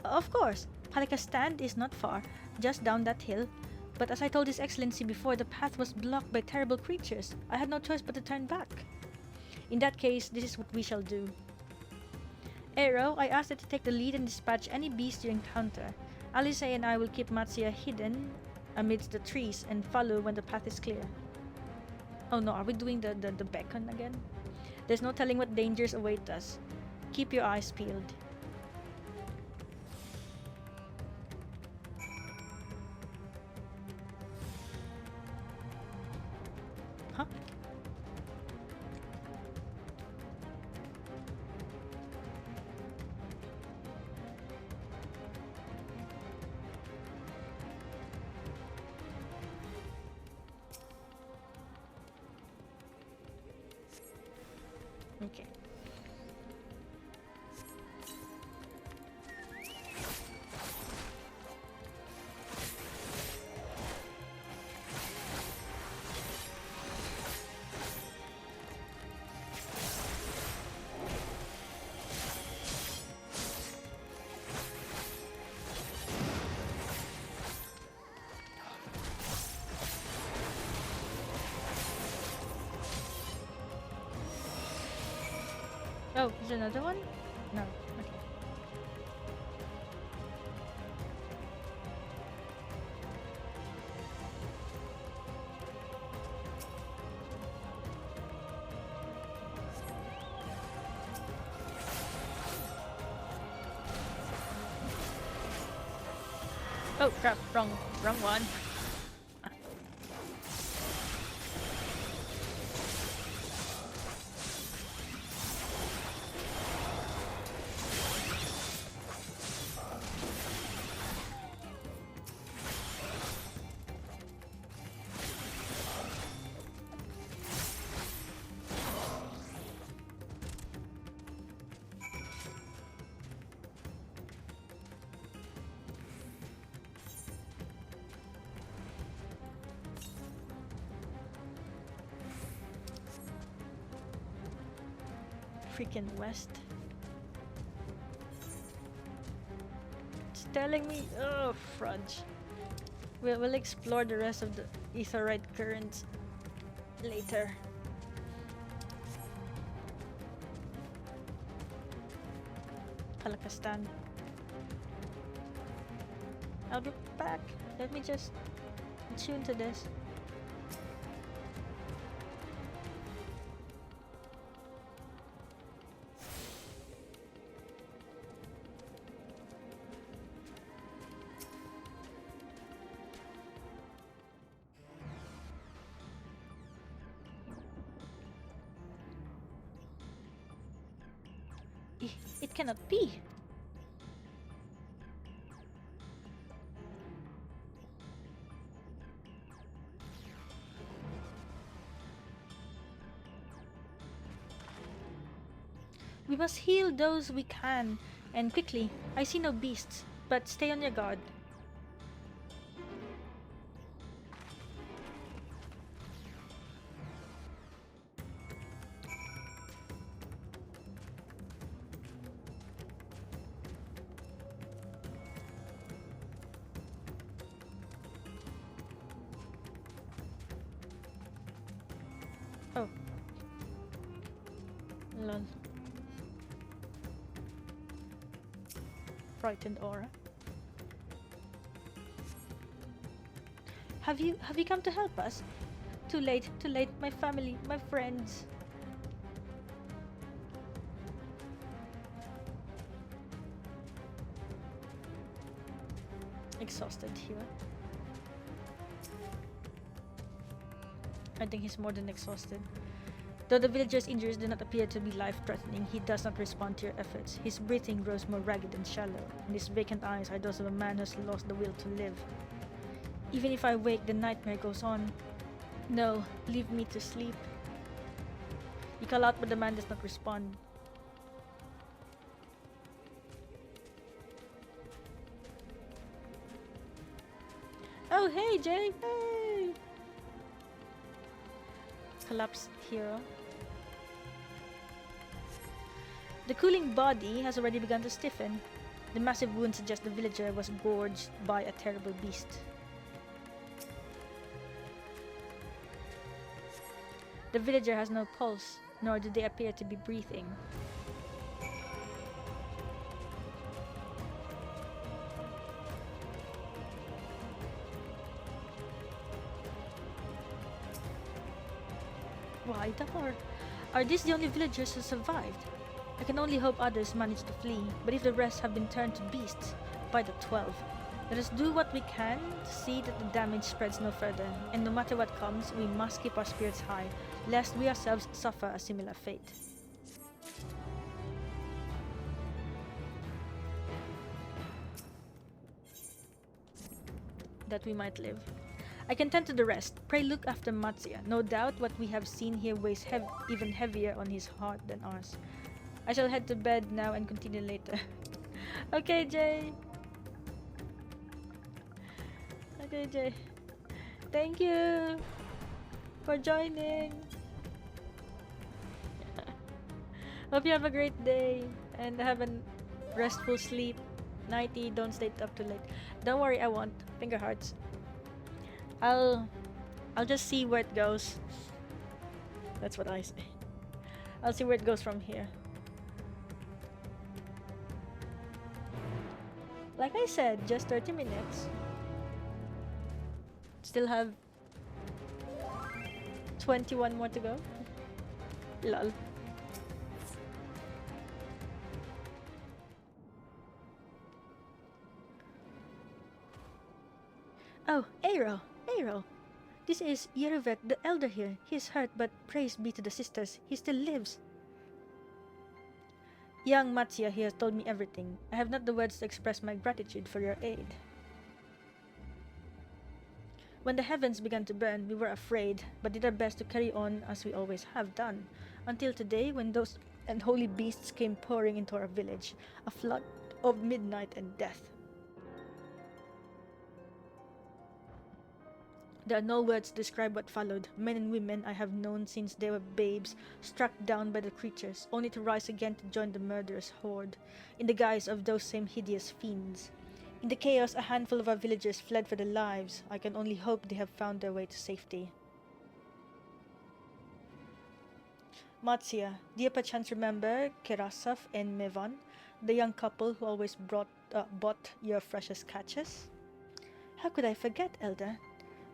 Of course, Palaka's stand is not far, just down that hill. But as I told His Excellency before, the path was blocked by terrible creatures. I had no choice but to turn back. In that case, this is what we shall do. Aero, I ask that you take the lead and dispatch any beast you encounter. Alice and I will keep Matsya hidden amidst the trees and follow when the path is clear. Oh no, are we doing the beacon again? There's no telling what dangers await us. Keep your eyes peeled. Huh? Okay. Oh, is there another one? No. Okay. Oh crap, wrong one. Freaking west. It's telling me, oh fudge. We'll explore the rest of the Aetheirys currents later. Palakastan. I'll be back. Let me just tune to this. It cannot be. We must heal those we can, and quickly. I see no beasts, but stay on your guard. Oh. Lol. Frightened aura. Have you come to help us? Too late, my family, my friends. Exhausted here. I think he's more than exhausted. Though the villager's injuries do not appear to be life-threatening, he does not respond to your efforts. His breathing grows more ragged and shallow, and his vacant eyes are those of a man who has lost the will to live. Even if I wake, the nightmare goes on. No, leave me to sleep. You call out, but the man does not respond. Oh, hey, Jay! Hey! Collapsed hero. The cooling body has already begun to stiffen. The massive wound suggests the villager was gorged by a terrible beast. The villager has no pulse, nor do they appear to be breathing. Why, Thavnair? Are these the only villagers who survived? I can only hope others managed to flee, but if the rest have been turned to beasts, by the 12. Let us do what we can to see that the damage spreads no further, and no matter what comes, we must keep our spirits high, lest we ourselves suffer a similar fate. That we might live. I can tend to the rest. Pray look after Matsya. No doubt what we have seen here weighs even heavier on his heart than ours. I shall head to bed now and continue later. Okay, Jay. Okay, Jay. Thank you for joining. Hope you have a great day and have a restful sleep. Nighty, don't stay up too late. Don't worry, I won't. Finger hearts. I'll just see where it goes. That's what I say. I'll see where it goes from here. Like I said, just 30 minutes. Still have 21 more to go. Lol. Oh, Aero! Aero! This is Yerevet, the elder here. He's hurt, but praise be to the sisters, he still lives. Young Matsia here told me everything. I have not the words to express my gratitude for your aid. When the heavens began to burn, we were afraid, but did our best to carry on as we always have done. Until today, when those unholy beasts came pouring into our village, a flood of midnight and death. There are no words to describe what followed. Men and women I have known since they were babes, struck down by the creatures, only to rise again to join the murderous horde, in the guise of those same hideous fiends. In the chaos, a handful of our villagers fled for their lives. I can only hope they have found their way to safety. Matsia, do you perchance remember Kerasaf and Mevan, the young couple who always bought your freshest catches? How could I forget, Elder?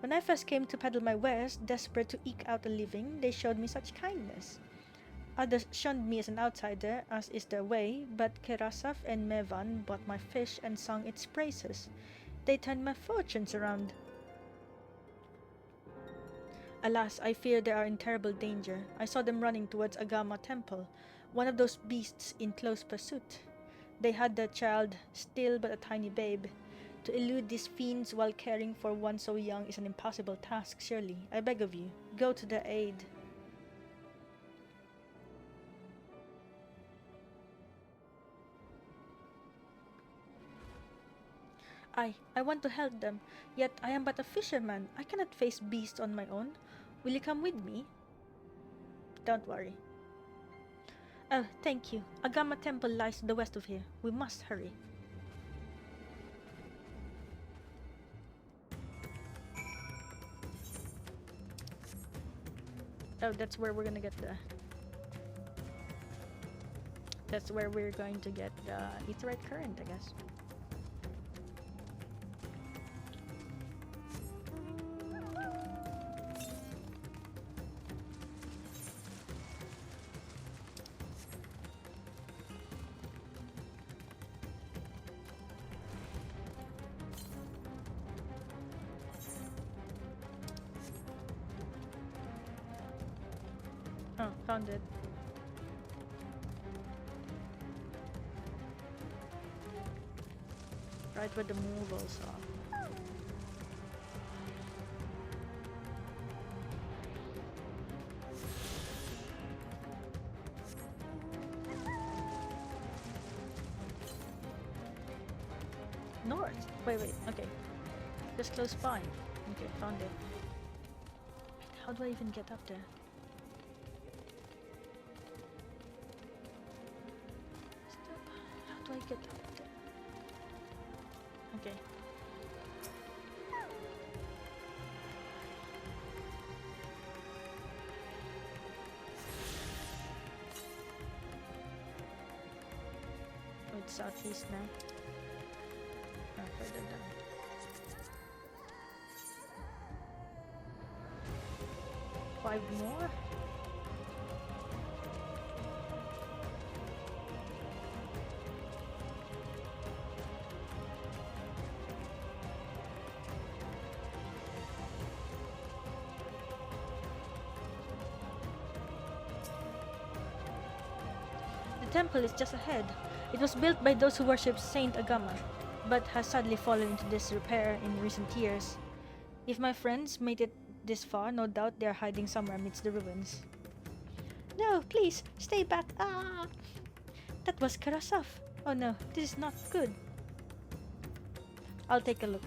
When I first came to peddle my wares, desperate to eke out a living, they showed me such kindness. Others shunned me as an outsider, as is their way, but Kerasaf and Mevan bought my fish and sung its praises. They turned my fortunes around. Alas, I fear they are in terrible danger. I saw them running towards Agama Temple, one of those beasts in close pursuit. They had their child, still but a tiny babe. To elude these fiends while caring for one so young is an impossible task, surely. I beg of you, go to their aid. I want to help them, yet I am but a fisherman. I cannot face beasts on my own. Will you come with me? Don't worry. Oh, thank you. Agama Temple lies to the west of here. We must hurry. Oh, that's where we're gonna get the... That's where we're going to get the Aetheryte current, I guess. Oh, found it. Right where the movables are. North? Wait, okay. Just close by. Okay, found it. How do I even get up there? How do I get up there? Okay. Oh, it's southeast now. Oh, further down. Five more? The temple is just ahead. It was built by those who worship Saint Agama, but has sadly fallen into disrepair in recent years. If my friends made it this far, no doubt they are hiding somewhere amidst the ruins. No, please, stay back. Ah! That was Karasaf. Oh no, this is not good. I'll take a look.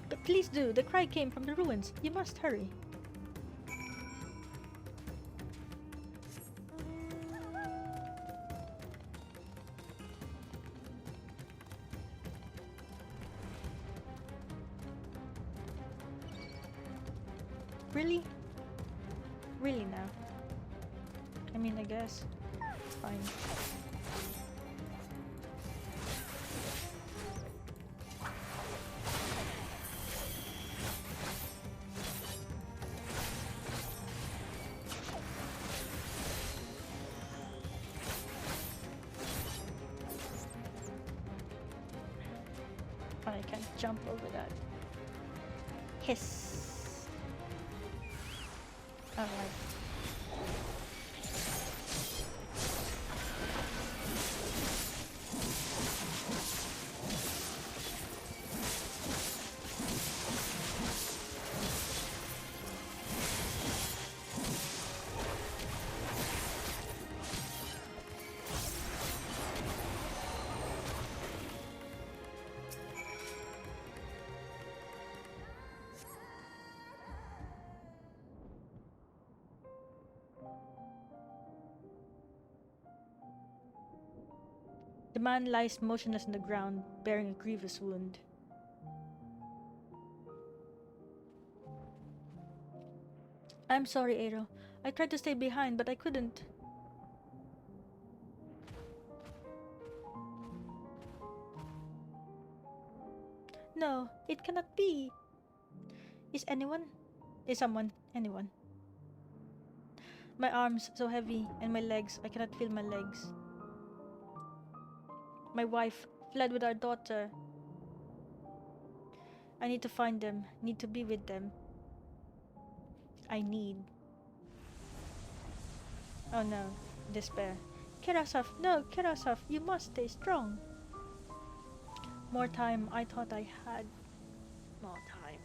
But please do, the cry came from the ruins. You must hurry. Really? Really now? I mean, I guess. Fine. jump over that. Hiss. Alright. The man lies motionless on the ground, bearing a grievous wound. I'm sorry, Aero. I tried to stay behind, but I couldn't. No, it cannot be. Is anyone? My arms so heavy, and my legs, I cannot feel my legs. My wife fled with our daughter. I need to find them, need to be with them. I need. Oh no, despair. Karasov, no, Karasov, you must stay strong. More time, I thought I had. More time.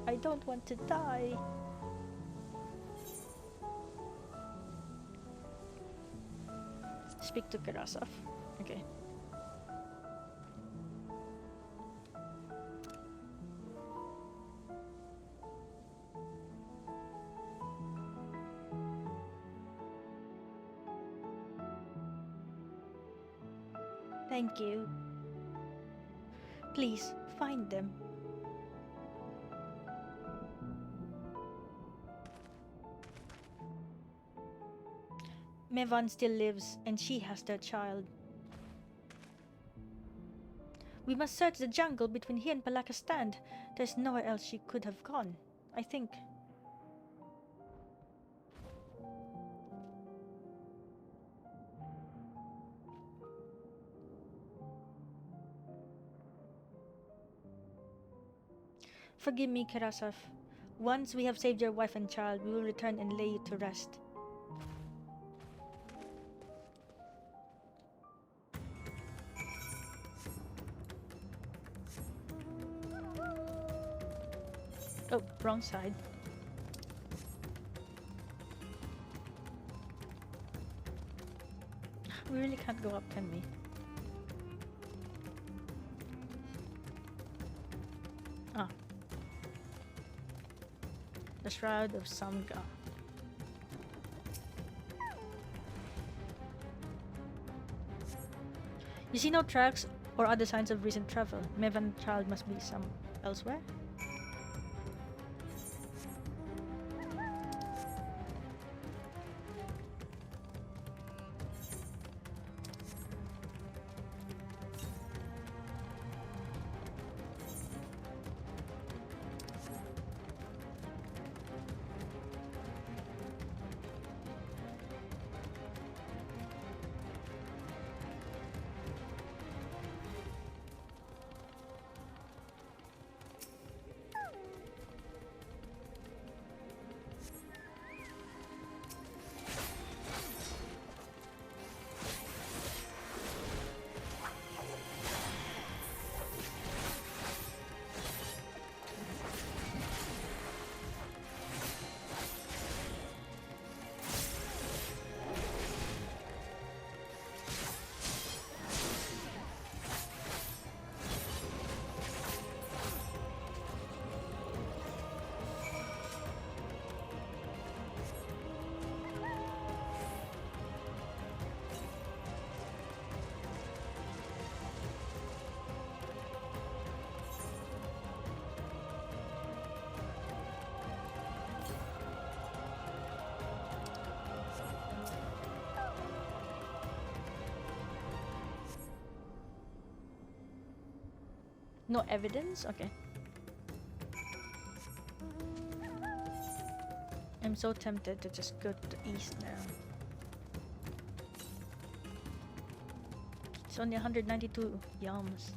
I don't want to die. Speak to Karasov. Okay. Thank you. Please, find them. Mevan still lives, and she has their child. We must search the jungle between here and Palaka's stand. There's nowhere else she could have gone, I think. Forgive me, Karasov. Once we have saved your wife and child, we will return and lay you to rest. Oh, wrong side. We really can't go up, can we? Ah. The Shroud of Samga. You see no tracks or other signs of recent travel. Mevan child must be some elsewhere. No evidence? Okay. I'm so tempted to just go to the east now. It's only 192 yams.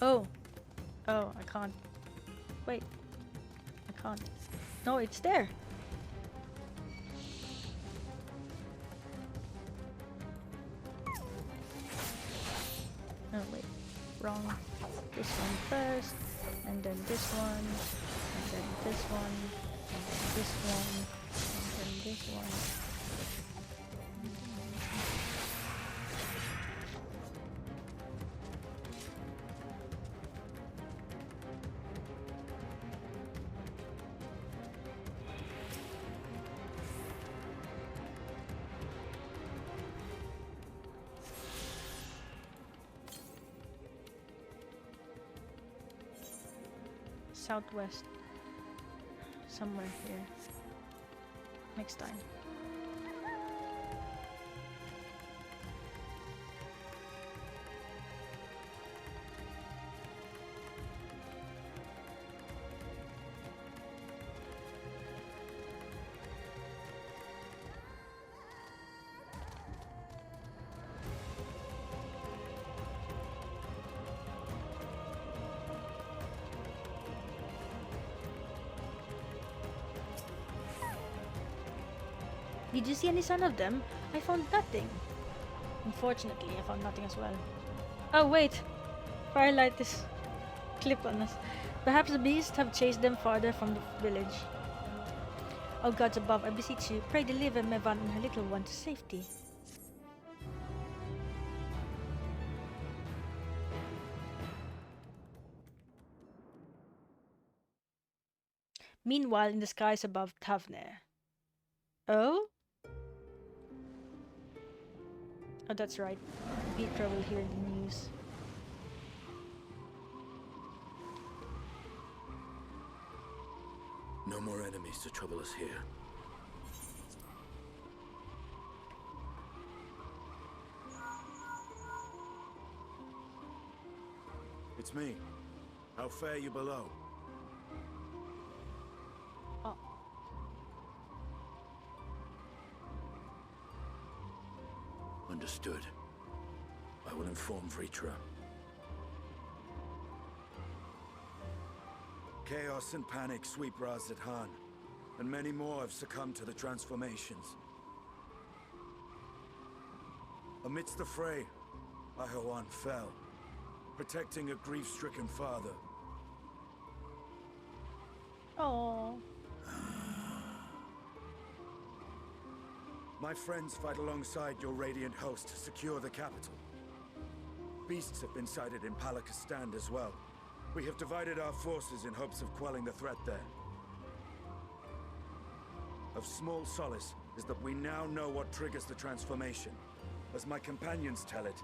Oh. Oh, I can't. Wait. I can't. No, it's there. Oh, wait. Wrong. This one first, and then this one, and then this one, and then this one, and then this one. Southwest. Somewhere here. Next time. Did you see any sign of them? I found nothing. Unfortunately, I found nothing as well. Oh wait! Firelight is clip on us. Perhaps the beasts have chased them farther from the village. O gods above, I beseech you, pray deliver Mevan and her little one to safety. Meanwhile, in the skies above Thavnair. Oh? Oh, that's right. Vrtra will hear the news. No more enemies to trouble us here. It's me. How fare you below? Oh. Understood. I will inform Vrtra. Chaos and panic sweep Ahewann, and many more have succumbed to the transformations. Amidst the fray, Ahewann fell, protecting a grief-stricken father. Oh. My friends fight alongside your radiant host to secure the capital. Beasts have been sighted in Palakistan as well. We have divided our forces in hopes of quelling the threat there. Of small solace is that we now know what triggers the transformation. As my companions tell it,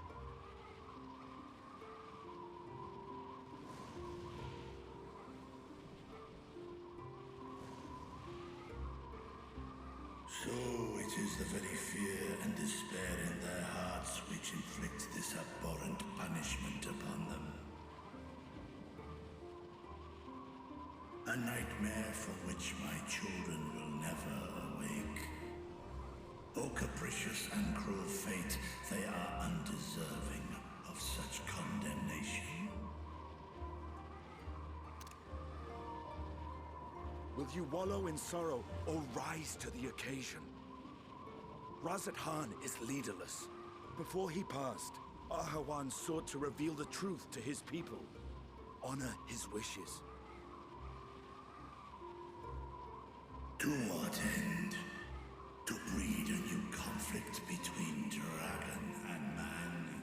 so it is the very fear and despair in their hearts which inflict this abhorrent punishment upon them. A nightmare from which my children will never awake. O capricious and cruel fate, they are undeserving of such condemnation. will you wallow in sorrow or rise to the occasion? Ahewann is leaderless. Before he passed, Ahewann sought to reveal the truth to his people. Honor his wishes. To what end? To breed a new conflict between dragon and man?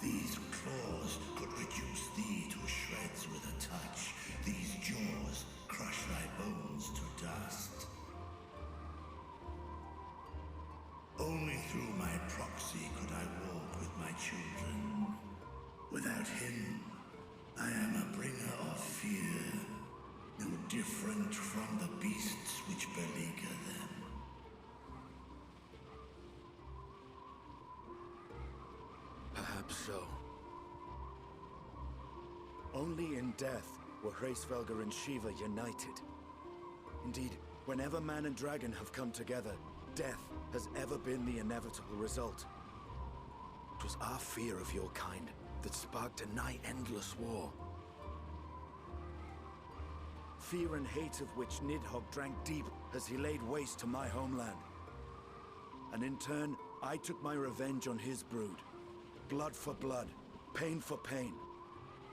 These claws could reduce thee to shreds with a touch. These jaws crush thy bones to dust. Only through my proxy could I walk with my children. Without him, I am a bringer of fear, no different from the beasts which beleaguer them. Perhaps so. Only in death were Hraesvelgr and Shiva united. Indeed, whenever man and dragon have come together, death has ever been the inevitable result. was our fear of your kind that sparked a nigh-endless war. Fear and hate of which Nidhogg drank deep as he laid waste to my homeland. And in turn, I took my revenge on his brood. Blood for blood, pain for pain.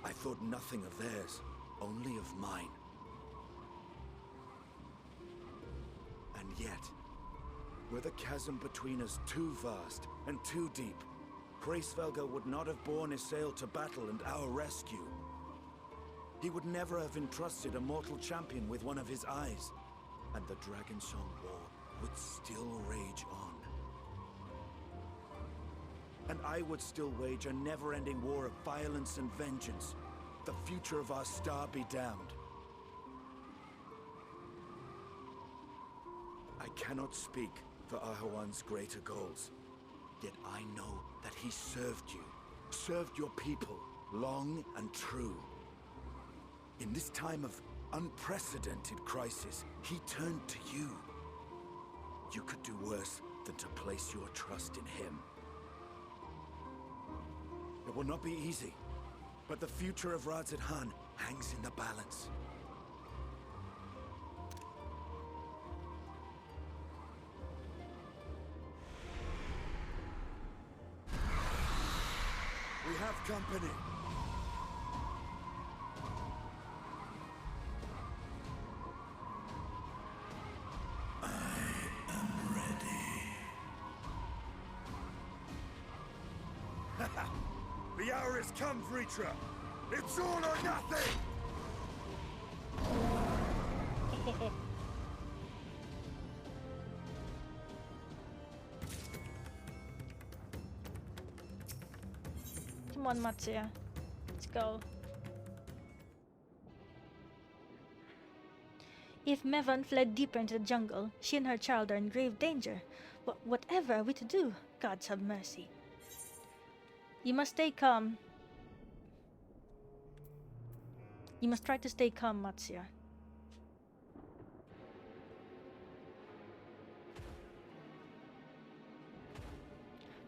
I thought nothing of theirs, only of mine. And yet, were the chasm between us too vast and too deep, Hraesvelgr would not have borne Isael to battle and our rescue. He would never have entrusted a mortal champion with one of his eyes, and the Dragonsong War would still rage on. And I would still wage a never-ending war of violence and vengeance. The future of our star be damned. I cannot speak for Ahewann's greater goals, yet I know that he served you, served your people, long and true. In this time of unprecedented crisis, he turned to you. You could do worse than to place your trust in him. It will not be easy, but the future of Radz-at-Han hangs in the balance. We have company. The hour has come, Vrtra! It's all or nothing! Come on, Matsuya. Let's go. If Mevan fled deeper into the jungle, she and her child are in grave danger. But whatever are we to do? Gods have mercy. You must stay calm. You must try to stay calm, Matsuya.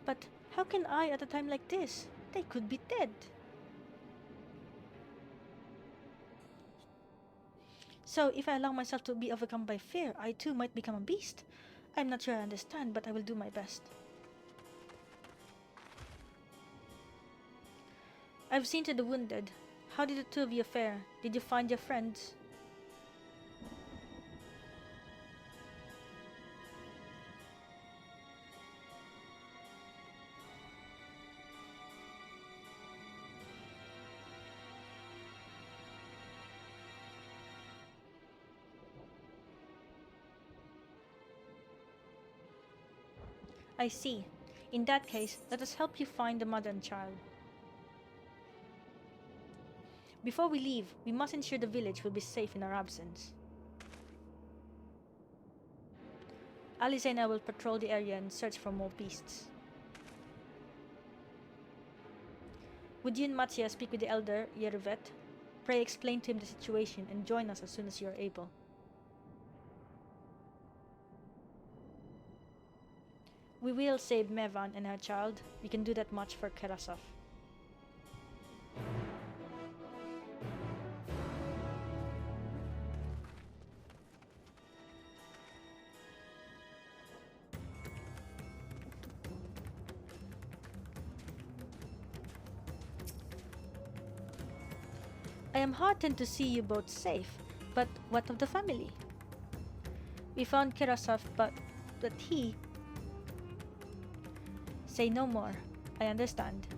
But how can I at a time like this? They could be dead. So, if I allow myself to be overcome by fear, I too might become a beast. I'm not sure I understand, but I will do my best. I've seen to the wounded. How did the two of you fare? Did you find your friends? I see. In that case, let us help you find the mother and child. Before we leave, we must ensure the village will be safe in our absence. Alice and I will patrol the area and search for more beasts. Would you and Matsuya speak with the elder, Yervet? Pray explain to him the situation and join us as soon as you are able. We will save Mevan and her child. We can do that much for Karasov. I am heartened to see you both safe, but what of the family? We found Karasov, but he... Say no more. I understand.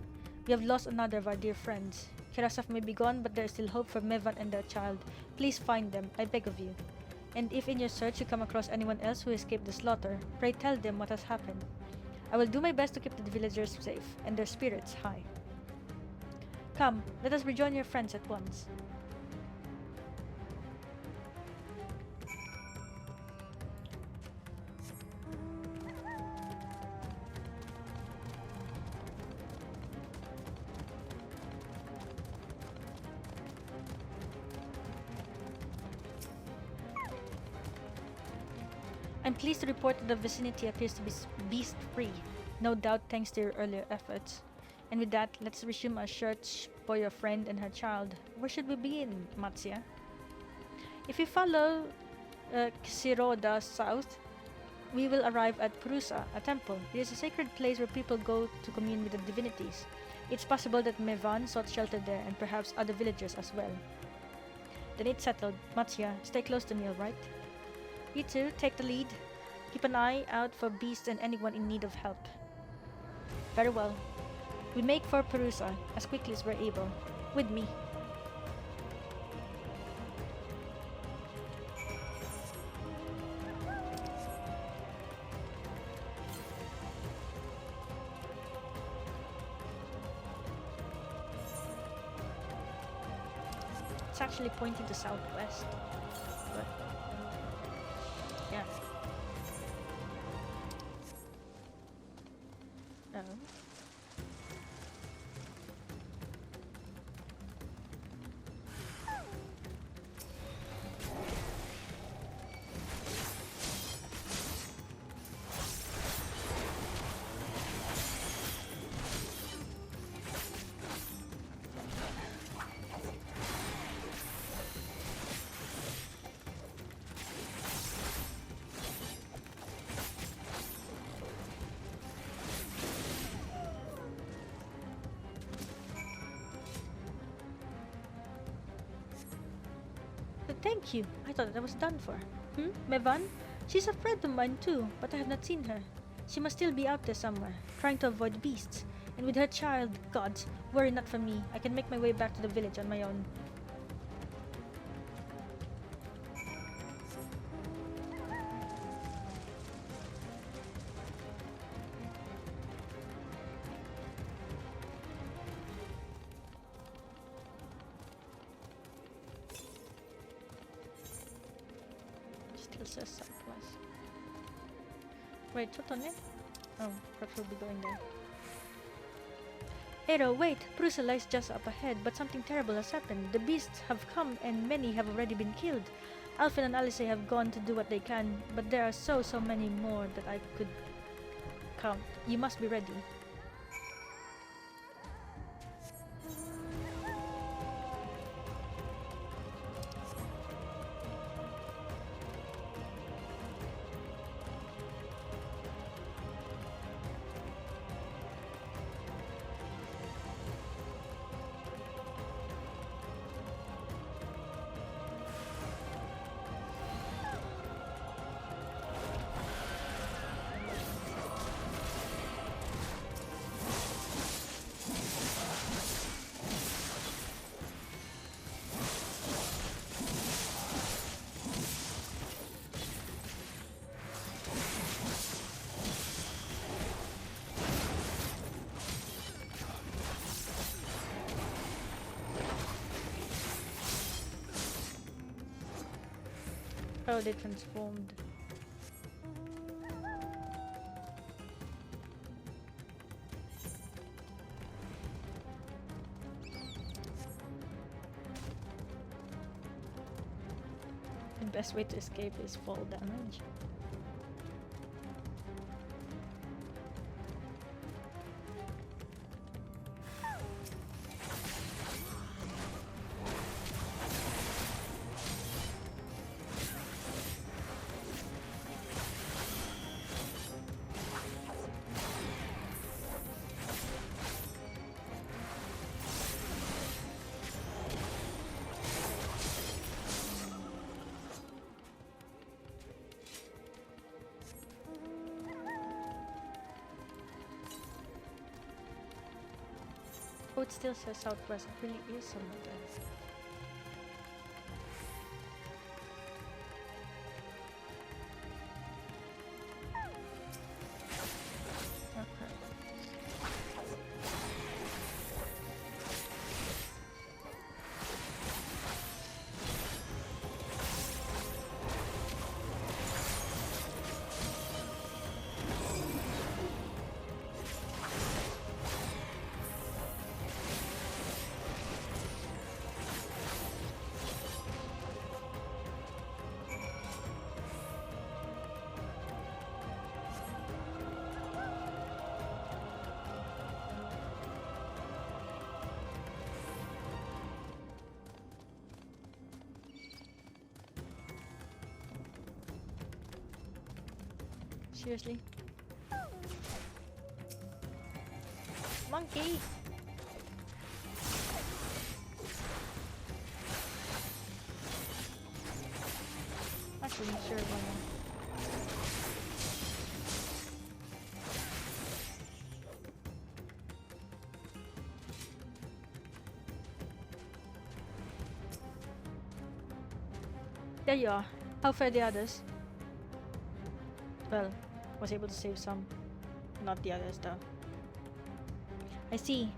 We have lost another of our dear friends. Karasov may be gone, but there is still hope for Mevan and their child. Please find them, I beg of you. And if in your search you come across anyone else who escaped the slaughter, pray tell them what has happened. I will do my best to keep the villagers safe and their spirits high. Come, let us rejoin your friends at once. I'm pleased to report that the vicinity appears to be beast-free, no doubt thanks to your earlier efforts. And with that, let's resume our search for your friend and her child. Where should we begin, Matsya? If we follow Xiroda south, we will arrive at Purusa, a temple. It is a sacred place where people go to commune with the divinities. It's possible that Mevan sought shelter there, and perhaps other villagers as well. Then it's settled. Matsya, stay close to me, alright? You two, take the lead. Keep an eye out for beasts and anyone in need of help. Very well. We make for Purusa as quickly as we're able. With me. It's actually pointing to southwest. But yeah. Oh. Thank you. I thought that was done for. Mevan? She's a friend of mine too, but I have not seen her. She must still be out there somewhere, trying to avoid beasts. And with her child, gods, worry not for me. I can make my way back to the village on my own. Says southwest. Wait, what on it? Oh, perhaps we'll be going there. Ero, wait! Purusa lies just up ahead, but something terrible has happened. The beasts have come, and many have already been killed. Alfin and Alice have gone to do what they can, but there are so many more that I could count. You must be ready. Oh, they transformed. The best way to escape is fall damage. Oh, it still says southwest. It really is somewhere there. Seriously? Monkey! Actually, sure, why not? There you are. How fare the others? Well, was able to save some. Not the others, though. I see.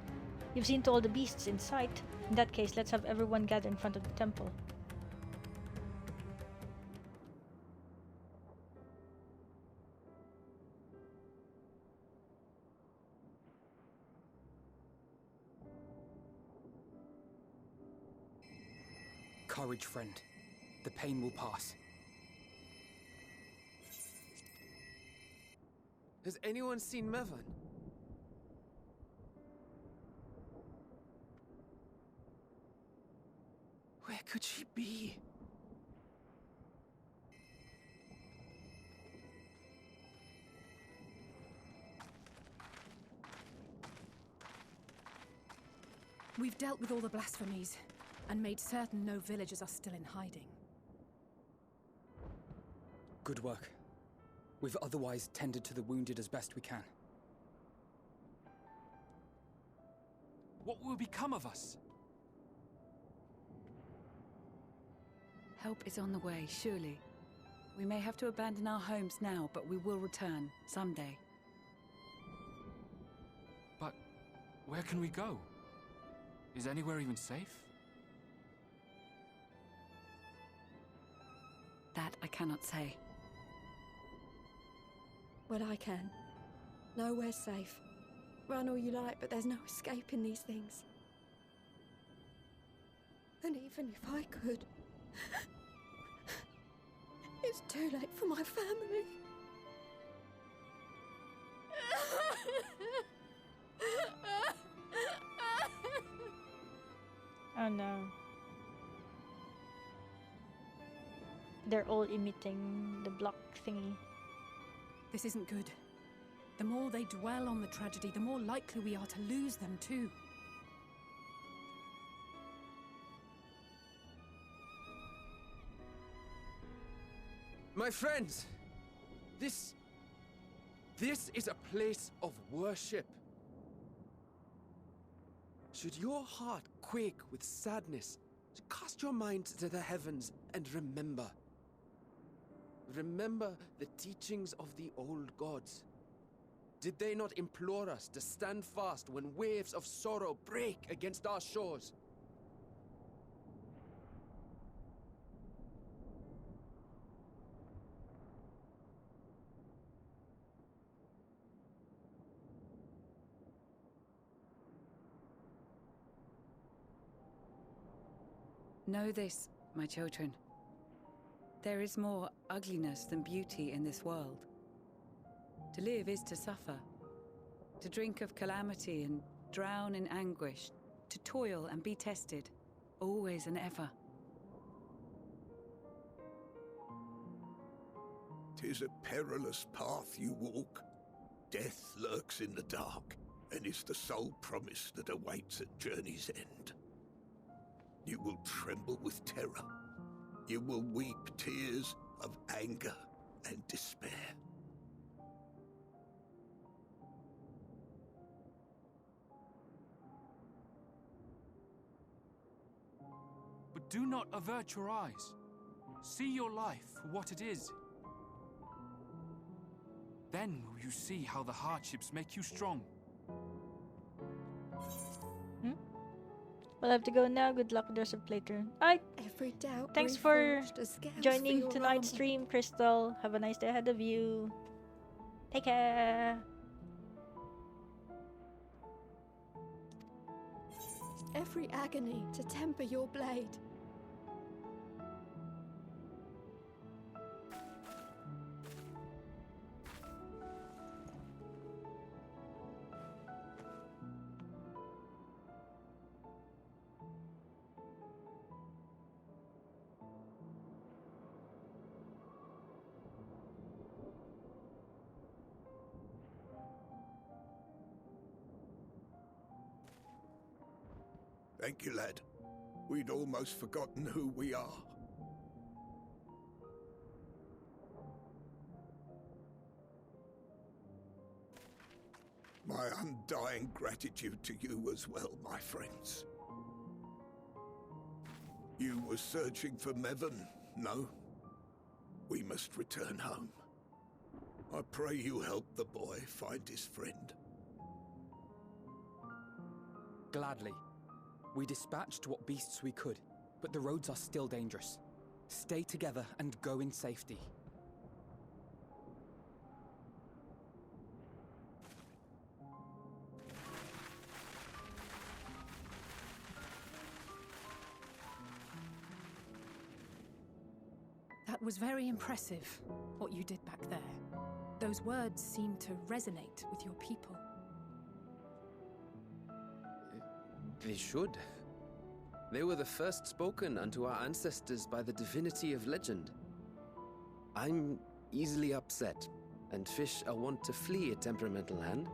You've seen to all the beasts in sight. In that case, let's have everyone gather in front of the temple. Courage, friend. The pain will pass. Has anyone seen Mevan? Where could she be? We've dealt with all the blasphemies, and made certain no villagers are still in hiding. Good work. We've otherwise tended to the wounded as best we can. What will become of us? Help is on the way, surely. We may have to abandon our homes now, but we will return, someday. But where can we go? Is anywhere even safe? That I cannot say. Well, I can. Nowhere's safe. Run all you like, but there's no escaping these things. And even if I could, it's too late for my family. Oh no. They're all emitting the block thingy. This isn't good. The more they dwell on the tragedy, the more likely we are to lose them too. My friends! This is a place of worship. Should your heart quake with sadness, cast your mind to the heavens and remember. Remember the teachings of the old gods. Did they not implore us to stand fast when waves of sorrow break against our shores? Know this, my children. There is more ugliness than beauty in this world. To live is to suffer. To drink of calamity and drown in anguish. To toil and be tested, always and ever. 'Tis a perilous path you walk. Death lurks in the dark, and is the sole promise that awaits at journey's end. You will tremble with terror. You will weep tears of anger and despair. But do not avert your eyes. See your life for what it is. Then will you see how the hardships make you strong. We'll have to go now. Good luck with the rest of playthrough. Alright. Every doubt Thanks for joining for tonight's stream, Crystal. Have a nice day ahead of you. Take care. Every agony to temper your blade. Thank you, lad. We'd almost forgotten who we are. My undying gratitude to you as well, my friends. You were searching for Mevon, no? We must return home. I pray you help the boy find his friend. Gladly. We dispatched what beasts we could, but the roads are still dangerous. Stay together and go in safety. That was very impressive, what you did back there. Those words seem to resonate with your people. They should. They were the first spoken unto our ancestors by the divinity of legend. I'm easily upset, and fish are wont to flee a temperamental hand,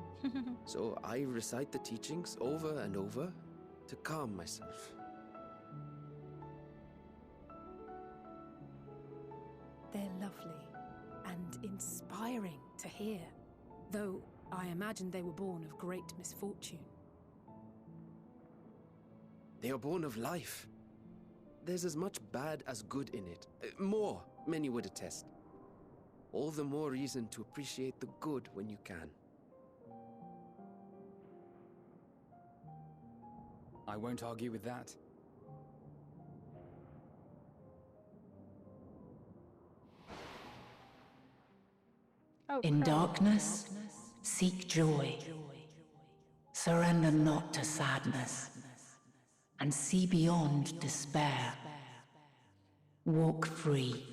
so I recite the teachings over and over to calm myself. They're lovely and inspiring to hear, though I imagine they were born of great misfortune. They are born of life. There's as much bad as good in it. More, many would attest. All the more reason to appreciate the good when you can. I won't argue with that. In darkness, seek joy. Surrender not to sadness, and see beyond despair. Walk free,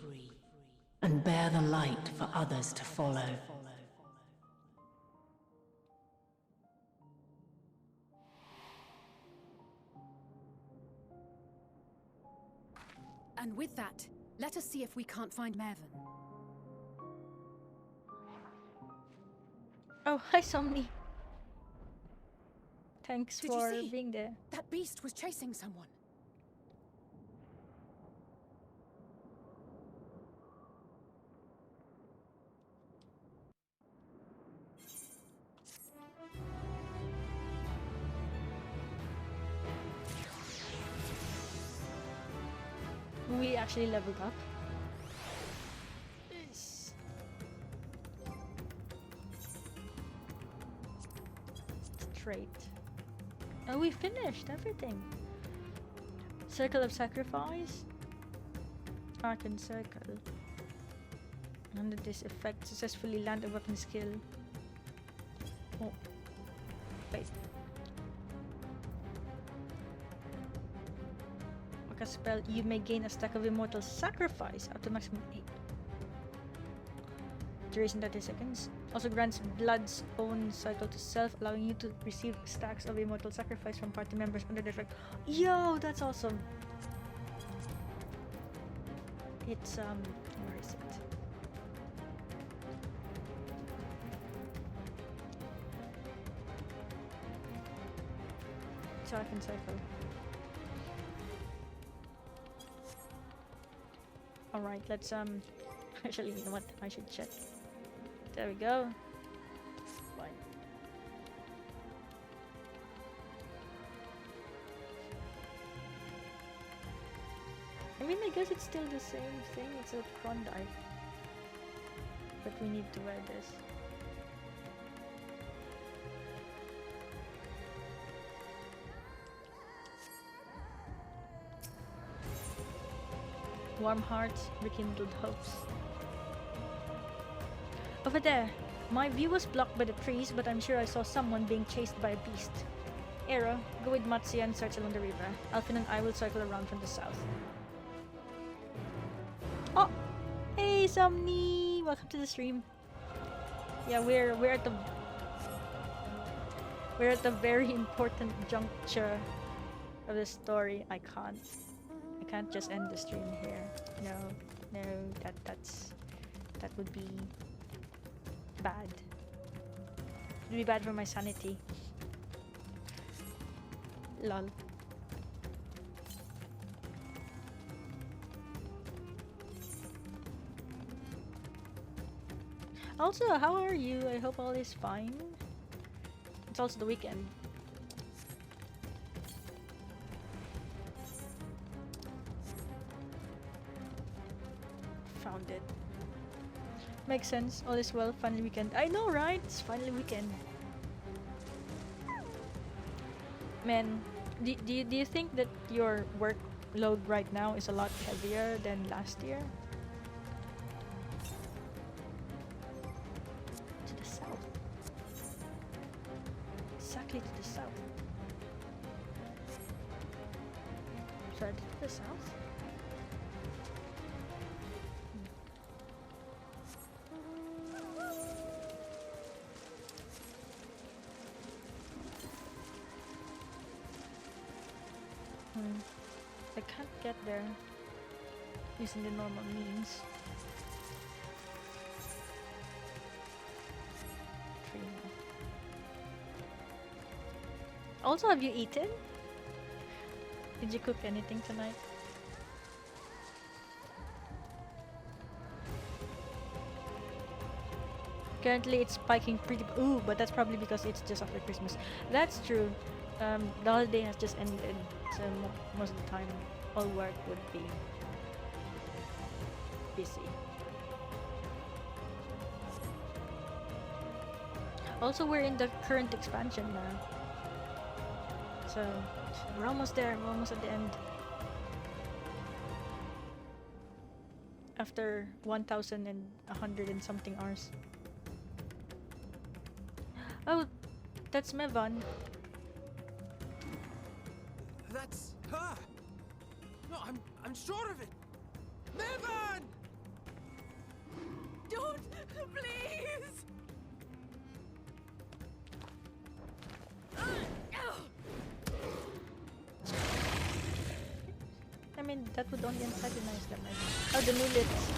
and bear the light for others to follow. And with that, let us see if we can't find Mevon. Oh, hi, Somni. Thanks Did for you see? being there. That beast was chasing someone. We actually leveled up. Yes. Trait. Oh, we finished everything. Circle of Sacrifice. Arcane Circle. Under this effect, successfully land a weapon skill. Oh. Wait. A spell, you may gain a stack of Immortal Sacrifice up to maximum 8. Duration 30 seconds. Also grants Blood's own cycle to self, allowing you to receive stacks of Immortal Sacrifice from party members under the effect. Yo, that's awesome! It's, where is it? So I can cycle. Alright, let's actually, you know what, I should check. There we go. Fine. I mean, I guess it's still the same thing, it's a Klondike. But we need to wear this. Warm hearts, rekindled hopes. Over there! My view was blocked by the trees, but I'm sure I saw someone being chased by a beast. Aero, go with Matsuya and search along the river. Alfin and I will circle around from the south. Oh! Hey, Somni! Welcome to the stream. Yeah, we're at the very important juncture of the story. I can't just end the stream here. No, that would be bad. It would be bad for my sanity. Lol. Also, how are you? I hope all is fine. It's also the weekend. Found it. Makes sense. All is well. Finally weekend. I know, right? It's finally weekend. Man, do you think that your workload right now is a lot heavier than last year? To the south. Exactly to the south. Sorry, to the south? I can't get there using the normal means. Also, have you eaten? Did you cook anything tonight? Currently, it's spiking pretty. Ooh, but that's probably because it's just after Christmas. That's true. The holiday has just ended, so most of the time, all work would be busy. Also, we're in the current expansion now, so we're almost there. We're almost at the end. After 1,100 and something hours. Oh, that's Mevan. That's her! No, I'm sure of it! Mevan! Don't! Please! I mean, that would only antagonize them. Oh, the millets.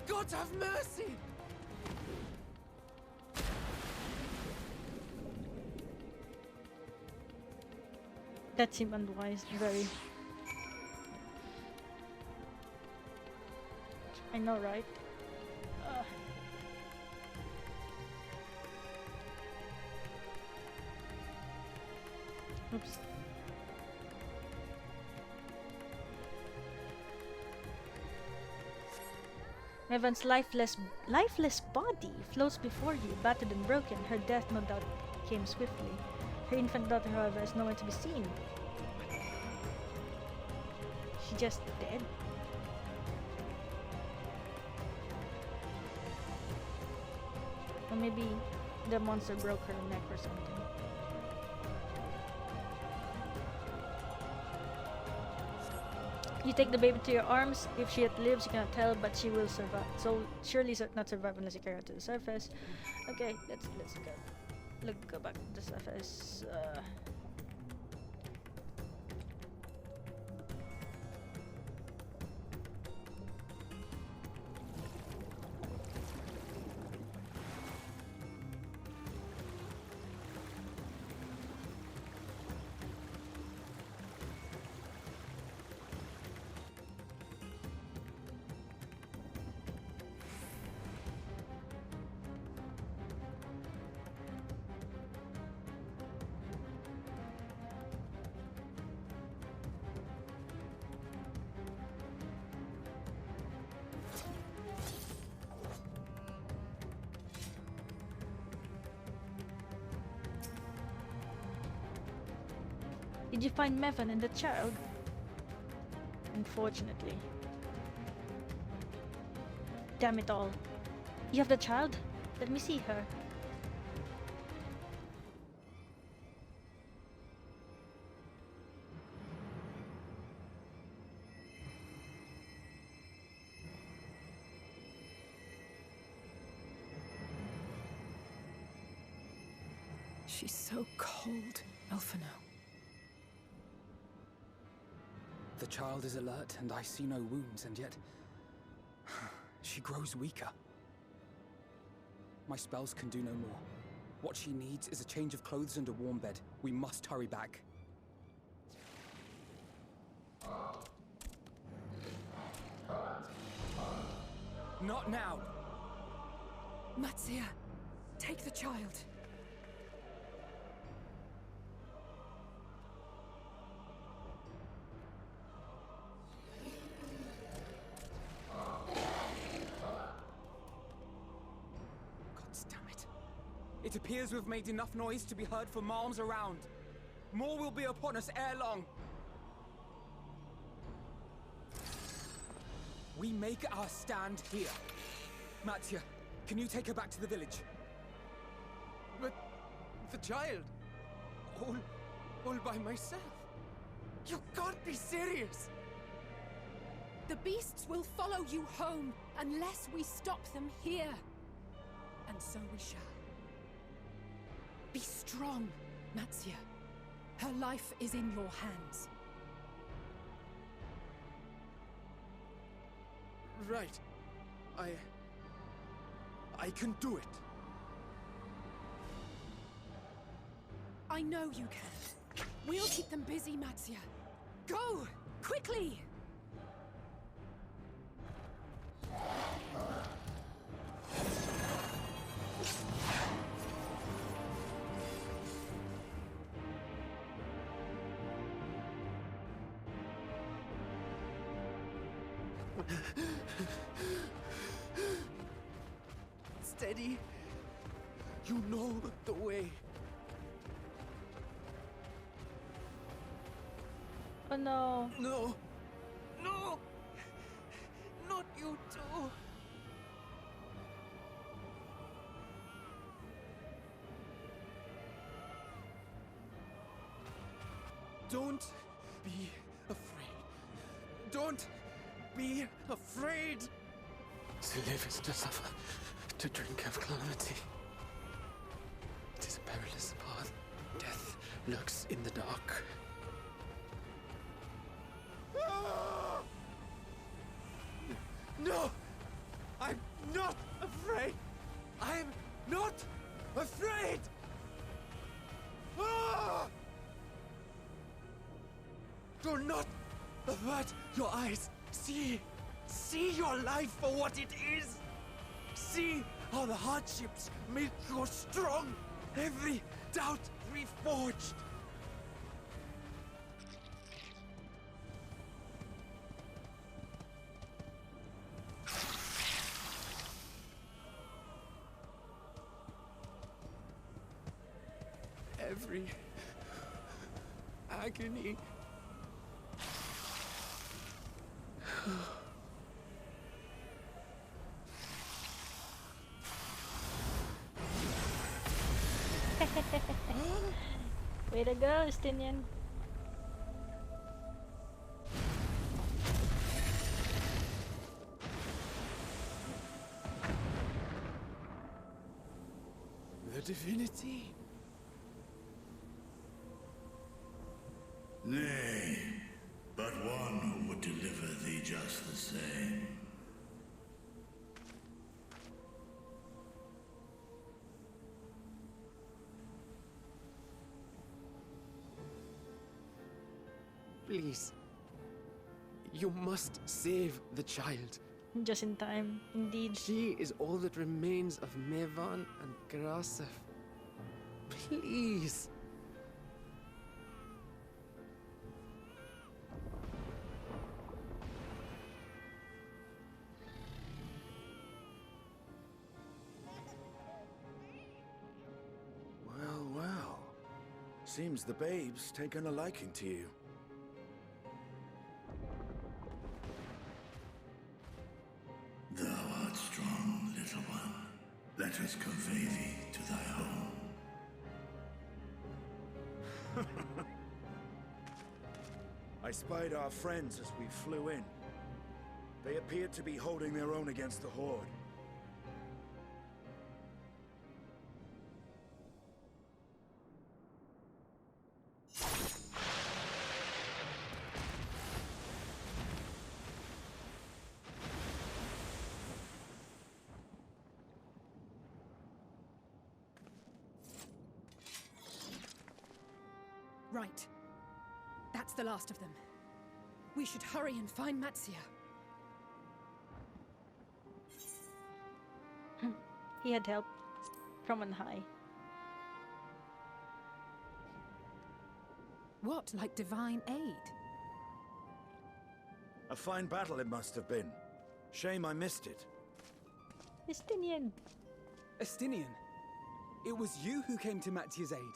God have mercy! That seemed unwise, very. I know, right? Oops. Mevan's lifeless body floats before you, battered and broken. Her death no doubt came swiftly. Her infant daughter, however, is nowhere to be seen. She just dead? Or maybe the monster broke her neck or something. You take the baby to your arms. If she yet lives, you cannot tell, but she will survive. So surely not survive unless you carry her to the surface. Okay, let's go. Let's go back to the surface. Did you find Mevan and the child? Unfortunately. Damn it all. You have the child? Let me see her. She's so cold, Elfino. The child is alert, and I see no wounds, and yet... she grows weaker. My spells can do no more. What she needs is a change of clothes and a warm bed. We must hurry back. Not now! Matsia, take the child. It appears we've made enough noise to be heard for miles around. More will be upon us ere long. We make our stand here. Mattia, can you take her back to the village? But the child, all by myself. You can't be serious. The beasts will follow you home unless we stop them here. And so we shall. Be strong, Matsia. Her life is in your hands. Right. I can do it. I know you can. We'll keep them busy, Matsia. Go! Quickly! Steady. You know the way. Oh no. No. No. Not you too. Don't be afraid. Don't be afraid. To live is to suffer, to drink of calamity. It is a perilous path. Death lurks in the dark. No! I'm not afraid! I'm not afraid! Do not avert your eyes. See your life for what it is. See how the hardships make you strong. Every doubt reforged. Every agony. Way to go, Justinian. The divinity. Nay, but one who would deliver thee just the same. Please. You must save the child. Just in time, indeed. She is all that remains of Mevan and Grasef. Please. Well. Seems the babe's taken a liking to you. Thou art strong, little one. Let us convey thee to thy home. I spied our friends as we flew in. They appeared to be holding their own against the Horde. Right. That's the last of them. We should hurry and find Matsia. He had help from on high. What, like divine aid? A fine battle it must have been. Shame I missed it. Estinian. Estinian? It was you who came to Matsia's aid.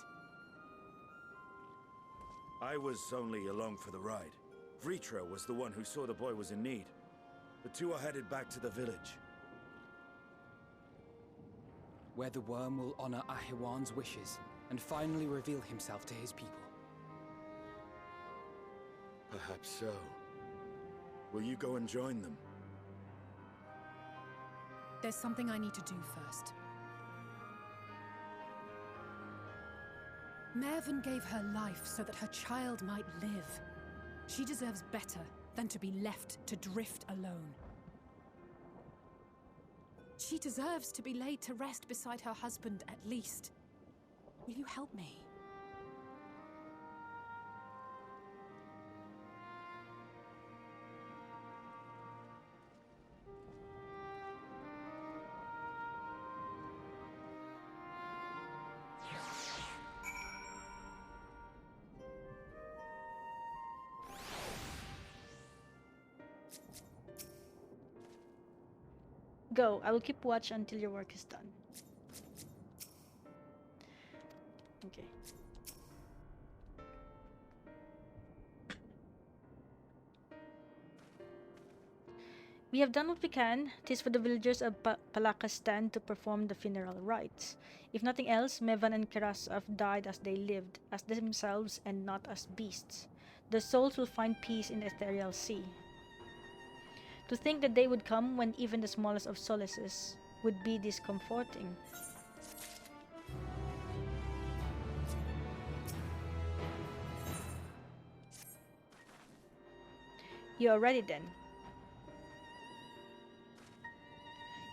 I was only along for the ride. Vrtra was the one who saw the boy was in need. The two are headed back to the village. Where the worm will honor Ahewann's wishes and finally reveal himself to his people. Perhaps so. Will you go and join them? There's something I need to do first. Mervyn gave her life so that her child might live. She deserves better than to be left to drift alone. She deserves to be laid to rest beside her husband, at least. Will you help me? Go. I will keep watch until your work is done. Okay. We have done what we can. 'Tis for the villagers of Palaka's stand to perform the funeral rites. If nothing else, Mevan and Kerasaf died as they lived, as themselves and not as beasts. Their souls will find peace in the ethereal sea. To think that they would come when even the smallest of solaces would be discomforting. You are ready then.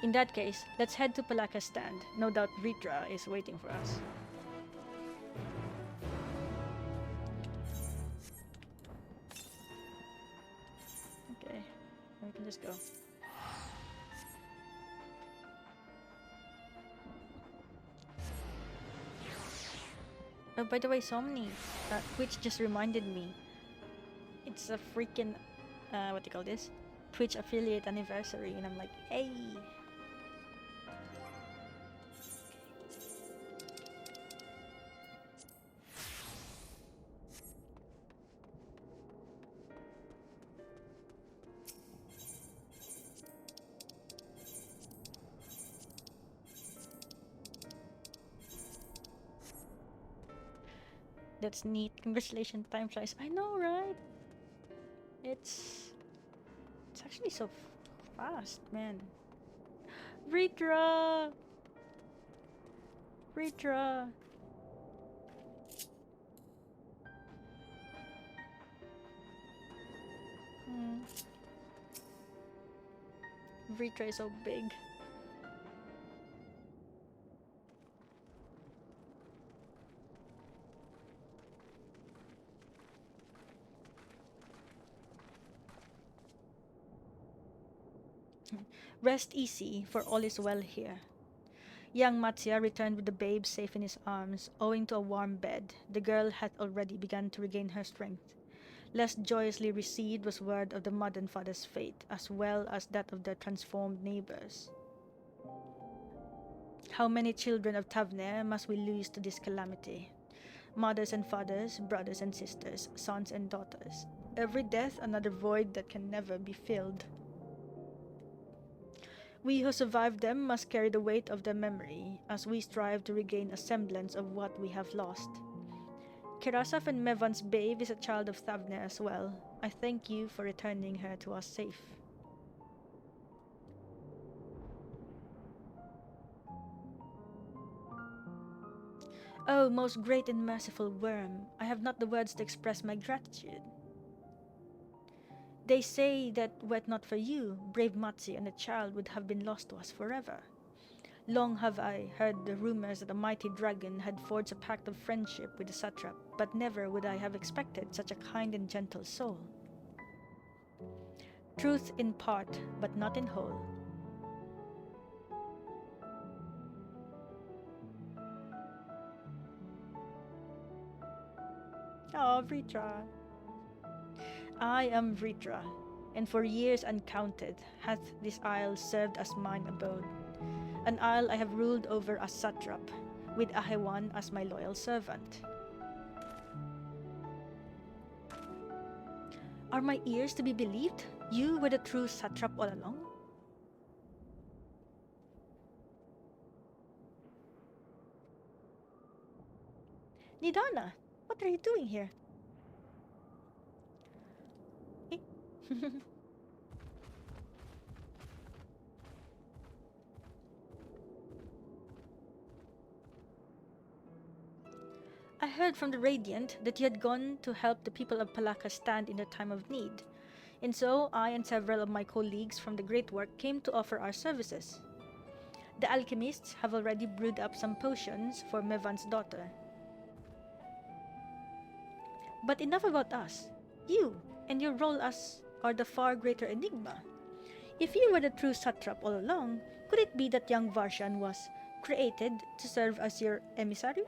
In that case, let's head to Palaka's stand. No doubt Vrtra is waiting for us. Okay, we can just go. Oh, by the way, Somni, Twitch just reminded me. It's a freaking, what do you call this? Twitch affiliate anniversary, and I'm like, hey! That's neat. Congratulations, time flies. I know, right? It's actually so fast, man. Vrtra! Vrtra! Vrtra is so big. Rest easy, for all is well here. Young Matsia returned with the babe safe in his arms. Owing to a warm bed, the girl had already begun to regain her strength. Less joyously received was word of the mother and father's fate, as well as that of their transformed neighbors. How many children of Thavnair must we lose to this calamity? Mothers and fathers, brothers and sisters, sons and daughters. Every death another void that can never be filled. We who survived them must carry the weight of their memory as we strive to regain a semblance of what we have lost. Kerasaf and Mevan's babe is a child of Thavnair as well. I thank you for returning her to us safe. Oh, most great and merciful worm, I have not the words to express my gratitude. They say that were it not for you, brave Matsi and the child would have been lost to us forever. Long have I heard the rumors that a mighty dragon had forged a pact of friendship with the satrap, but never would I have expected such a kind and gentle soul. Truth in part, but not in whole. Oh, Vrtra. I am Vrtra, and for years uncounted hath this isle served as mine abode. An isle I have ruled over as satrap, with Ahewann as my loyal servant. Are my ears to be believed? You were the true satrap all along? Nidana, what are you doing here? I heard from the Radiant that you had gone to help the people of Palaka stand in their time of need, and so I and several of my colleagues from the Great Work came to offer our services. The alchemists have already brewed up some potions for Mevan's daughter. But enough about us. You and your role are the far greater enigma. If you were the true satrap all along, could it be that young Varshan was created to serve as your emissary?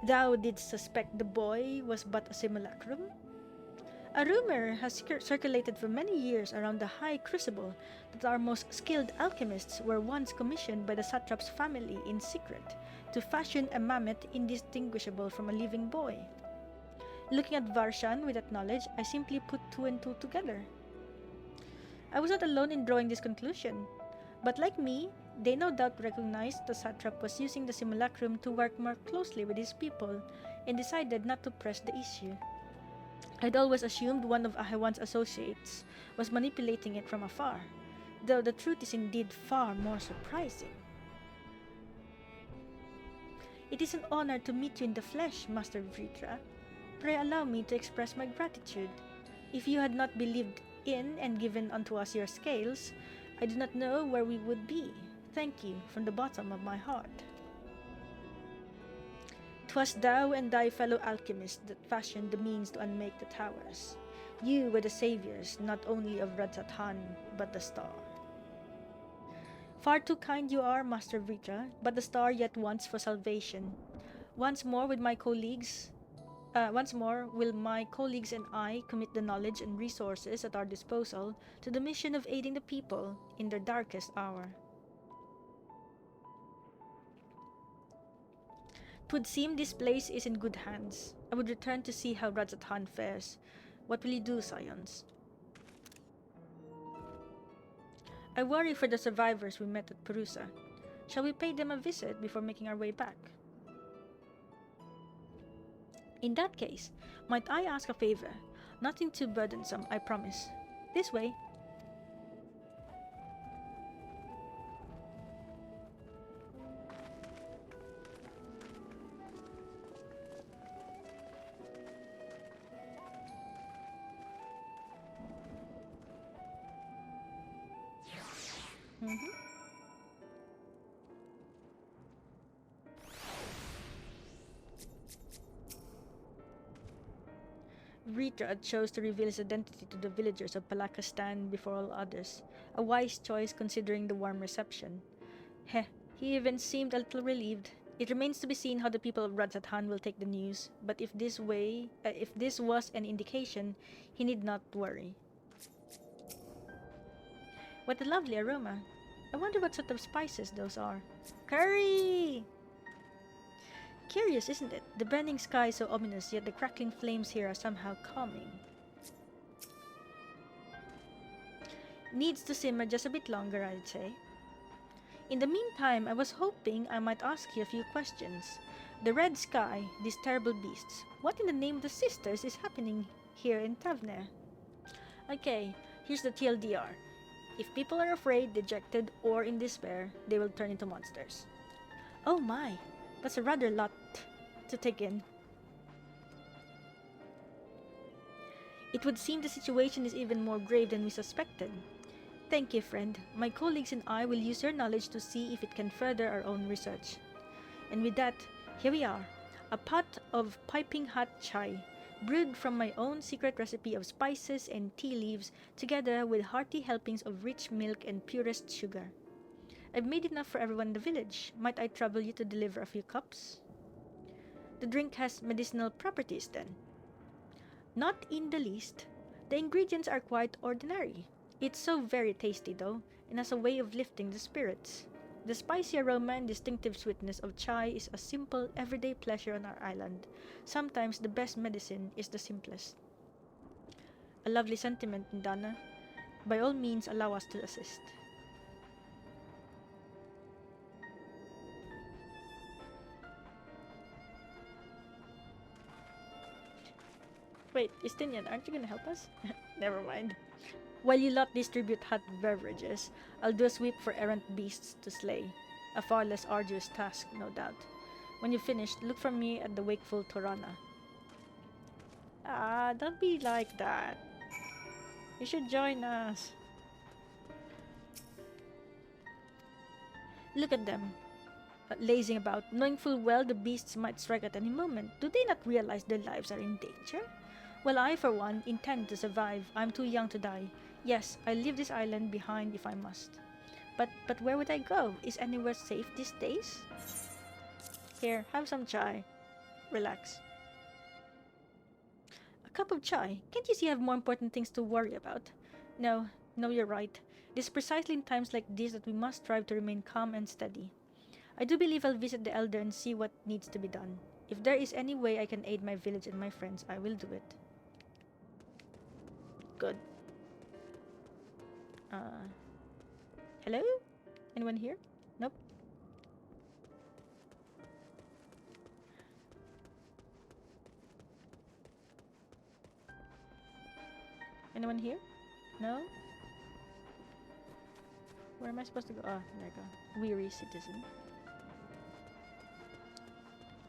Thou didst suspect the boy was but a simulacrum? A rumor has circulated for many years around the High Crucible that our most skilled alchemists were once commissioned by the satrap's family in secret to fashion a mammoth indistinguishable from a living boy. Looking at Varshan with that knowledge, I simply put two and two together. I was not alone in drawing this conclusion, but like me, they no doubt recognized the satrap was using the simulacrum to work more closely with his people and decided not to press the issue. I'd always assumed one of Ahewann's associates was manipulating it from afar, though the truth is indeed far more surprising. It is an honor to meet you in the flesh, Master Vrtra. Pray allow me to express my gratitude. If you had not believed in and given unto us your scales, I do not know where we would be. Thank you from the bottom of my heart. 'Twas thou and thy fellow alchemists that fashioned the means to unmake the towers. You were the saviors not only of Radzat-Han, but the star. Far too kind you are, Master Vrtra, but the star yet wants for salvation. Once more will my colleagues and I commit the knowledge and resources at our disposal to the mission of aiding the people in their darkest hour. 'Twould seem this place is in good hands. I would return to see how Radzat-Han fares. What will you do, Scions? I worry for the survivors we met at Perusa. Shall we pay them a visit before making our way back? In that case, might I ask a favor? Nothing too burdensome, I promise. This way. Vrtra chose to reveal his identity to the villagers of Palakastan before all others, a wise choice considering the warm reception. Heh, he even seemed a little relieved. It remains to be seen how the people of Radzat-Han will take the news, but if this was an indication, he need not worry. What a lovely aroma. I wonder what sort of spices those are. Curry! Curious, isn't it? The burning sky is so ominous, yet the crackling flames here are somehow calming. Needs to simmer just a bit longer, I'd say. In the meantime, I was hoping I might ask you a few questions. The red sky, these terrible beasts. What in the name of the sisters is happening here in Thavnair? Okay, here's the TLDR. If people are afraid, dejected, or in despair, they will turn into monsters. Oh my, that's a rather lot to take in. It would seem the situation is even more grave than we suspected. Thank you, friend. My colleagues and I will use your knowledge to see if it can further our own research. And with that, here we are. A pot of piping hot chai, brewed from my own secret recipe of spices and tea leaves, together with hearty helpings of rich milk and purest sugar. I've made enough for everyone in the village. Might I trouble you to deliver a few cups? The drink has medicinal properties, then? Not in the least. The ingredients are quite ordinary. It's so very tasty, though, and has a way of lifting the spirits. The spicy aroma and distinctive sweetness of chai is a simple, everyday pleasure on our island. Sometimes the best medicine is the simplest. A lovely sentiment, Ndana. By all means, allow us to assist. Wait, Istinian, aren't you gonna help us? Never mind. While you lot distribute hot beverages, I'll do a sweep for errant beasts to slay. A far less arduous task, no doubt. When you've finished, look for me at the wakeful Torana. Ah, don't be like that. You should join us. Look at them, lazing about, knowing full well the beasts might strike at any moment. Do they not realize their lives are in danger? Well, I, for one, intend to survive. I'm too young to die. Yes, I'll leave this island behind if I must. But where would I go? Is anywhere safe these days? Here, have some chai. Relax. A cup of chai? Can't you see I have more important things to worry about? No, you're right. It is precisely in times like these that we must strive to remain calm and steady. I do believe I'll visit the Elder and see what needs to be done. If there is any way I can aid my village and my friends, I will do it. Good. Hello? Anyone here? Nope. Anyone here? No? Where am I supposed to go? Ah, there I go. Weary citizen.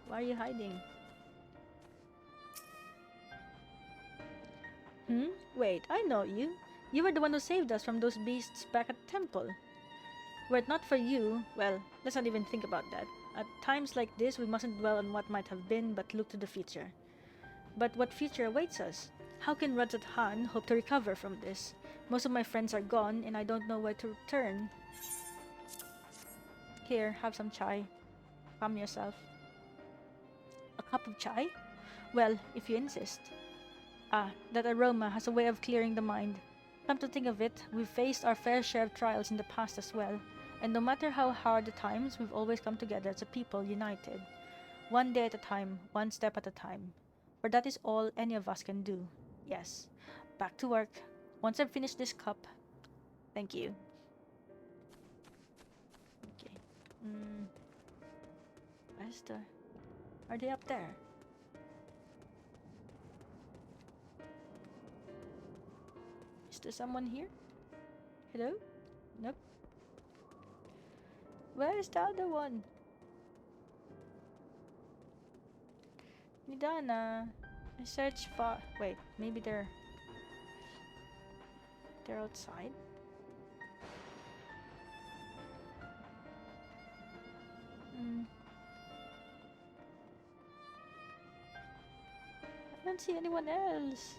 Why are you hiding? Wait, I know you. You were the one who saved us from those beasts back at the temple. Were it not for you, well, let's not even think about that. At times like this, we mustn't dwell on what might have been, but look to the future. But what future awaits us? How can Ahewann hope to recover from this? Most of my friends are gone, and I don't know where to turn. Here, have some chai. Calm yourself. A cup of chai? Well, if you insist. Ah, that aroma has a way of clearing the mind. Come to think of it, we've faced our fair share of trials in the past as well, and no matter how hard the times, we've always come together as a people united. One day at a time, one step at a time. For that is all any of us can do. Yes. Back to work. Once I've finished this cup. Thank you. Okay. Esther. Are they up there? Is there someone here? Hello? Nope. Where is the other one? Nidana. I search for... Wait, maybe they're outside? I don't see anyone else.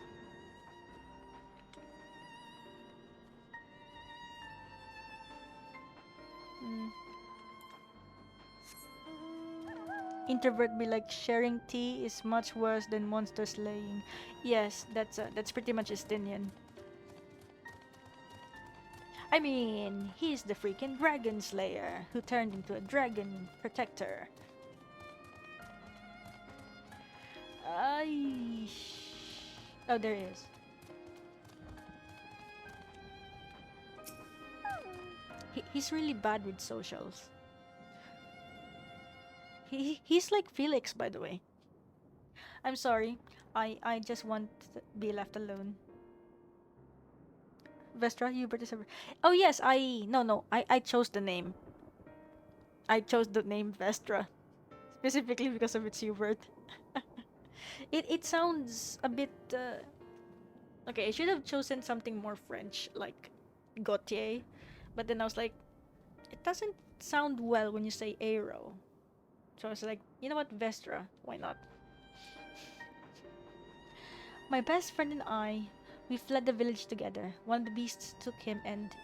Introvert be like sharing tea is much worse than monster slaying. Yes, that's pretty much Estinian. I mean, he's the freaking dragon slayer who turned into a dragon protector. Oh, there he is. He's really bad with socials. He's like Felix, by the way. I'm sorry. I just want to be left alone. Vrtra, Hubert is ever. Oh yes, I chose the name. I chose the name Vrtra specifically because of its Hubert. It sounds a bit. Okay, I should have chosen something more French, like Gautier, but then I was like, it doesn't sound well when you say arrow. So I was like, you know what, Vrtra, why not? My best friend and I, we fled the village together. One of the beasts took him, and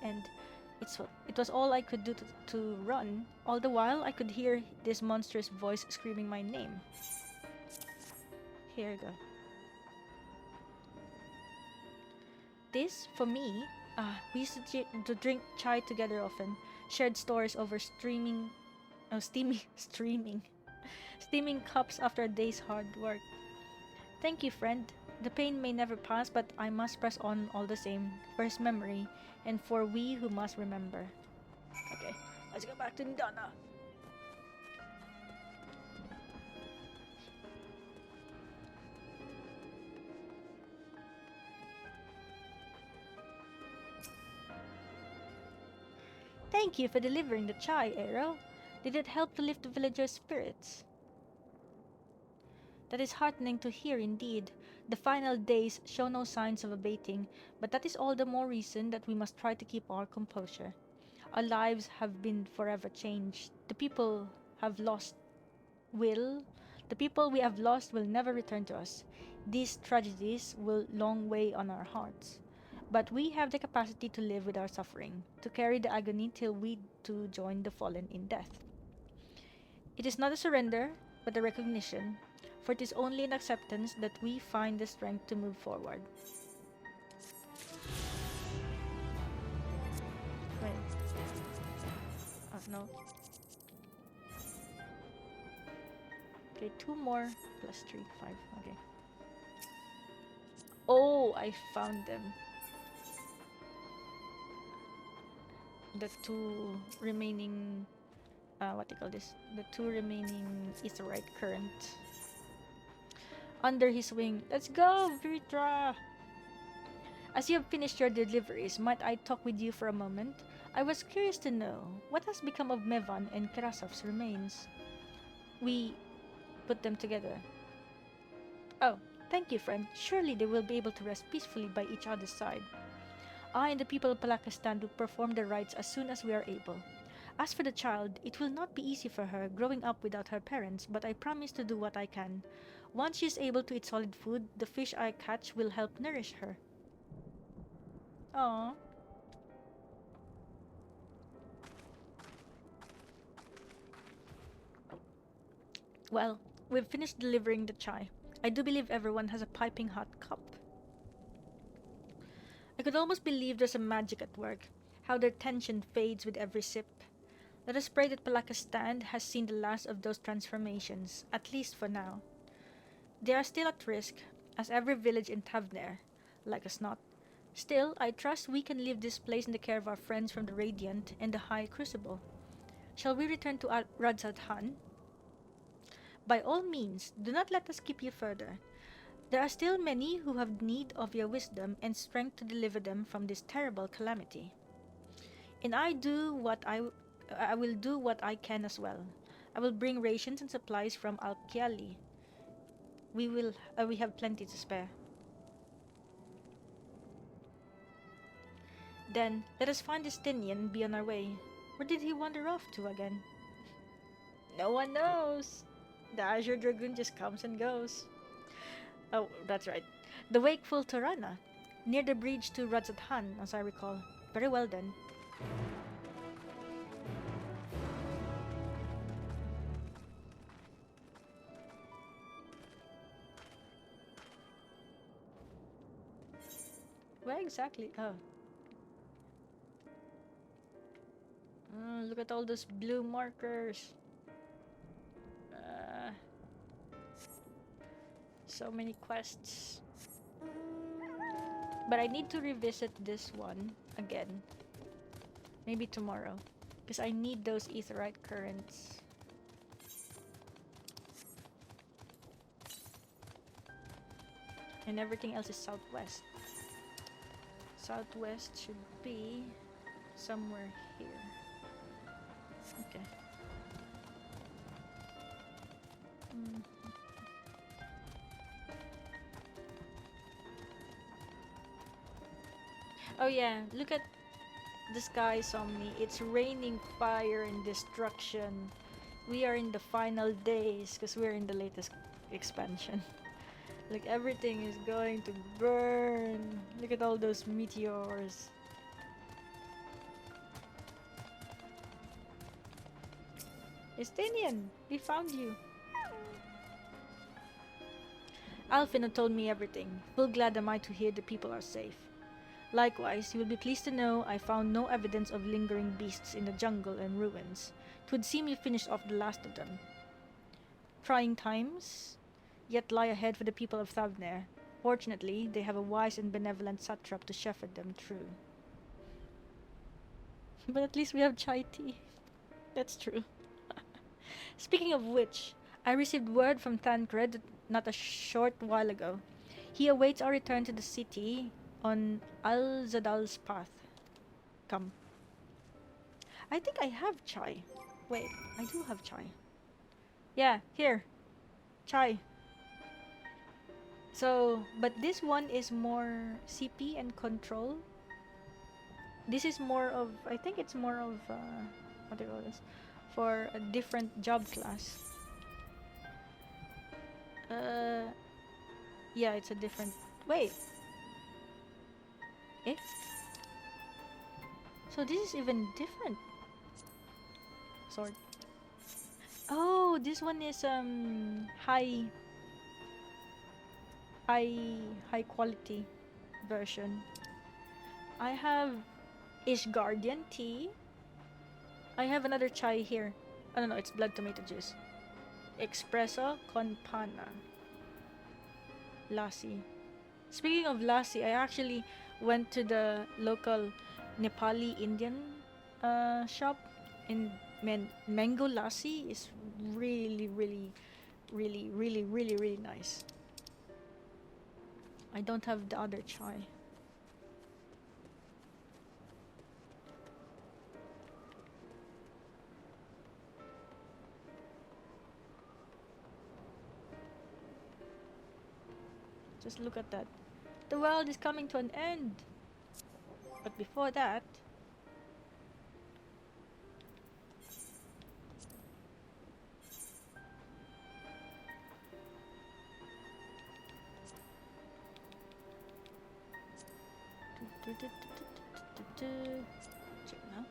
it was all I could do to run. All the while, I could hear this monstrous voice screaming my name. Here you go. This, for me, we used to drink chai together often, shared stories over steaming cups after a day's hard work. Thank you, friend. The pain may never pass, but I must press on all the same, for his memory, and for we who must remember. Okay, let's go back to Ndana. Thank you for delivering the chai, Arrow. Did it help to lift the villagers' spirits? That is heartening to hear indeed. The final days show no signs of abating, but that is all the more reason that we must try to keep our composure. Our lives have been forever changed. The people we have lost will never return to us. These tragedies will long weigh on our hearts. But we have the capacity to live with our suffering, to carry the agony till we too join the fallen in death. It is not a surrender, but a recognition, for it is only in acceptance that we find the strength to move forward. Wait. Oh, no. Okay, 2 more plus 3, 5. Okay. Oh, I found them. The 2 remaining what do you call this? The 2 remaining Etheirys current. Under his wing. Let's go, Vrtra! As you have finished your deliveries, might I talk with you for a moment? I was curious to know what has become of Mevan and Karasov's remains. We put them together. Oh, thank you, friend. Surely they will be able to rest peacefully by each other's side. I and the people of Palakistan will perform the rites as soon as we are able. As for the child, it will not be easy for her growing up without her parents, but I promise to do what I can. Once she is able to eat solid food, the fish I catch will help nourish her. Aww. Well, we've finished delivering the chai. I do believe everyone has a piping hot cup. I could almost believe there's a magic at work, how their tension fades with every sip. Let us pray that Palakistan has seen the last of those transformations, at least for now. They are still at risk, as every village in Thavnair, like us not. Still, I trust we can leave this place in the care of our friends from the Radiant and the High Crucible. Shall we return to Radzat-Han? By all means, do not let us keep you further. There are still many who have need of your wisdom and strength to deliver them from this terrible calamity. And I will do what I can as well. I will bring rations and supplies from Al-Kiali. We have plenty to spare. Then, let us find this Tinian and be on our way. Where did he wander off to again? No one knows. The Azure Dragoon just comes and goes. Oh, that's right. The wakeful Tirana, near the bridge to Radzat-Han, as I recall. Very well then. Where exactly? Oh. Look at all those blue markers. So many quests. But I need to revisit this one again. Maybe tomorrow. Because I need those Aetheryte currents. And everything else is southwest. Southwest should be somewhere here. Okay. Oh yeah, look at the sky, Somni. It's raining fire and destruction. We are in the final days because we're in the latest expansion. Like everything is going to burn. Look at all those meteors. Estanian, we found you. Alfina told me everything. Full glad am I to hear the people are safe. Likewise, you will be pleased to know I found no evidence of lingering beasts in the jungle and ruins. 'Twould seem you finished off the last of them. Trying times, yet lie ahead for the people of Thavnair. Fortunately, they have a wise and benevolent satrap to shepherd them through. But at least we have chai tea. That's true. Speaking of which, I received word from Thancred not a short while ago. He awaits our return to the city on Al-Zadal's path. Come. I think I have chai. Wait, I do have chai. Yeah, here. Chai. So, but this one is more CP and control. This is more of, I think it's more of, what do you call this? For a different job class. Yeah, it's a different, wait. Eh? So this is even different. Sword. Oh, this one is high quality version. I have Ishgardian tea. I have another chai here. I don't know, it's blood tomato juice. Espresso con panna. Lassi. Speaking of lassi, I actually went to the local Nepali Indian shop, and mango lassi is really nice. I don't have the other chai. Just look at that. The world is coming to an end. But before that, check now.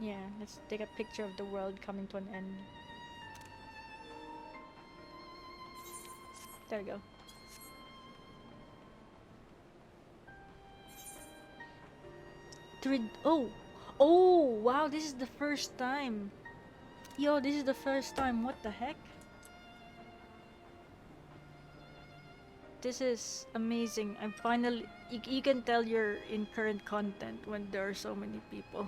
Yeah, let's take a picture of the world coming to an end. There we go. Oh, wow, this is the first time. Yo, this is the first time. What the heck? This is amazing. I'm finally, you can tell you're in current content when there are so many people.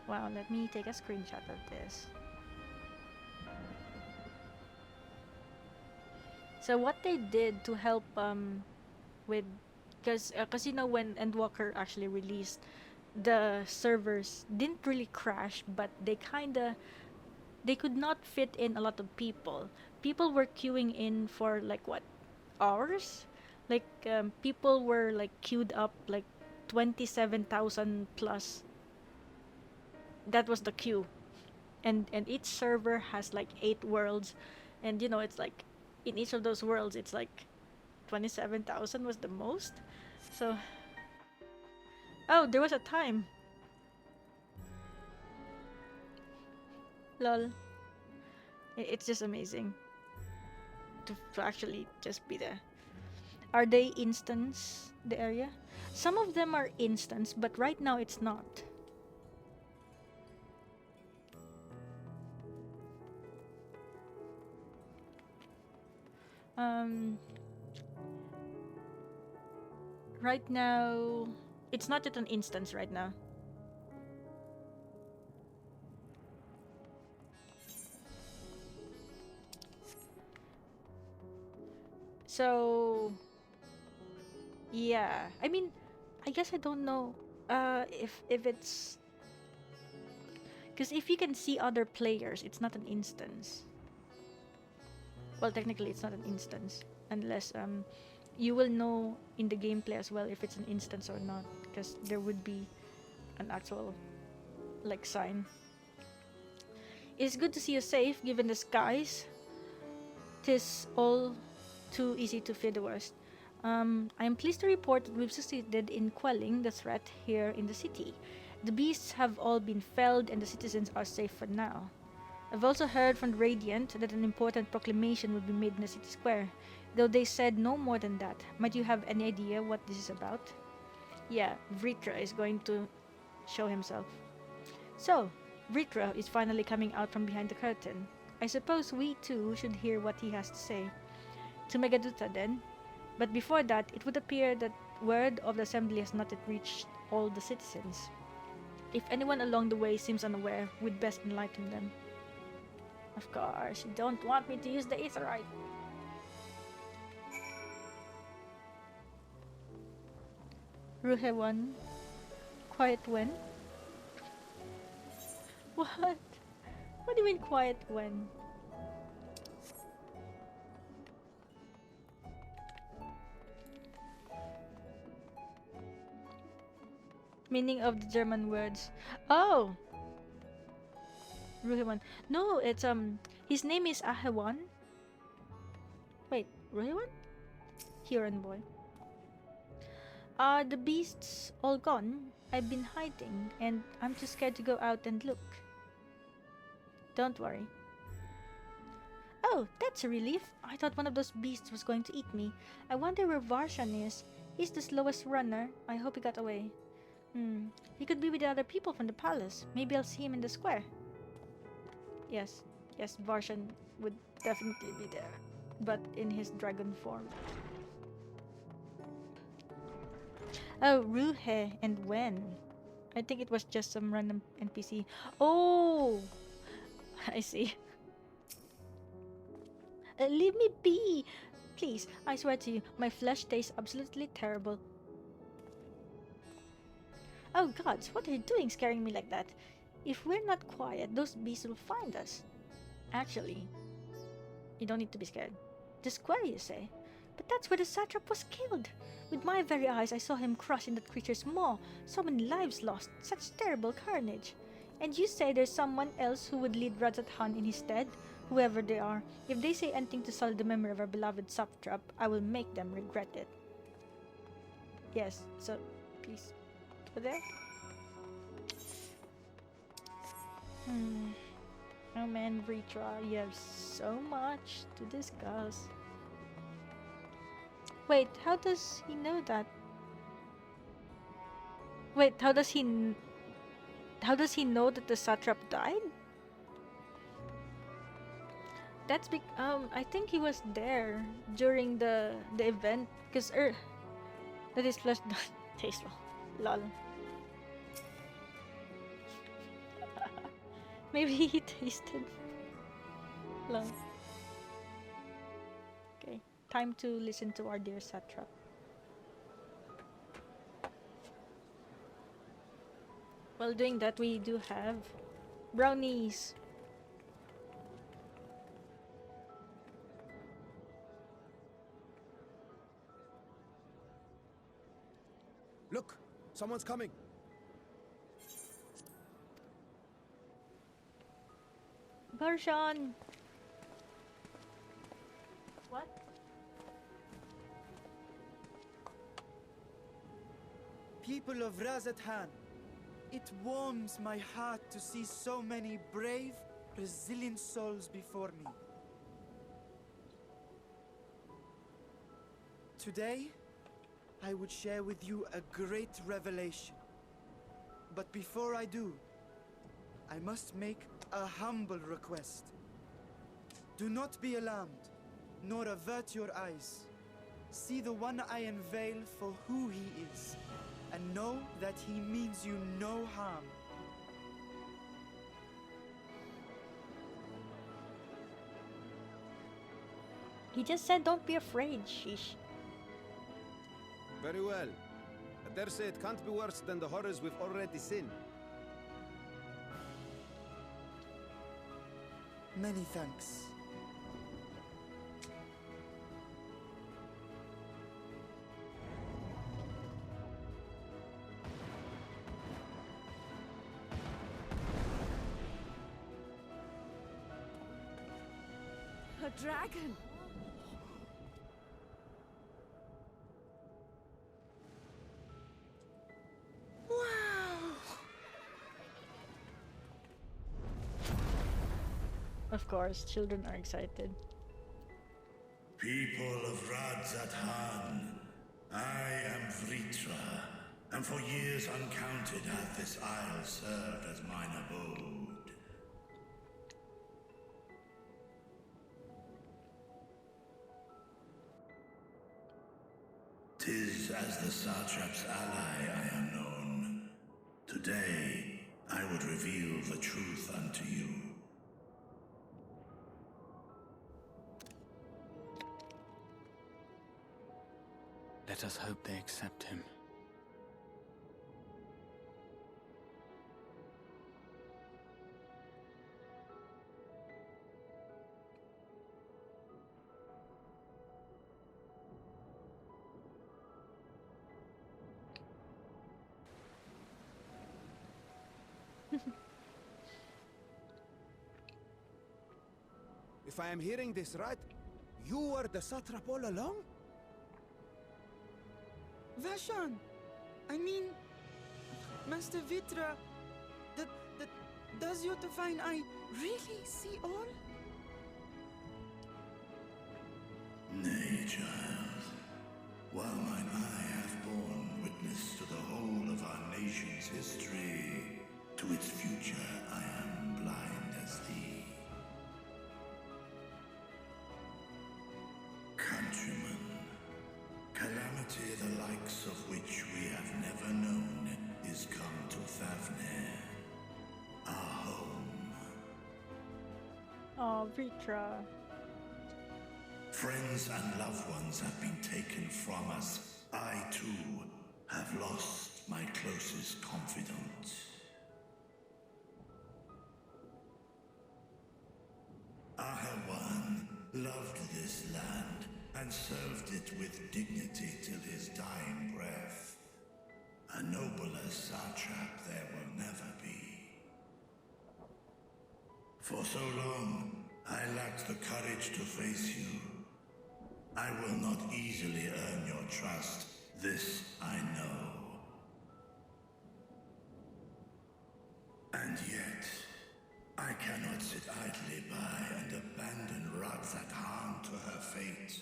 Wow, let me take a screenshot of this. So what they did to help with, because you know when Endwalker actually released, the servers didn't really crash, but they could not fit in a lot of people. People were queuing in for like what, hours? Like people were like queued up like 27,000 plus. That was the queue, and each server has like 8 worlds, and you know it's like in each of those worlds it's like 27,000 was the most. So oh, there was a time. Lol. It's just amazing to actually just be there. Are they instance the area? Some of them are instance, but right now it's not. Right now, it's not yet an instance right now. So, yeah. I mean, I guess I don't know if it's, because if you can see other players, it's not an instance. Well, technically it's not an instance, unless you will know in the gameplay as well if it's an instance or not, because there would be an actual like sign. It's good to see you safe given the skies. 'Tis all too easy to fear the worst. I am pleased to report that we've succeeded in quelling the threat here in the city. The beasts have all been felled and the citizens are safe for now. I've also heard from the Radiant that an important proclamation will be made in the city square, though they said no more than that. Might you have any idea what this is about? Yeah, Vrtra is going to show himself. So, Vrtra is finally coming out from behind the curtain. I suppose we too should hear what he has to say. To Megaduta then. But before that, it would appear that word of the assembly has not yet reached all the citizens. If anyone along the way seems unaware, we'd best enlighten them. Of course, you don't want me to use the Aetheirys. Ahewann. Quiet when? What? What do you mean quiet when? Meaning of the German words. Oh! Ahewann. No, it's his name is Ahewann. Wait, Ahewann? Huron boy. Are the beasts all gone? I've been hiding and I'm too scared to go out and look. Don't worry. Oh, that's a relief. I thought one of those beasts was going to eat me. I wonder where Varshan is. He's the slowest runner. I hope he got away. He could be with the other people from the palace. Maybe I'll see him in the square. Yes, Varshan would definitely be there, but in his dragon form. Oh, Ruhe and when? I think it was just some random NPC. Oh, I see. Leave me be! Please, I swear to you, my flesh tastes absolutely terrible. Oh gods, what are you doing scaring me like that? If we're not quiet, those beasts will find us. Actually, you don't need to be scared. The square, you say? But that's where the satrap was killed. With my very eyes, I saw him crush in that creature's maw. So many lives lost. Such terrible carnage. And you say there's someone else who would lead Ahewann in his stead? Whoever they are, if they say anything to sully the memory of our beloved satrap, I will make them regret it. Yes, so please. Over there? Oh man, Vrtra, you have so much to discuss. Wait, how does he know that? Wait, how does he know that the satrap died? That's I think he was there during the event, because that is flesh tasteful. Lol. Maybe he tasted. Lol. Okay, time to listen to our dear satrap. While doing that, we do have brownies. Look! Someone's coming! Varshan! What? People of Ahewann, it warms my heart to see so many brave, resilient souls before me. Today, I would share with you a great revelation. But before I do, I must make a humble request. Do not be alarmed, nor avert your eyes. See the one I unveil for who he is, and know that he means you no harm. He just said don't be afraid, sheesh. Very well. I dare say it can't be worse than the horrors we've already seen. Many thanks. A dragon! Wow! Of course, children are excited. People of Ahewann, I am Vrtra, and for years uncounted hath this isle served as mine abode. 'Tis as the Satrap's ally I am known. Today, I would reveal the truth unto you. Let us hope they accept him. If I am hearing this right, you were the satrap all along? Vashon! I mean, Master Vrtra, does your divine eye really see all? Nay, child. While mine eye hath borne witness to the whole of our nation's history, to its future I am blind as thee. Countrymen, calamity the likes of which we have never known is come to Thavnair, our home. Oh, Vrtra. Friends and loved ones have been taken from us. I, too, have lost my closest confidant. Ahewann loved this land and served it with dignity till his dying breath. A nobler satrap there will never be. For so long, I lacked the courage to face you. I will not easily earn your trust, this I know. And yet, I cannot sit idly by and abandon Ahewann to her fate.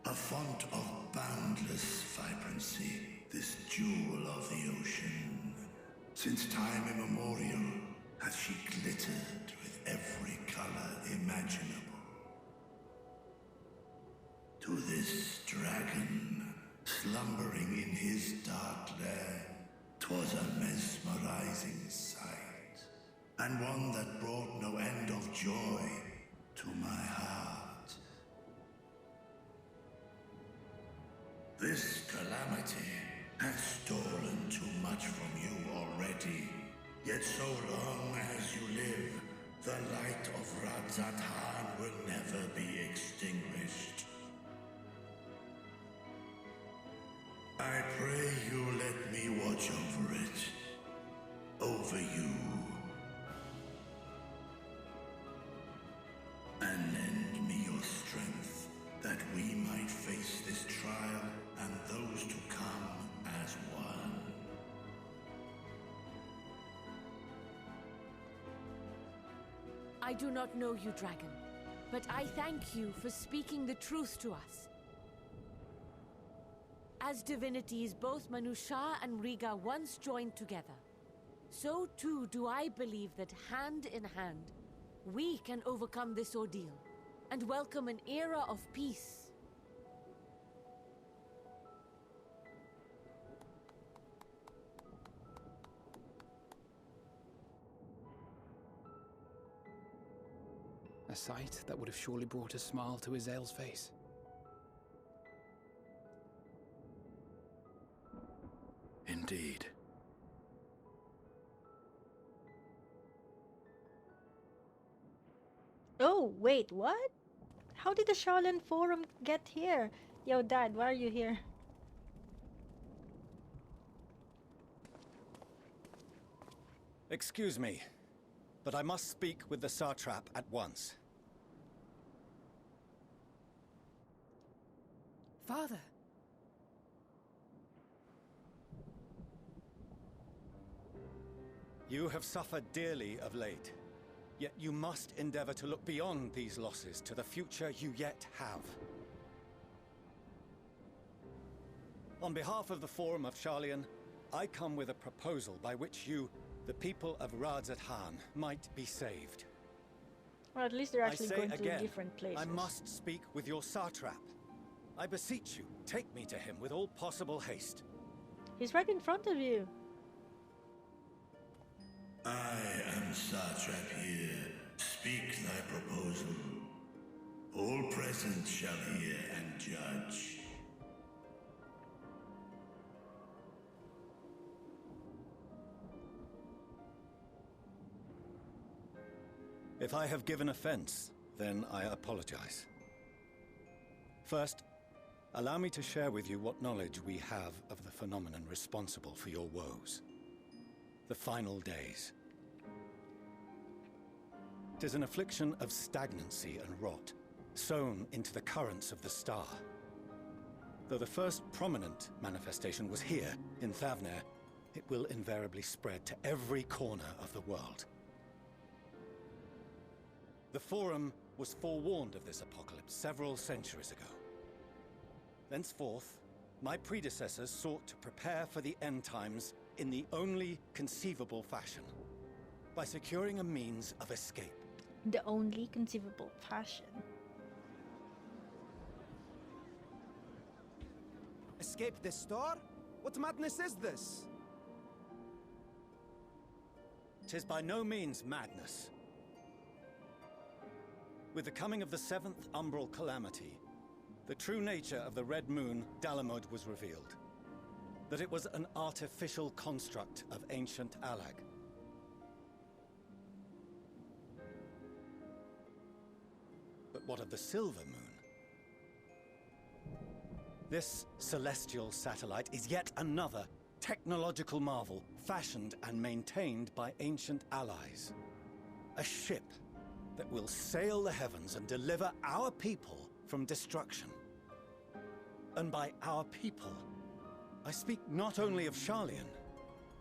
A font of boundless vibrancy, this jewel of the ocean. Since time immemorial, hath she glittered with every color imaginable. To this dragon, slumbering in his dark lair, 'twas a mesmerizing sight, and one that brought no end of joy to my heart. This calamity hath stolen too much from you already. Yet so long as you live, the light of Ahewann will never be extinguished. I pray you let me watch over it. Over you. And lend me your strength, that we might face this trial and those to come as one. I do not know you, dragon, but I thank you for speaking the truth to us. As divinities, both Manusha and Riga once joined together, so too do I believe that hand in hand, we can overcome this ordeal and welcome an era of peace. A sight that would have surely brought a smile to Azael's face. Indeed. Oh, wait, what? How did the Shaolin Forum get here? Yo, Dad, why are you here? Excuse me. but I must speak with the satrap at once. Father. You have suffered dearly of late, yet you must endeavor to look beyond these losses to the future you yet have. On behalf of the Forum of Sharlayan, I come with a proposal by which you, the people of Ahewann, might be saved. Well, at least they're actually I say going again, to different places. I must speak with your satrap. I beseech you, take me to him with all possible haste. He's right in front of you. I am satrap here. Speak thy proposal. All present shall hear and judge. If I have given offense, then I apologize. First, allow me to share with you what knowledge we have of the phenomenon responsible for your woes. The final days. 'Tis an affliction of stagnancy and rot, sown into the currents of the star. Though the first prominent manifestation was here, in Thavnair, it will invariably spread to every corner of the world. The Forum was forewarned of this apocalypse several centuries ago. Thenceforth, my predecessors sought to prepare for the end times in the only conceivable fashion, by securing a means of escape. The only conceivable fashion. Escape the star? What madness is this? 'Tis by no means madness. With the coming of the 7th umbral calamity, the true nature of the Red Moon, Dalamod, was revealed. That it was an artificial construct of ancient Alag. But what of the Silver Moon? This celestial satellite is yet another technological marvel, fashioned and maintained by ancient allies. A ship that will sail the heavens and deliver our people from destruction. And by our people, I speak not only of Sharlayan.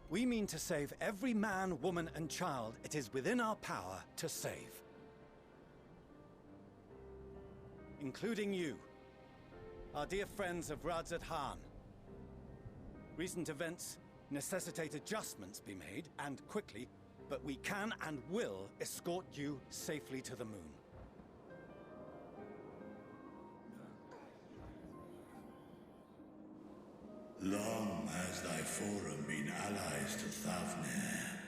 We mean to save every man, woman, and child it is within our power to save. Including you, our dear friends of Ahewann. Recent events necessitate adjustments be made, and quickly, but we can and will escort you safely to the moon. Long has thy Forum been allies to Thavnair.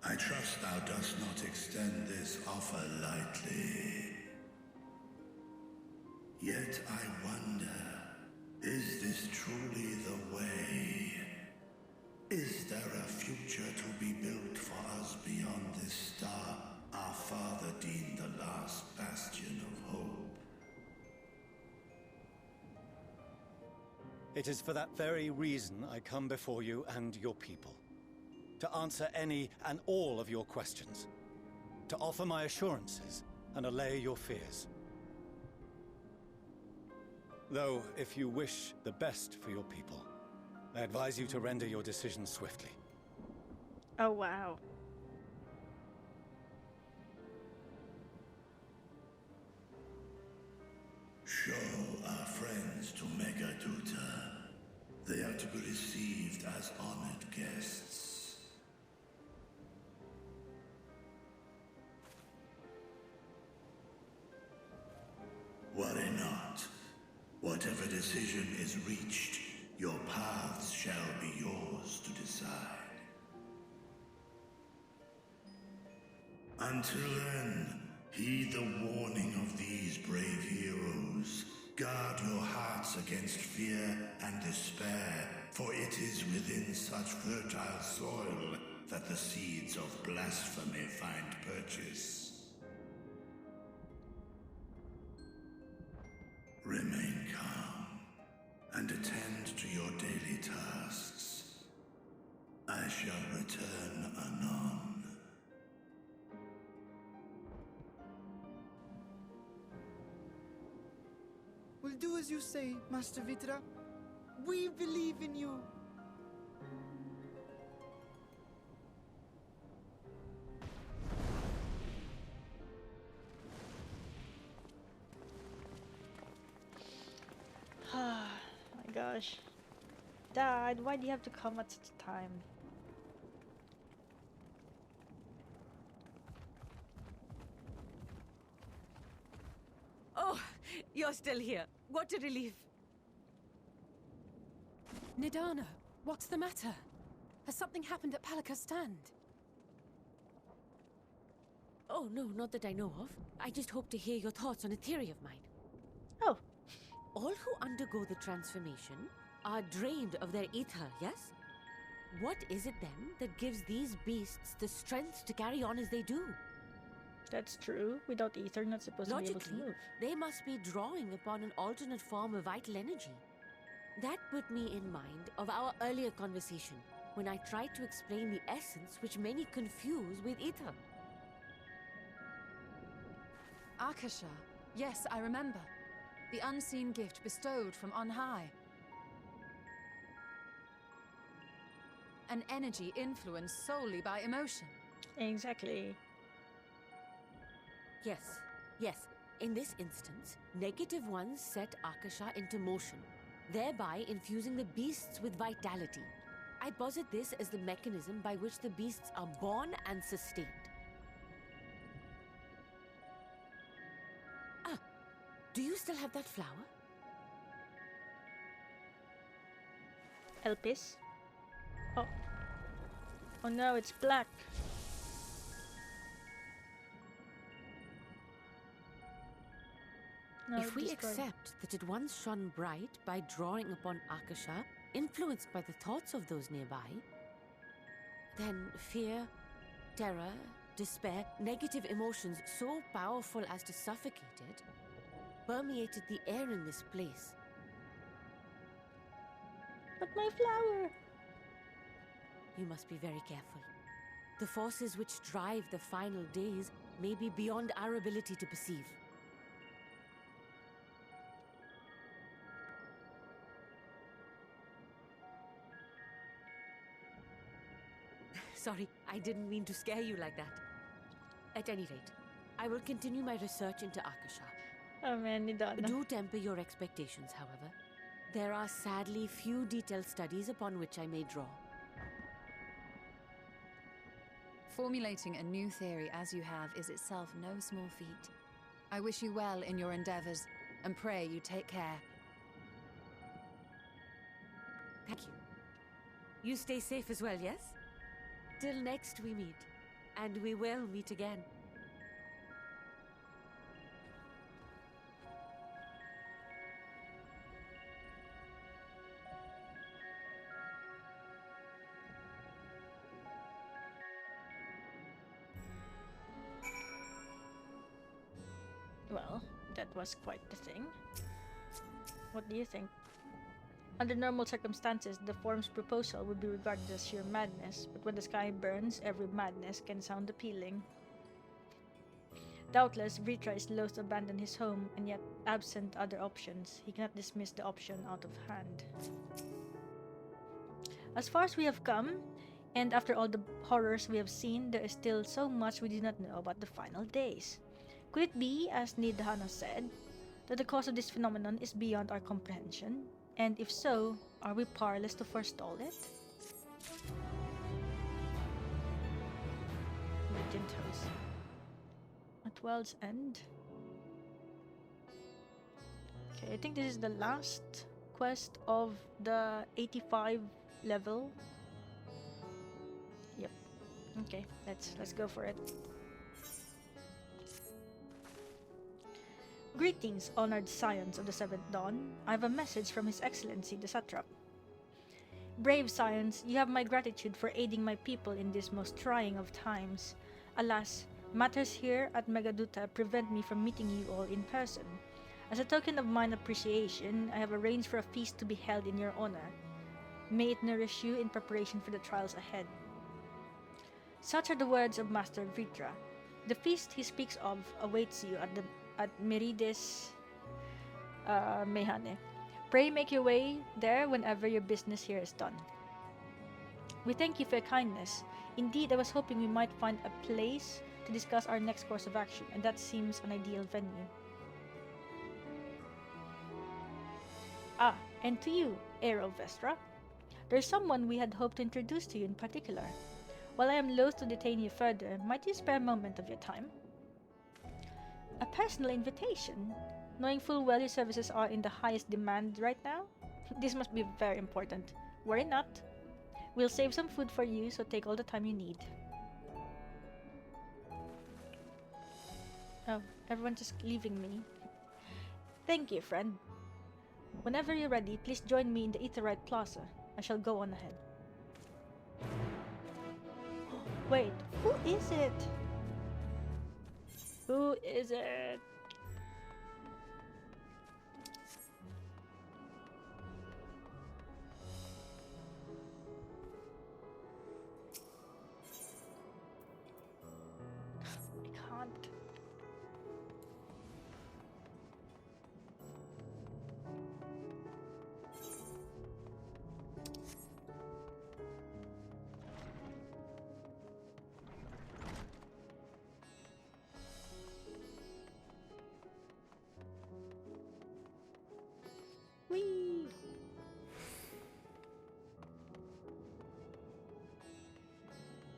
I trust thou dost not extend this offer lightly. Yet I wonder, is this truly the way? Is there a future to be built for us beyond this star our father deemed the last bastion of hope? It is for that very reason I come before you and your people. To answer any and all of your questions. To offer my assurances and allay your fears. Though, if you wish the best for your people, I advise you to render your decision swiftly. Oh, wow. Show our friends to Megaduta. They are to be received as honored guests. Worry not. Whatever decision is reached, your paths shall be yours to decide. Until then, heed the warning of these brave heroes. Guard your hearts against fear and despair, for it is within such fertile soil that the seeds of blasphemy find purchase. Remain calm and attend to your daily tasks. I shall return anon. We'll do as you say, Master Vrtra. We believe in you. My gosh. Dad, why do you have to come at such a time? Oh, you're still here. What a relief. Nidana, what's the matter? Has something happened at Palaka's stand? Oh, no, not that I know of. I just hope to hear your thoughts on a theory of mine. Oh. All who undergo the transformation are drained of their ether, yes? What is it then that gives these beasts the strength to carry on as they do? That's true. Without ether, not supposed to be able to move. They must be drawing upon an alternate form of vital energy. That put me in mind of our earlier conversation, when I tried to explain the essence which many confuse with ether. Akasha. Yes, I remember. The unseen gift bestowed from on high. An energy influenced solely by emotion. Exactly. Yes. In this instance, negative ones set Akasha into motion, thereby infusing the beasts with vitality. I posit this as the mechanism by which the beasts are born and sustained. Do you still have that flower? Elpis? Oh. Oh no, it's black. No, If we destroy. accept that it once shone bright by drawing upon Akasha, influenced by the thoughts of those nearby, then fear, terror, despair, negative emotions so powerful as to suffocate it, permeated the air in this place. But my flower! You must be very careful. The forces which drive the final days may be beyond our ability to perceive. Sorry, I didn't mean to scare you like that. At any rate, I will continue my research into Akasha. Oh man, Nidana. Do temper your expectations, however. There are sadly few detailed studies upon which I may draw. Formulating a new theory as you have is itself no small feat. I wish you well in your endeavors, and pray you take care. Thank you. You stay safe as well, yes? Till next we meet. And we will meet again. Well, that was quite the thing. What do you think? Under normal circumstances, the form's proposal would be regarded as sheer madness, but when the sky burns, every madness can sound appealing. Doubtless, Vrtra is loath to abandon his home, and yet, absent other options, he cannot dismiss the option out of hand. As far as we have come, and after all the horrors we have seen, there is still so much we do not know about the final days. Could it be, as Nidhana said, that the cause of this phenomenon is beyond our comprehension? And if so, are we powerless to forestall it? Radiant Host. At World's End. Okay, I think this is the last quest of the 85 level. Yep. Okay, let's go for it. Greetings, honored scions of the Seventh Dawn. I have a message from His Excellency the Satrap. Brave scions, you have my gratitude for aiding my people in this most trying of times. Alas, matters here at Megaduta prevent me from meeting you all in person. As a token of mine appreciation, I have arranged for a feast to be held in your honor. May it nourish you in preparation for the trials ahead. Such are the words of Master Vrtra. The feast he speaks of awaits you at Merides Mehane. Pray make your way there whenever your business here is done. We thank you for your kindness. Indeed, I was hoping we might find a place to discuss our next course of action, and that seems an ideal venue. Ah, and to you, heir of Vrtra. There's someone we had hoped to introduce to you in particular. While I am loath to detain you further, might you spare a moment of your time? A personal invitation? Knowing full well your services are in the highest demand right now? This must be very important. Worry not. We'll save some food for you, so take all the time you need. Oh, everyone's just leaving me. Thank you, friend. Whenever you're ready, please join me in the Etheirys Plaza. I shall go on ahead. Wait, who is it? Who is it? I can't. Whee!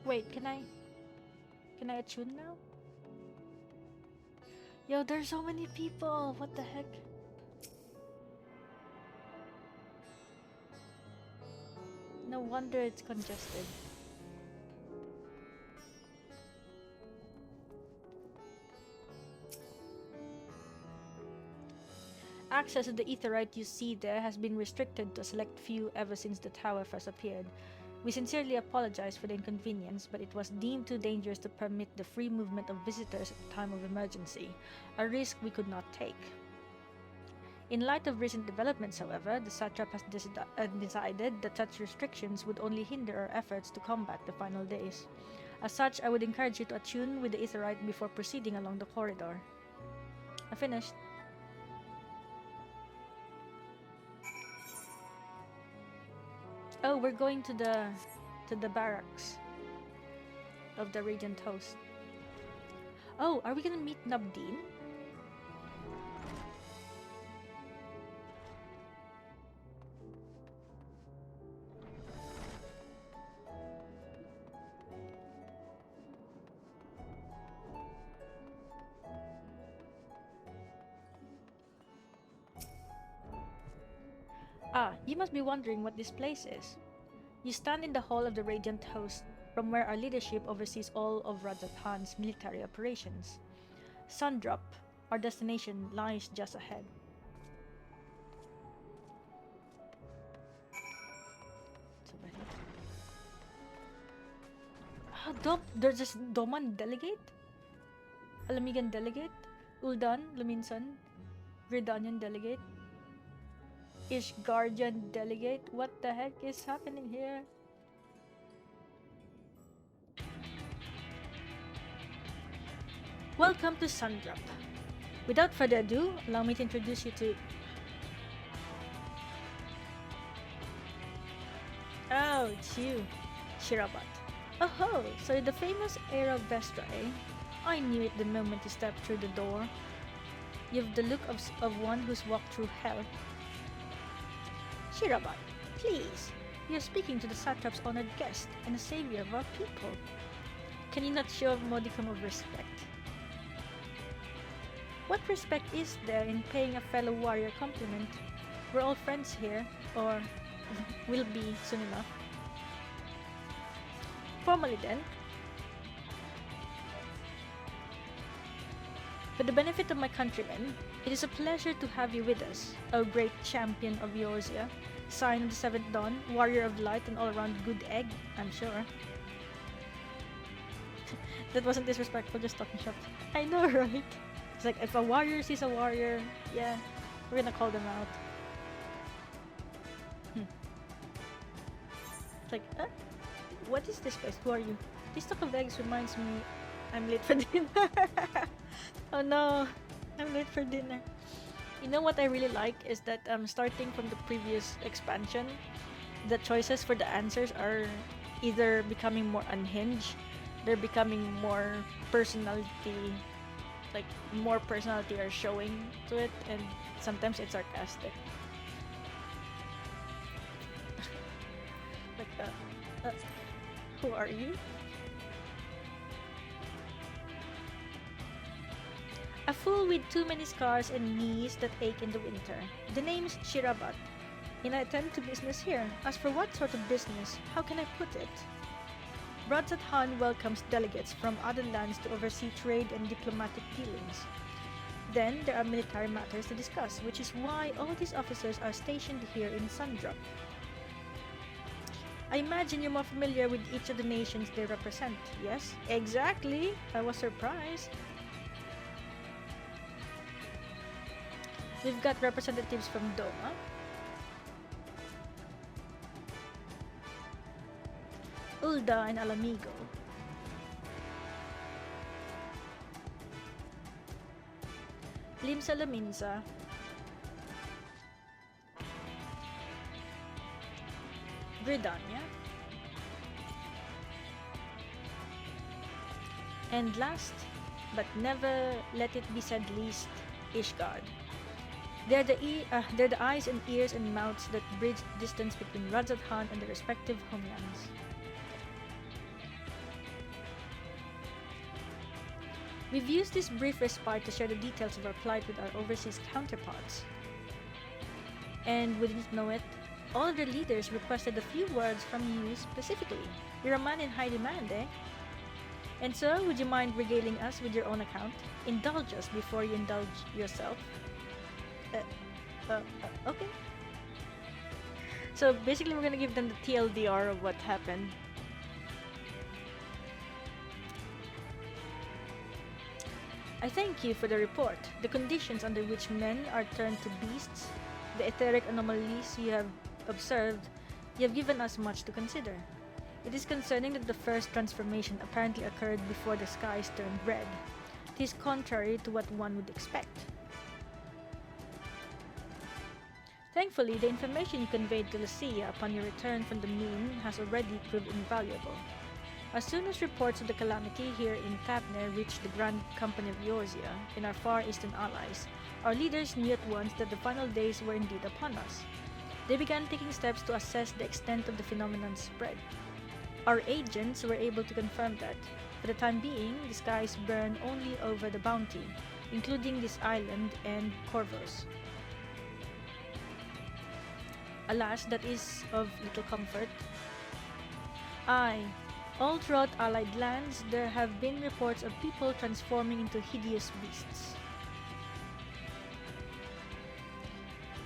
Wait, can I attune now? Yo, there's so many people. What the heck? No wonder it's congested. Access to the Etheirys you see there has been restricted to a select few ever since the tower first appeared. We sincerely apologize for the inconvenience, but it was deemed too dangerous to permit the free movement of visitors at a time of emergency, a risk we could not take. In light of recent developments, however, the satrap has decided that such restrictions would only hinder our efforts to combat the final days. As such, I would encourage you to attune with the Etheirys before proceeding along the corridor. I finished. Oh, we're going to the barracks of the Radiant Host. Oh, are we gonna meet Nabdeen? Ah, you must be wondering what this place is. You stand in the hall of the Radiant Host, from where our leadership oversees all of Radhathan's military operations. Sundrop, our destination, lies just ahead. There's this Doman delegate? Alamigan delegate? Uldan, Luminson, Verdanian delegate? Ishgardian delegate? What the heck is happening here? Welcome to Sundrop. Without further ado, allow me to introduce you to... Oh, it's you, Shirabat. Oh, so you're the famous heir of Vrtra, eh? I knew it the moment you stepped through the door. You've the look of one who's walked through hell. Shirabat, please. You're speaking to the satrap's honored guest and a savior of our people. Can you not show a modicum of respect? What respect is there in paying a fellow warrior compliment? We're all friends here, or will be soon enough. Formally then, for the benefit of my countrymen, it is a pleasure to have you with us, O great champion of Eorzea, sign of the Seventh Dawn, warrior of light and all-around good egg, I'm sure. That wasn't disrespectful, just talking shop. I know, right? It's like, if a warrior sees a warrior, yeah, we're gonna call them out. It's like, what is this place? Who are you? This talk of eggs reminds me I'm late for dinner. Oh no, I'm late for dinner. You know what I really like is that starting from the previous expansion, the choices for the answers are either becoming more unhinged, they're becoming more personality, like more personality are showing to it, and sometimes it's sarcastic. Like, who are you? A fool with too many scars and knees that ache in the winter. The name's Shirabat, and I attend to business here. As for what sort of business, how can I put it? Ahewann welcomes delegates from other lands to oversee trade and diplomatic dealings. Then there are military matters to discuss, which is why all these officers are stationed here in Sundrop. I imagine you're more familiar with each of the nations they represent, yes? Exactly! I was surprised. We've got representatives from Doma, Ulda and Alamigo, Limsa Laminsa, Gridania, and last but never let it be said least, Ishgard. They're the eyes and ears and mouths that bridge distance between Ahewann and their respective homelands. We've used this brief respite to share the details of our plight with our overseas counterparts. And we didn't know it, all of the leaders requested a few words from you specifically. You're a man in high demand, eh? And so, would you mind regaling us with your own account? Indulge us before you indulge yourself. Okay. So basically we're gonna give them the TLDR of what happened. I thank you for the report. The conditions under which men are turned to beasts, the etheric anomalies you have observed, you have given us much to consider. It is concerning that the first transformation apparently occurred before the skies turned red. It is contrary to what one would expect. Thankfully, the information you conveyed to Lucia upon your return from the moon has already proved invaluable. As soon as reports of the calamity here in Thavnair reached the Grand Company of Eorzea and our Far Eastern allies, our leaders knew at once that the final days were indeed upon us. They began taking steps to assess the extent of the phenomenon's spread. Our agents were able to confirm that, for the time being, the skies burn only over the Bounty, including this island and Corvus. Alas, that is of little comfort. Aye, all throughout allied lands, there have been reports of people transforming into hideous beasts.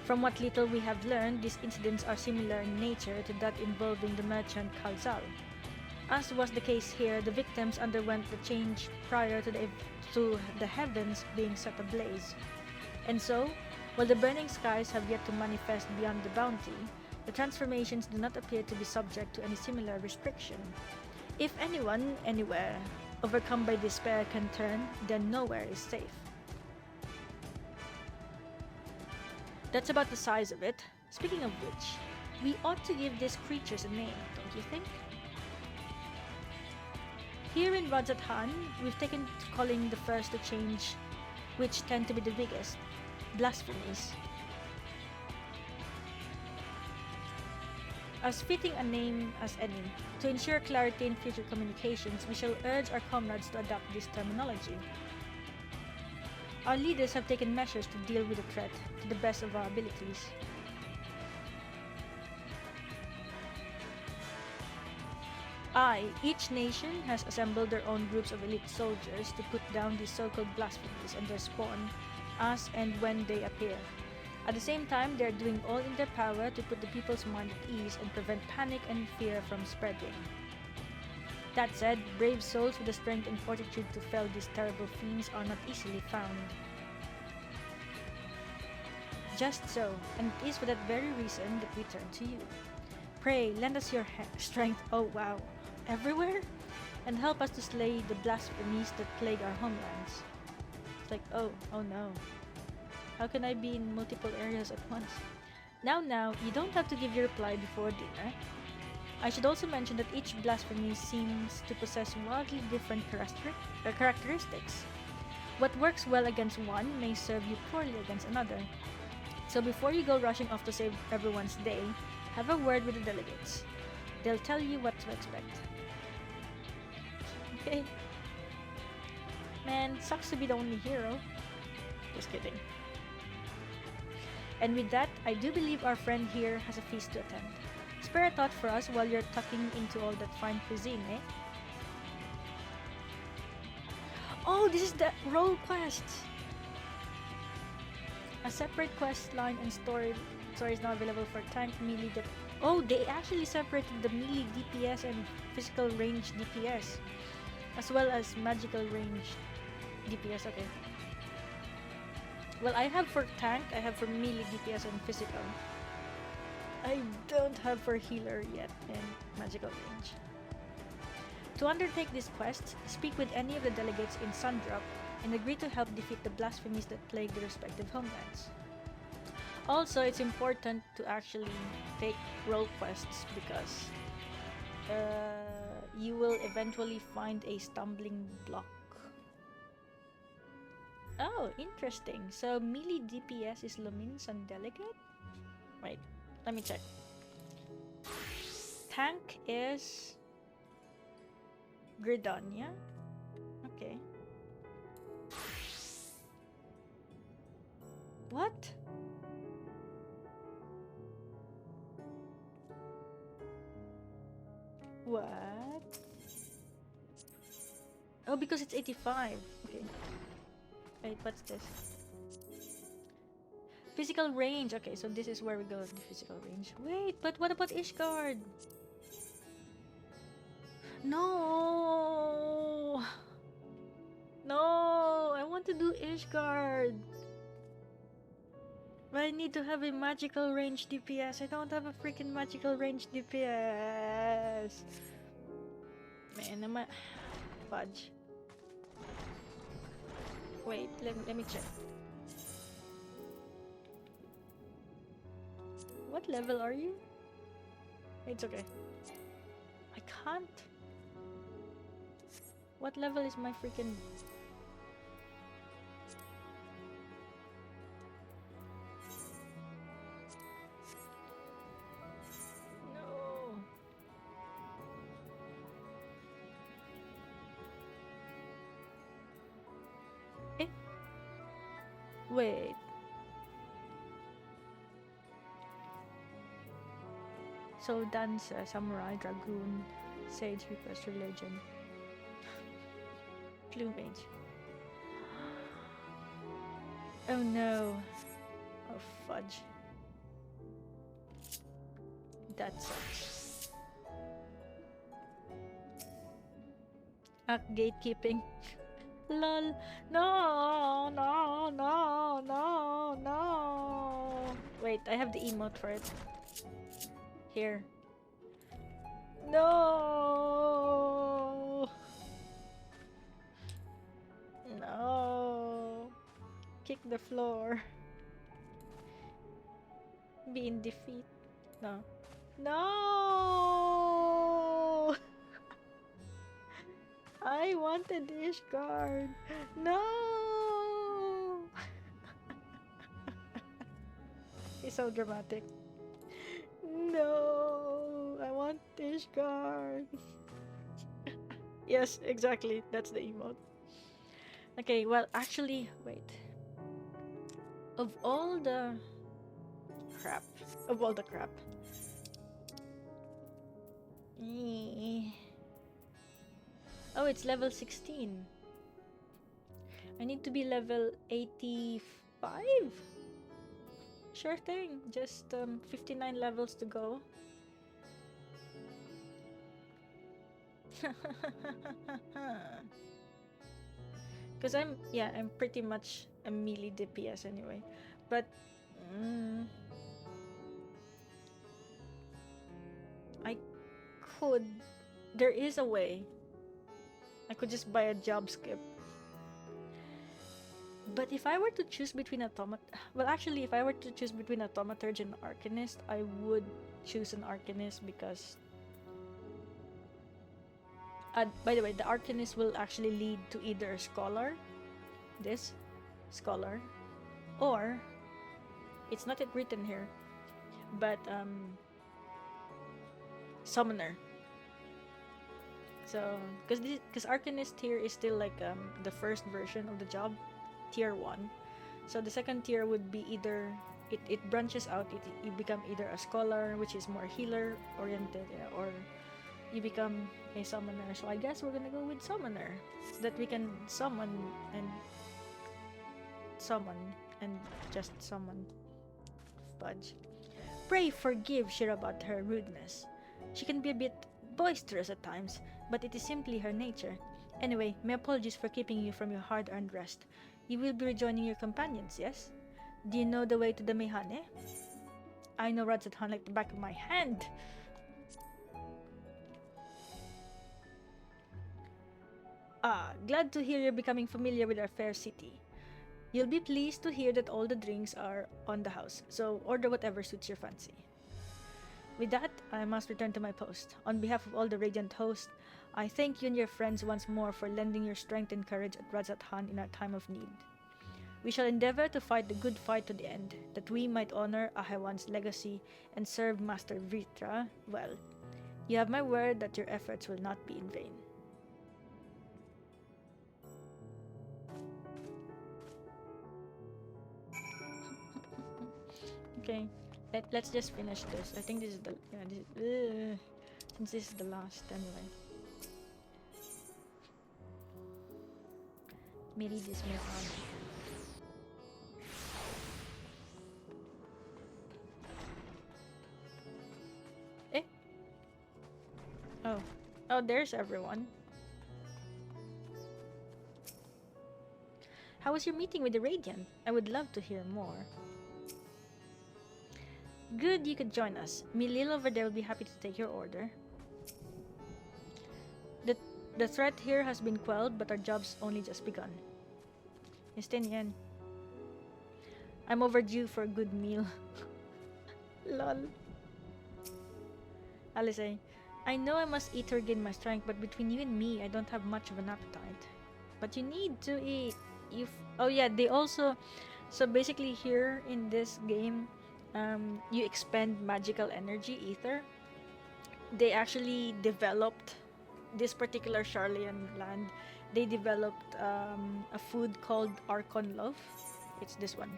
From what little we have learned, these incidents are similar in nature to that involving the merchant Khalzal. As was the case here, the victims underwent the change prior to the heavens being set ablaze. And so, while the burning skies have yet to manifest beyond the Bounty, the transformations do not appear to be subject to any similar restriction. If anyone, anywhere, overcome by despair can turn, then nowhere is safe. That's about the size of it. Speaking of which, we ought to give these creatures a name, don't you think? Here in Ahewann, we've taken to calling the first to change, which tend to be the biggest, blasphemies. As fitting a name as any, to ensure clarity in future communications, we shall urge our comrades to adopt this terminology. Our leaders have taken measures to deal with the threat to the best of our abilities. Each nation has assembled their own groups of elite soldiers to put down these so-called blasphemies and their spawn, as and when they appear. At the same time, they are doing all in their power to put the people's mind at ease and prevent panic and fear from spreading. That said, brave souls with the strength and fortitude to fell these terrible fiends are not easily found. Just so, and it is for that very reason that we turn to you. Pray, lend us your strength, oh wow, everywhere? And help us to slay the blasphemies that plague our homelands. It's like, oh no. How can I be in multiple areas at once? Now, you don't have to give your reply before dinner. I should also mention that each blasphemy seems to possess wildly different characteristics. What works well against one may serve you poorly against another. So before you go rushing off to save everyone's day, have a word with the delegates. They'll tell you what to expect. Okay. Man, sucks to be the only hero. Just kidding. And with that, I do believe our friend here has a feast to attend. Spare a thought for us while you're tucking into all that fine cuisine, eh? Oh, this is the role quest! A separate quest line and story is now available for tank, melee, oh, they actually separated the melee DPS and physical range DPS, as well as magical range DPS. Okay. Well, I have for tank, I have for melee DPS and physical. I don't have for healer yet and magical range. To undertake this quest, speak with any of the delegates in Sundrop and agree to help defeat the blasphemies that plague the respective homelands. Also, it's important to actually take role quests because you will eventually find a stumbling block. Oh, interesting. So melee DPS is Lumin's and delegate? Wait, let me check. Tank is Gridonia. Okay. What? What? Oh, because it's 85. Okay. Wait, what's this? Physical range. Okay, so this is where we go with the physical range. Wait, but what about Ishgard? No! No! I want to do Ishgard! But I need to have a magical range DPS. I don't have a freaking magical range DPS. Man, am I... Fudge. Wait, let me check. What level are you? It's okay. I can't. What level is my freaking... No. Eh? Wait. So dance, samurai, dragoon, sage, request religion, plumage. Oh no! Oh fudge! That sucks. Gatekeeping. Lol. No, no, no, no, no. Wait, I have the emote for it. Here. No. No. Kick the floor. Be in defeat. No. No. I wanted Ishgard. No. He's so dramatic. No, I want Ishgard. Yes, exactly. That's the emote. Okay, well, actually, wait. Of all the crap, oh, it's level 16. I need to be level 85? Sure thing. Just 59 levels to go. Because I'm pretty much a melee DPS anyway. But I could, there is a way. I could just buy a job skip. But if I were to choose between a well, actually, if I were to choose between a thaumaturge and an arcanist, I would choose an arcanist because. By the way, the arcanist will actually lead to either a scholar, this scholar, or it's not yet written here, but summoner. So, because arcanist here is still like the first version of the job, tier 1. So the second tier would be either it branches out. You become either a scholar, which is more healer oriented, or you become a summoner. So I guess we're gonna go with summoner, so that we can summon and just summon. Fudge. Pray forgive Shira about her rudeness. She can be a bit boisterous at times, but it is simply her nature. Anyway, my apologies for keeping you from your hard-earned rest. You will be rejoining your companions, yes? Do you know the way to the Mehane? I know Radzathan like the back of my hand. Glad to hear you're becoming familiar with our fair city. You'll be pleased to hear that all the drinks are on the house, so order whatever suits your fancy. With that, I must return to my post. On behalf of all the Radiant host, I thank you and your friends once more for lending your strength and courage at Radzathan in our time of need. We shall endeavor to fight the good fight to the end, that we might honor Ahewann's legacy and serve Master Vrtra well. You have my word that your efforts will not be in vain. Okay, let's just finish this. I think this is the since this is the last anyway. Maybe this may Oh, there's everyone. How was your meeting with the Radiant? I would love to hear more. Good, you could join us. Milil over there will be happy to take your order. The threat here has been quelled, but our job's only just begun. Estenian. I'm overdue for a good meal. Lol. Alice, I know I must eat to regain my strength, but between you and me, I don't have much of an appetite. But you need to eat. Oh yeah, they also... So basically here in this game, you expend magical energy, ether. They actually developed this particular Sharlayan land. They developed a food called Archon Loaf. It's this one.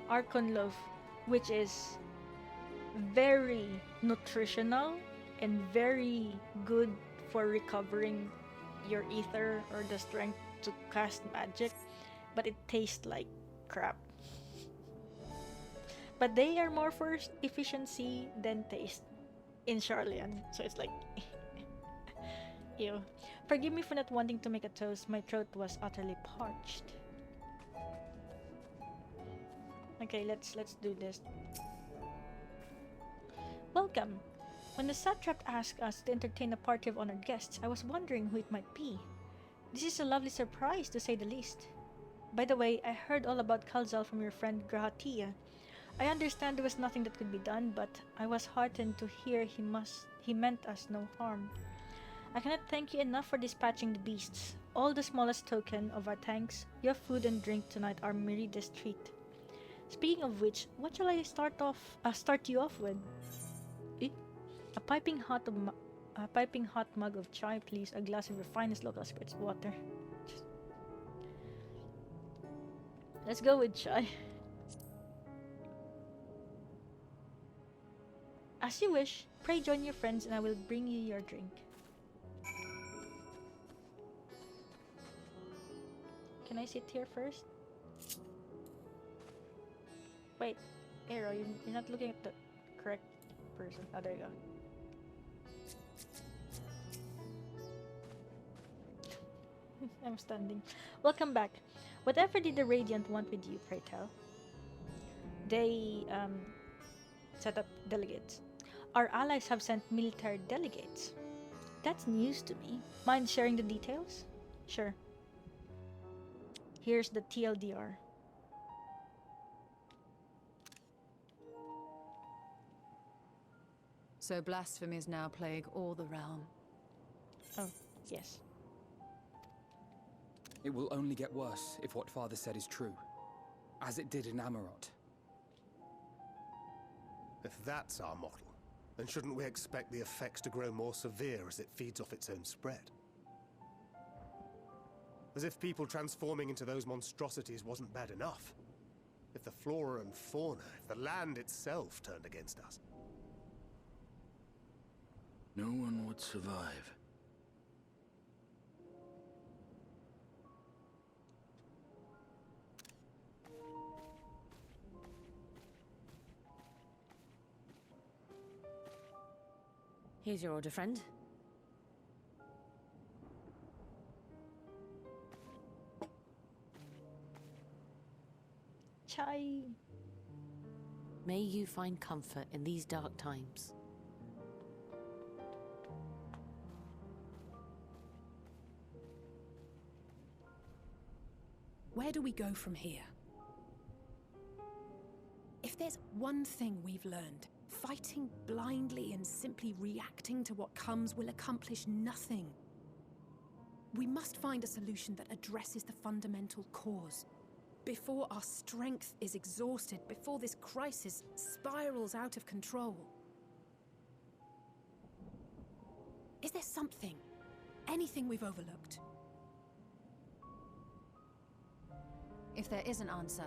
Archon Loaf, which is very nutritional and very good for recovering your ether or the strength to cast magic, but it tastes like crap. But they are more for efficiency than taste in Sharlayan, so it's like ew. Forgive me for not wanting to make a toast. My throat was utterly parched. Okay, let's do this. Welcome. When the satrap asked us to entertain a party of honored guests, I was wondering who it might be. This is a lovely surprise, to say the least. By the way, I heard all about Kalzal from your friend Grahatia. I understand there was nothing that could be done, but I was heartened to hear he meant us no harm. I cannot thank you enough for dispatching the beasts. All the smallest token of our thanks, your food and drink tonight are Merida's treat. Speaking of which, what shall I start you off with? A piping hot mug of chai, please. A glass of your finest local spirits water. Let's go with chai. As you wish. Pray join your friends and I will bring you your drink. Can I sit here first? Wait, Arrow, you're not looking at the correct person. Oh, there you go. I'm standing. Welcome back. Whatever did the Radiant want with you, pray tell? They set up delegates. Our allies have sent military delegates. That's news to me. Mind sharing the details? Sure. here's the TLDR. So blasphemies now plague all the realm. Oh, yes. It will only get worse if what Father said is true, as it did in Amarot. If that's our model, then shouldn't we expect the effects to grow more severe as it feeds off its own spread? As if people transforming into those monstrosities wasn't bad enough. If the flora and fauna, if the land itself turned against us. No one would survive. Here's your order, friend. Chai. May you find comfort in these dark times. Where do we go from here? If there's one thing we've learned, fighting blindly and simply reacting to what comes will accomplish nothing. We must find a solution that addresses the fundamental cause. Before our strength is exhausted, before this crisis spirals out of control. Is there something, anything we've overlooked? If there is an answer,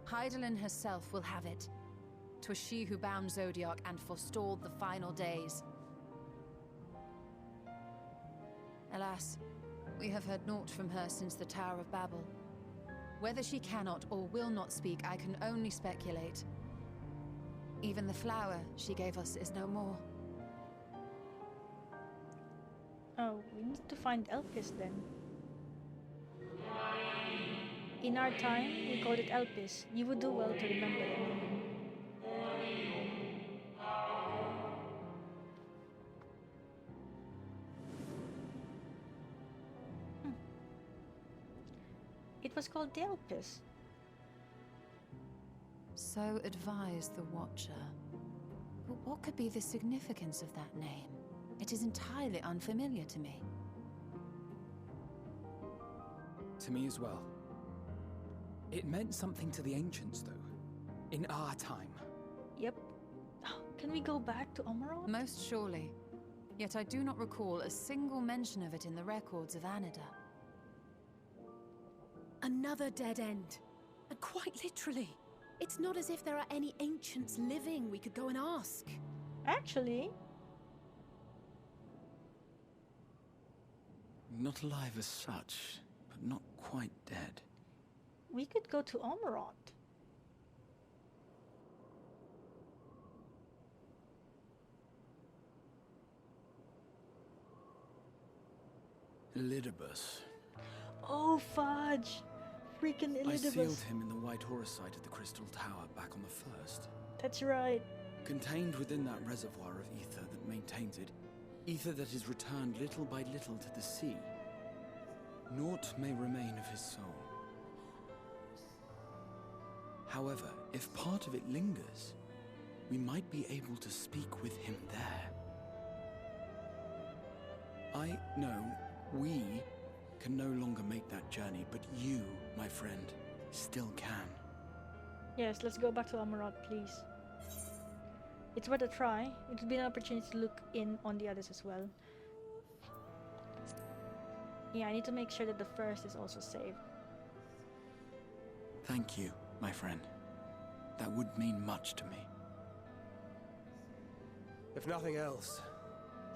Hydaelyn herself will have it. 'Twas she who bound Zodiac and forestalled the final days. Alas, we have heard naught from her since the Tower of Babel. Whether she cannot or will not speak, I can only speculate. Even the flower she gave us is no more. Oh, we need to find Elpis then. In our time, we called it Elpis. You would do well to remember the name. It was called the Elpis. So advised the Watcher. But what could be the significance of that name? It is entirely unfamiliar to me. To me as well. It meant something to the ancients, though. In our time. Yep. Can we go back to Amarot? Most surely. Yet I do not recall a single mention of it in the records of Anida. Another dead end. And quite literally. It's not as if there are any ancients living we could go and ask. Actually. Not alive as such, but not quite dead. We could go to Amarot. Elidibus. Oh, fudge! Freaking I sealed Elidibus. him in the White Horus site at the Crystal Tower back on the first. That's right. Contained within that reservoir of ether that maintains it, ether that is returned little by little to the sea. Naught may remain of his soul. However, if part of it lingers, we might be able to speak with him there. I know we can no longer make that journey, but you, my friend, still can. Yes, let's go back to Amarot, please. It's worth a try. It would be an opportunity to look in on the others as well. Yeah, I need to make sure that the first is also saved. Thank you, my friend. That would mean much to me. If nothing else,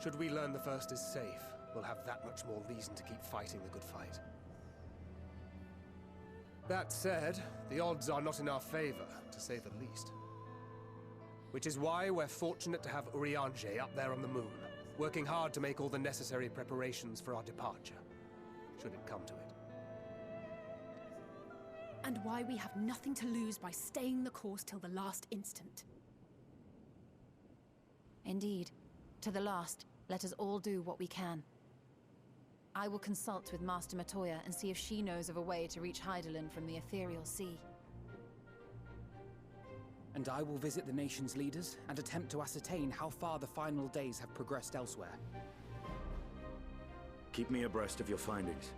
should we learn the first is safe, we'll have that much more reason to keep fighting the good fight. That said, the odds are not in our favor, to say the least. Which is why we're fortunate to have Urianger up there on the moon, working hard to make all the necessary preparations for our departure, should it come to it. And why we have nothing to lose by staying the course till the last instant. Indeed. To the last, let us all do what we can. I will consult with Master Matoya and see if she knows of a way to reach Hydaelyn from the Ethereal Sea. And I will visit the nation's leaders and attempt to ascertain how far the final days have progressed elsewhere. Keep me abreast of your findings.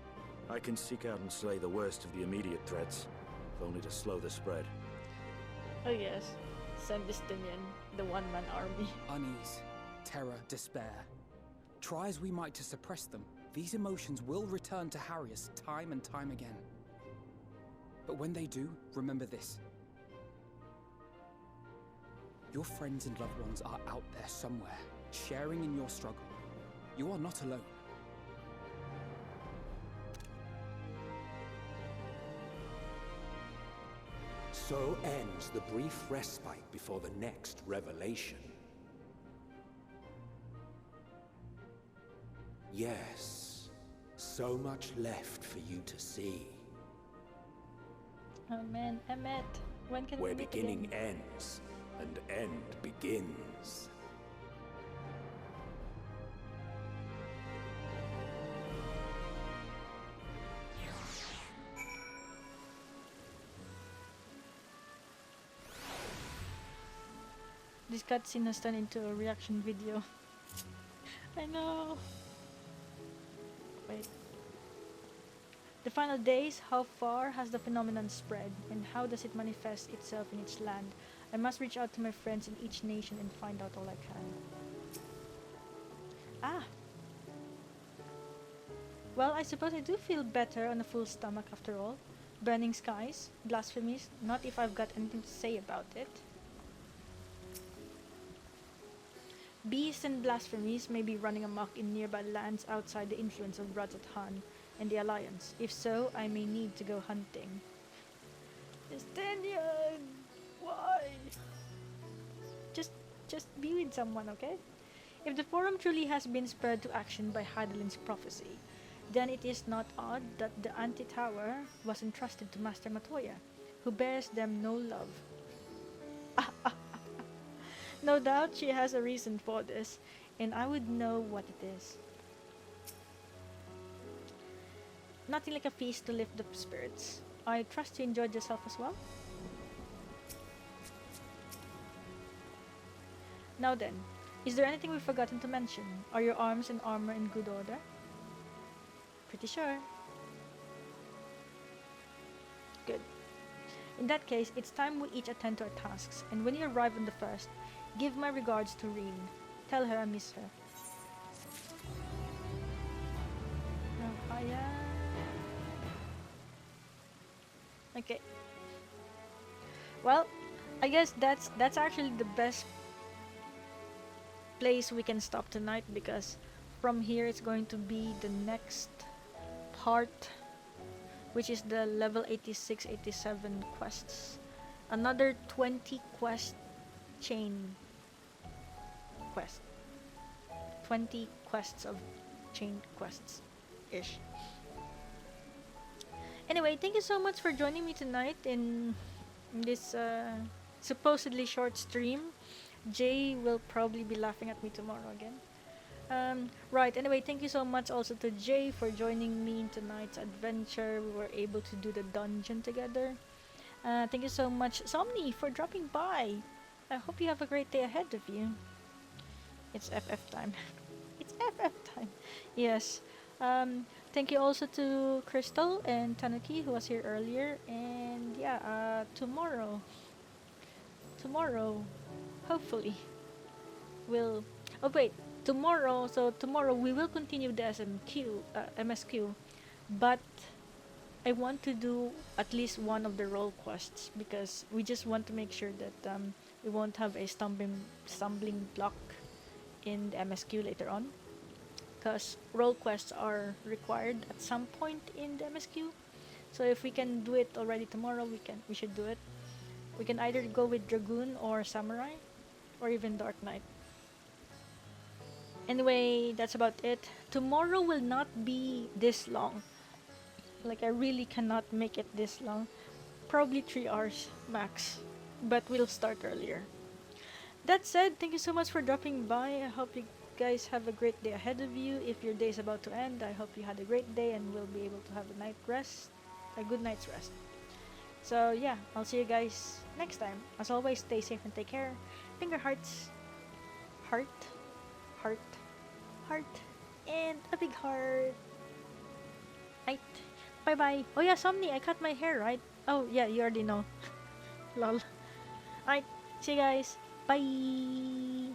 I can seek out and slay the worst of the immediate threats, if only to slow the spread. Oh yes, send Justinian, the one-man army. Unease, terror, despair. Try as we might to suppress them, these emotions will return to harry us time and time again. But when they do, remember this. Your friends and loved ones are out there somewhere, sharing in your struggle. You are not alone. So ends the brief respite before the next revelation. Yes, so much left for you to see. Oh man, Emmet, when can Where we meet beginning again? ends and end begins. This cutscene has turned into a reaction video. I know. Wait. The final days, how far has the phenomenon spread, and how does it manifest itself in each land? I must reach out to my friends in each nation and find out all I can. Ah! Well, I suppose I do feel better on a full stomach after all. Burning skies, blasphemies, not if I've got anything to say about it. Beasts and blasphemies may be running amok in nearby lands outside the influence of Vrtra and the Alliance. If so, I may need to go hunting. Justinian! Why? Just be with someone, okay? If the forum truly has been spurred to action by Hydaelyn's prophecy, then it is not odd that the anti-tower was entrusted to Master Matoya, who bears them no love. No doubt she has a reason for this, and I would know what it is. Nothing like a feast to lift the spirits. I trust you enjoyed yourself as well. Now then, is there anything we've forgotten to mention? Are your arms and armor in good order? Pretty sure. Good. In that case, it's time we each attend to our tasks, and when you arrive on the first, give my regards to Reen. Tell her I miss her. Oh, hiya. Okay. Well, I guess that's actually the best place we can stop tonight, because from here it's going to be the next part, which is the level 86, 87 quests. Another 20 quest chain quest. 20 quests of chain quests ish. Anyway, thank you so much for joining me tonight in this supposedly short stream. Jay will probably be laughing at me tomorrow again. Right, anyway, thank you so much also to Jay for joining me in tonight's adventure. We were able to do the dungeon together. Thank you so much, Somni, for dropping by. I hope you have a great day ahead of you. It's FF time. It's FF time. Yes. Thank you also to Crystal and Tanuki, who was here earlier. And yeah, tomorrow, hopefully, we'll... Oh wait, tomorrow we will continue the MSQ, but I want to do at least one of the role quests, because we just want to make sure that we won't have a stumbling block in the MSQ later on, because role quests are required at some point in the MSQ. So if we can do it already tomorrow, we should do it. We can either go with Dragoon or Samurai, or even Dark Knight. Anyway, that's about it. Tomorrow will not be this long. Like, I really cannot make it this long. Probably 3 hours max, but we'll start earlier. That said, thank you so much for dropping by. I hope you guys have a great day ahead of you. If your day is about to end, I hope you had a great day and will be able to have a good night's rest. So yeah, I'll see you guys next time. As always, stay safe and take care. Finger hearts, heart, heart, heart, and a big heart. Night. Bye bye. Oh yeah, Somni, I cut my hair, right? Oh yeah, you already know. Lol. Alright, see you guys. Bye.